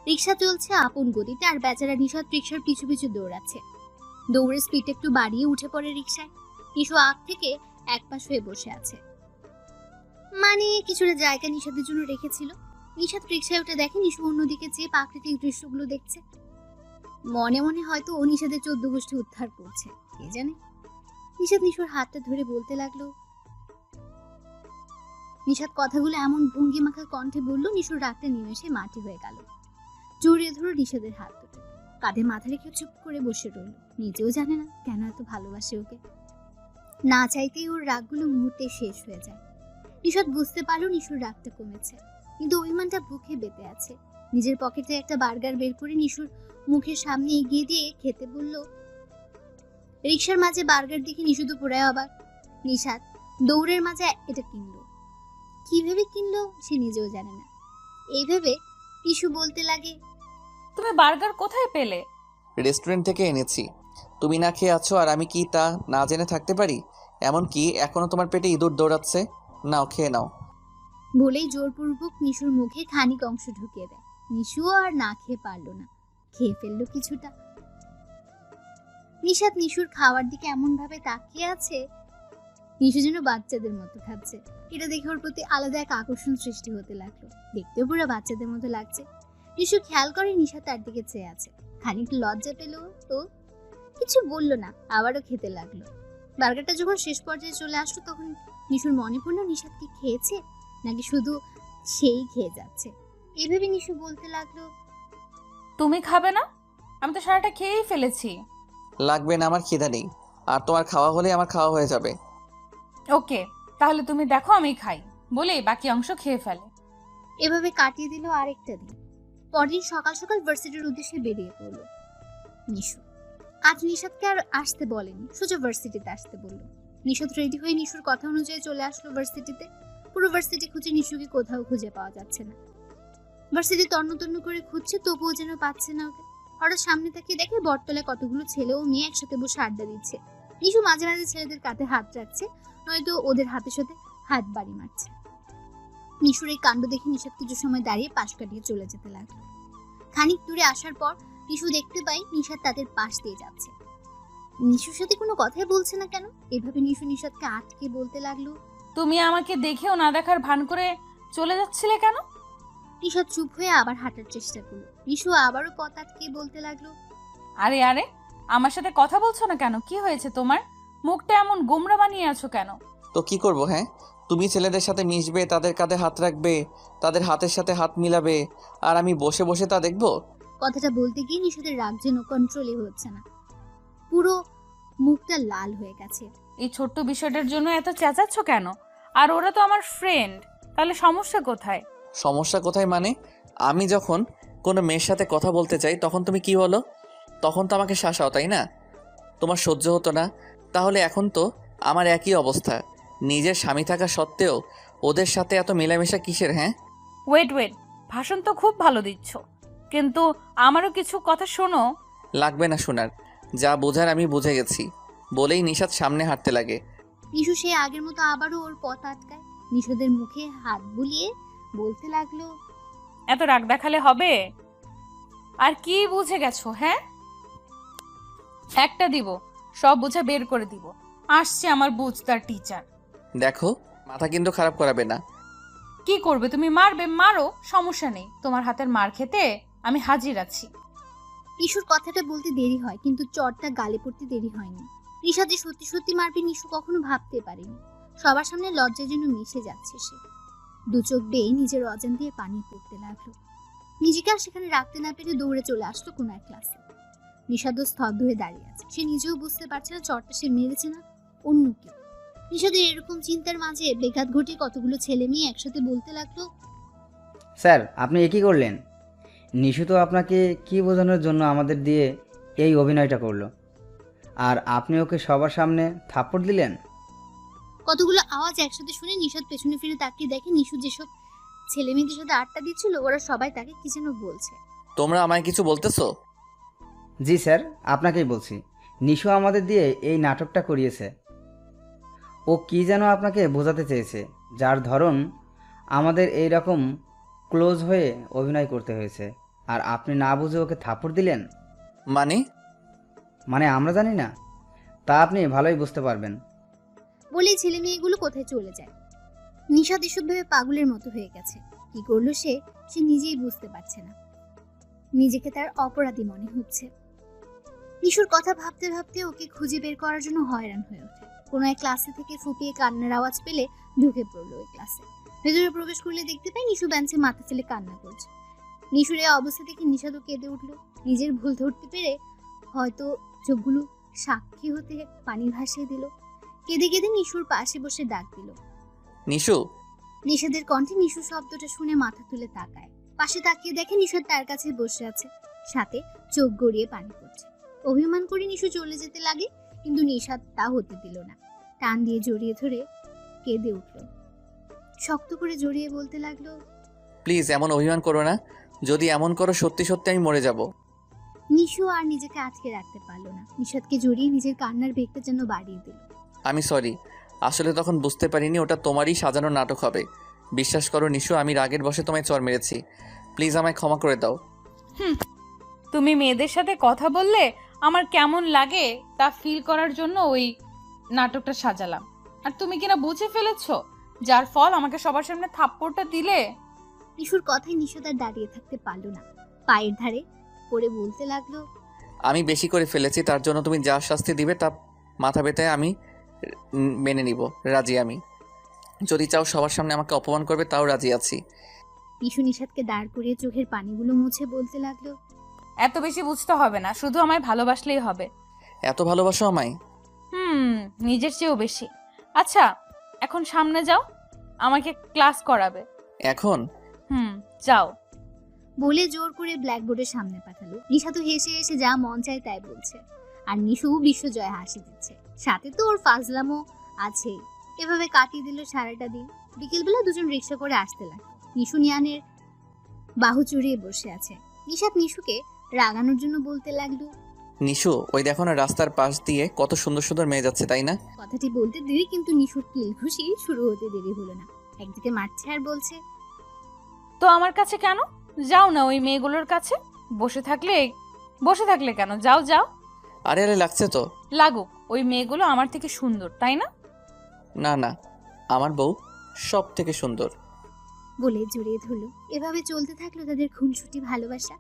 Speaker 3: রিক্সা চলছে আপন গতিতে, আর বেচারা নিশাদ রিক্সার পিছু পিছু দৌড়াচ্ছে। দৌড়ের স্পিড একটু বাড়িয়ে উঠে পড়ে রিক্সায়। নিশু আগ থেকে এক পাশ হয়ে বসে আছে, মানে কিছুটা জায়গা নিশাদের জন্য রেখেছিল। নিশাদ রিক্সায় উঠে দেখে নিশু অন্যদিকে চেয়ে প্রাকৃতিক দৃশ্যগুলো দেখছে। মনে মনে হয়তো ও নিশাদের 14 গোষ্ঠী উদ্ধার করছে, কে জানে। নিশাদ নিশুর হাতটা ধরে বলতে লাগলো। নিশাদ কথাগুলো এমন ভঙ্গি মাখা কণ্ঠে বলল, নিশুর রাগটা নিমেষে মাটি হয়ে গেল। জড়িয়ে ধরো নিশাদের হাত দুটো, কাঁধে মাথা রেখে চুপ করে বসে রইল। নিজেও জানে না কেন এত ভালোবাসে ওকে। না চাইতেই ওর রাগগুলো মুহূর্তে শেষ হয়ে যায়। নিশাদ বুঝতে পারলো নিশুর রাগটা কমেছে, কিন্তু অভিমানটা বুকে বেঁধে আছে। নিজের পকেটে একটা বার্গার বের করে নিশুর মুখের সামনে এগিয়ে দিয়ে খেতে বলল। রিক্সার মাঝে বার্গার দেখে নিশু তো পুরাই অবাক। নিশাদ দৌড়ের মাঝে এটা কিনলো। কি ভেবে কিনলো সে নিজেও জানে না। এই ভেবে নিশু বলতে লাগে,
Speaker 2: তুমি বার্গার কোথায় পেলে?
Speaker 4: রেস্টুরেন্ট থেকে এনেছি। তুমি না খেয়ে আছো আর আমি কি তা না জেনে থাকতে পারি? এমনকি এখনো তোমার পেটে ইঁদুর দৌড়াচ্ছে। নাও, খেয়ে নাও।
Speaker 3: বলেই জোরপূর্বক নিশুর মুখে খানিক অংশ ঢুকিয়ে দেয়। নিশুও আর না খেয়ে পারলো না, খেয়ে ফেললো কিছুটা। নিশাদ নিশুর খাওয়ার দিকে এমন ভাবে তাকিয়ে আছে, নিশু যেন বাচ্চাদের মতো খাচ্ছে। এটা দেখে ওর প্রতি আলাদা এক আকর্ষণ সৃষ্টি হতে লাগলো। দেখতেও পুরো বাচ্চাদের মতো লাগছে। নিশু খেয়াল করে নিশা তার দিকে চেয়ে আছে। খানিক লজ্জা পেল তো। কিছু বলল না, আবারও খেতে লাগলো। বার্গারটা যখন শেষ পর্যায়ে চলে আসলো তখন নিশুর মনে পড়লো নিশাদ কি খেয়েছে নাকি শুধু সেই খেয়ে যাচ্ছে। এভাবে নিশু বলতে লাগলো,
Speaker 2: তুমি খাবে না? আমি তো সারাটা খেয়েই ফেলেছি।
Speaker 4: লাগবে না, আমার খিদা নেই। আর তোমার খাওয়া হলে আমার খাওয়া হয়ে যাবে।
Speaker 2: ওকে, তাহলে তুমি দেখো আমি খাই বলে বাকি অংশ খেয়ে ফেলে।
Speaker 3: এভাবে কাটিয়ে দিল আরেকটা দিন। পরদিন সকাল সকাল ভার্সিটির উদ্দেশ্যে বেরিয়ে পড়লো নিশু। আজ নিশাদকে আর আসতে বলেনি, সোজা ভার্সিটিতে আসতে বলল। নিশাদ রেডি হয়ে নিশুর কথা অনুযায়ী চলে আসলো ভার্সিটিতে। পুরো ভার্সিটি খুঁজে নিশুকে কোথাও খুঁজে পাওয়া যাচ্ছে না। ভার্সিটি তন্ন তন্ন করে খুঁজছে, তবুও যেন পাচ্ছে না ওকে। হঠাৎ সামনে তাকিয়ে দেখে বটতলায় কতগুলো ছেলে ও মেয়ে একসাথে বসে আড্ডা দিচ্ছে। নিশু মাঝে মাঝে ছেলেদের কাঁধে হাত রাখছে, নয়তো ওদের হাতের সাথে হাত বাড়ি মারছে। নিশুর এই কাণ্ড দেখে নিশাদ কিছু সময় দাঁড়িয়ে পাশ কাটিয়ে চলে যেতে লাগলো। খানিক দূরে আসার পর নিশু দেখতে পাই নিশাদ তাদের পাশ দিয়ে যাচ্ছে। নিশুর সাথে কোনো কথাই বলছে না কেন? এভাবে নিশু নিশাদকে আটকে বলতে লাগলো,
Speaker 2: তুমি আমাকে দেখেও না দেখার ভান করে চলে যাচ্ছিলে কেন?
Speaker 3: নিশাদ চুপ হয়ে আবার হাঁটার চেষ্টা করলো। নিশু আবারও পথ আটকে বলতে লাগলো,
Speaker 2: আরে আরে, আমার সাথে কথা বলছো না কেন? কি হয়েছে তোমার? মুখটা এমন গোমরা বানিয়ে আছো কেন?
Speaker 4: তো কি করব? হ্যাঁ, তুমি ছেলেদের সাথে মিশবে, তাদের কাঁধে হাত রাখবে, তাদের হাতের সাথে হাত মিলাবে, আর আমি বসে বসে তা দেখবো?
Speaker 3: কথাটা বলতে গিয়ে নিশাদের রাগ যেন কন্ট্রোলই হচ্ছে না, পুরো মুখটা লাল হয়ে গেছে।
Speaker 2: এই ছোট্ট বিষয়টার জন্য এত চেঁচাচ্ছ কেন? আর ওরা তো আমার ফ্রেন্ড, তাহলে সমস্যা কোথায়?
Speaker 4: সমস্যা কোথায় মানে? আমি যখন কোনো মেয়ের সাথে কথা বলতে চাই তখন তুমি কি বলো? তখন তো আমাকে শাসাও, তাই না? তোমার সহ্য হতো না? তাহলে এখন তো আমার একই অবস্থা। নিজের স্বামী থাকা সত্ত্বেও ওদের সাথে এত মেলামেশা কিসের? হ্যাঁ,
Speaker 2: ওয়েট ওয়েট, ভাষণ তো খুব ভালো দিচ্ছ, কিন্তু আমারও কিছু কথা শোনো।
Speaker 4: লাগবে না শোনার, যা বোঝার আমি বুঝে গেছি বলেই নিশাদ সামনে হাঁটতে লাগে।
Speaker 3: নিশু সে আগের মতো আবারও ওর পথ আটকায়। নিশাদের মুখে হাত বুলিয়ে বলতে লাগলো,
Speaker 2: এত রাগ দেখালে হবে? আর কি বুঝে গেছো? হ্যাঁ, একটা দিব, সব বোঝা বের করে দিব। আসছে আমার বুঝতার টিচার।
Speaker 4: দেখো, মাথা কিন্তু খারাপ করাবে না।
Speaker 2: কি করবে তুমি? মারবে, মারো, সমস্যা নেই। তোমার হাতের মার খেতে আমি হাজির আছি।
Speaker 3: নিশুর কথাটা বলতে দেরি হয়, কিন্তু চটটা গালে পড়তে দেরি হয়নি। নিশা যে সত্যি সত্যি মারবে নিশু কখনো ভাবতে পারেনি। সবার সামনে লজ্জার জন্য মিশে যাচ্ছে সে। দু চোখ বেয়ে নিজের অজান দিয়ে পানি পড়তে লাগলো। নিজেকে আর সেখানে রাখতে না পেরে দৌড়ে চলে আসলো কোনো এক ক্লাসে। নিশাদও স্তব্ধ হয়ে দাঁড়িয়ে আছে। সে নিজেও বুঝতে পারছে না চটটা সে মেরেছে না অন্য কেউ। নিশাদের এরকম চিন্তার মাঝে বেঘাত ঘটিয়ে কতগুলো ছেলে মেয়ে একসাথে বলতে লাগলো,
Speaker 9: স্যার, আপনি এ কী করলেন? নিশু তো আপনাকে কি বোঝানোর জন্য আমাদের দিয়ে এই অভিনয়টা করলো, আর আপনি ওকে সবার সামনে থাপ্পড় দিলেন।
Speaker 3: কতগুলো আওয়াজ একসাথে শুনে নিশাদ পেছনে ফিরে তাকিয়ে দেখে নিশু যেসব ছেলে মেয়েদের সাথে আড্ডা দিচ্ছিল ওরা সবাই তাকে কি যেন বলছে।
Speaker 4: তোমরা আমায় কিছু বলতেছো?
Speaker 9: জি স্যার, আপনাকেই বলছি। নিশু আমাদের দিয়ে এই নাটকটা করিয়েছে। ও কি যেন আপনাকে বোঝাতে চেয়েছে, যার ধরন আমাদের এই রকম ক্লোজ হয়ে অভিনয় করতে হয়েছে, আর আপনি না বুঝে ওকে থাপ্পড় দিলেন।
Speaker 4: মানে
Speaker 9: আমরা জানি না, তা আপনি ভালোই বুঝতে পারবেন।
Speaker 3: বলেই ছেলে মেয়েগুলো কোথায় চলে যায়। নিশাদ এসবভাবে পাগলের মতো হয়ে গেছে। কি করলো সে নিজেই বুঝতে পারছে না। নিজেকে তার অপরাধী মনে হচ্ছে। নিশুর কথা ভাবতে ভাবতে ওকে খুঁজে বের করার জন্য হয়রান হয়ে ওঠে। কোনো এক ক্লাসে থেকে ফুপিয়ে কান্নার আওয়াজ পেলে ঢুকে পড়লো ওই ক্লাসে। ভেতরে প্রবেশ করলে দেখতে পাই নিশু বেঞ্চে মাথা ফেলে কান্না করছে। নিশুর এই অবস্থা দেখে নিশাদও কেঁদে উঠলো। নিজের ভুল ধরতে পেরে হয়তো চোখগুলো সাক্ষী হতে পানি ভাসিয়ে দিল। কেঁদে কেঁদে নিশুর পাশে বসে ডাক দিল,
Speaker 4: নিশু।
Speaker 3: নিশাদের কণ্ঠে নিশু শব্দটা শুনে মাথা তুলে তাকায়। পাশে তাকিয়ে দেখে নিশাদ তার কাছে বসে আছে, সাথে চোখ গড়িয়ে পানি পড়ছে। অভিমান করে নিশু চলে যেতে লাগে, কিন্তু নিশাদ তা হতে দিল না। টান দিয়ে জড়িয়ে ধরে কেঁদে উঠল। শক্ত করে জড়িয়ে বলতে লাগলো,
Speaker 4: প্লিজ এমন অভিমান করো না। যদি এমন করো সত্যি সত্যি আমি মরে যাব।
Speaker 3: নিশু আর নিজেকে আটকে রাখতে পারলো না। নিশাদকে জড়িয়ে নিজের কান্নার বেগটা যেন বাড়িয়ে দিল।
Speaker 4: আমি সরি, আসলে তখন বুঝতে পারিনি ওটা তোমারই সাজানো নাটক হবে। বিশ্বাস করো নিশু, আমি রাগের বশে তোমায় চড় মেরেছি। প্লিজ আমায় ক্ষমা করে দাও।
Speaker 2: তুমি মেয়েদের সাথে কথা বললে আমার কেমন লাগে তা ফিল করার জন্য ওই নাটকটা সাজালাম, আর তুমি কিনা বুঝে ফেলেছো, যার ফল আমাকে সবার সামনে থাপ্পড়টা দিলে।
Speaker 3: নিশুর কথায় নিশাদ আর দাঁড়িয়ে থাকতে পারলো না। পায়ের ধারে পড়ে বলতে লাগলো,
Speaker 4: আমি বেশি করে ফেলেছি, তার জন্য তুমি যা শাস্তি দিবে তা মাথা ব্যথে আমি মেনে নিব। রাজি আমি। যদি চাও সবার সামনে আমাকে অপমান করবে, তাও রাজি আছি।
Speaker 3: নিশু নিশাদকে দাঁড় করিয়ে চোখের পানিগুলো মুছে বলতে লাগলো,
Speaker 2: এত বেশি বুঝতে হবে না, শুধু আমায় ভালোবাসলেই হবে।
Speaker 4: এত ভালোবাসো আমায়?
Speaker 2: নিজের চেয়েও বেশি। আচ্ছা, এখন সামনে যাও, আমাকে ক্লাস করাবে।
Speaker 4: এখন?
Speaker 2: যাও।
Speaker 3: বলে জোর করে ব্ল্যাকবোর্ডের সামনে পাঠালো। নিশা তো হেসে হেসে যা মন চায় তাই বলছে, আর নিশু বিশ্বজয় হাসি দিচ্ছে। সাথে তো ওর ফাজলামও আছেই। এভাবে কাটিয়ে দিল সারাটা দিন। বিকেলবেলা দুজন রিক্সা করে আসতে লাগলো। নিশু নিয়ানের বাহু চড়িয়ে বসে আছে। নিশাদ নিশুকে রাগানোর জন্য বলতে লাগলো,
Speaker 4: নিশু, ওই দেখো না রাস্তার পাশ দিয়ে কত সুন্দর সুন্দর মেয়ে যাচ্ছে, তাই না?
Speaker 3: কথাটি বলতে দেরি, কিন্তু নিশুর কিল ঘুষি শুরু হতে দেরি হলো না। একদিকে মারছে আর বলছে,
Speaker 2: তো আমার কাছে কেন? যাও না ওই মেয়েগুলোর কাছে। বসে থাকলে কেন? যাও যাও।
Speaker 4: আরে আরে লাগছে তো।
Speaker 2: লাগুক, ওই মেয়েগুলো আমার থেকে সুন্দর, তাই না?
Speaker 4: না না, আমার বউ সব থেকে সুন্দর।
Speaker 3: বলে জড়িয়ে ধরলো। এভাবে চলতে থাকলো তাদের খুনসুটি ভালোবাসা।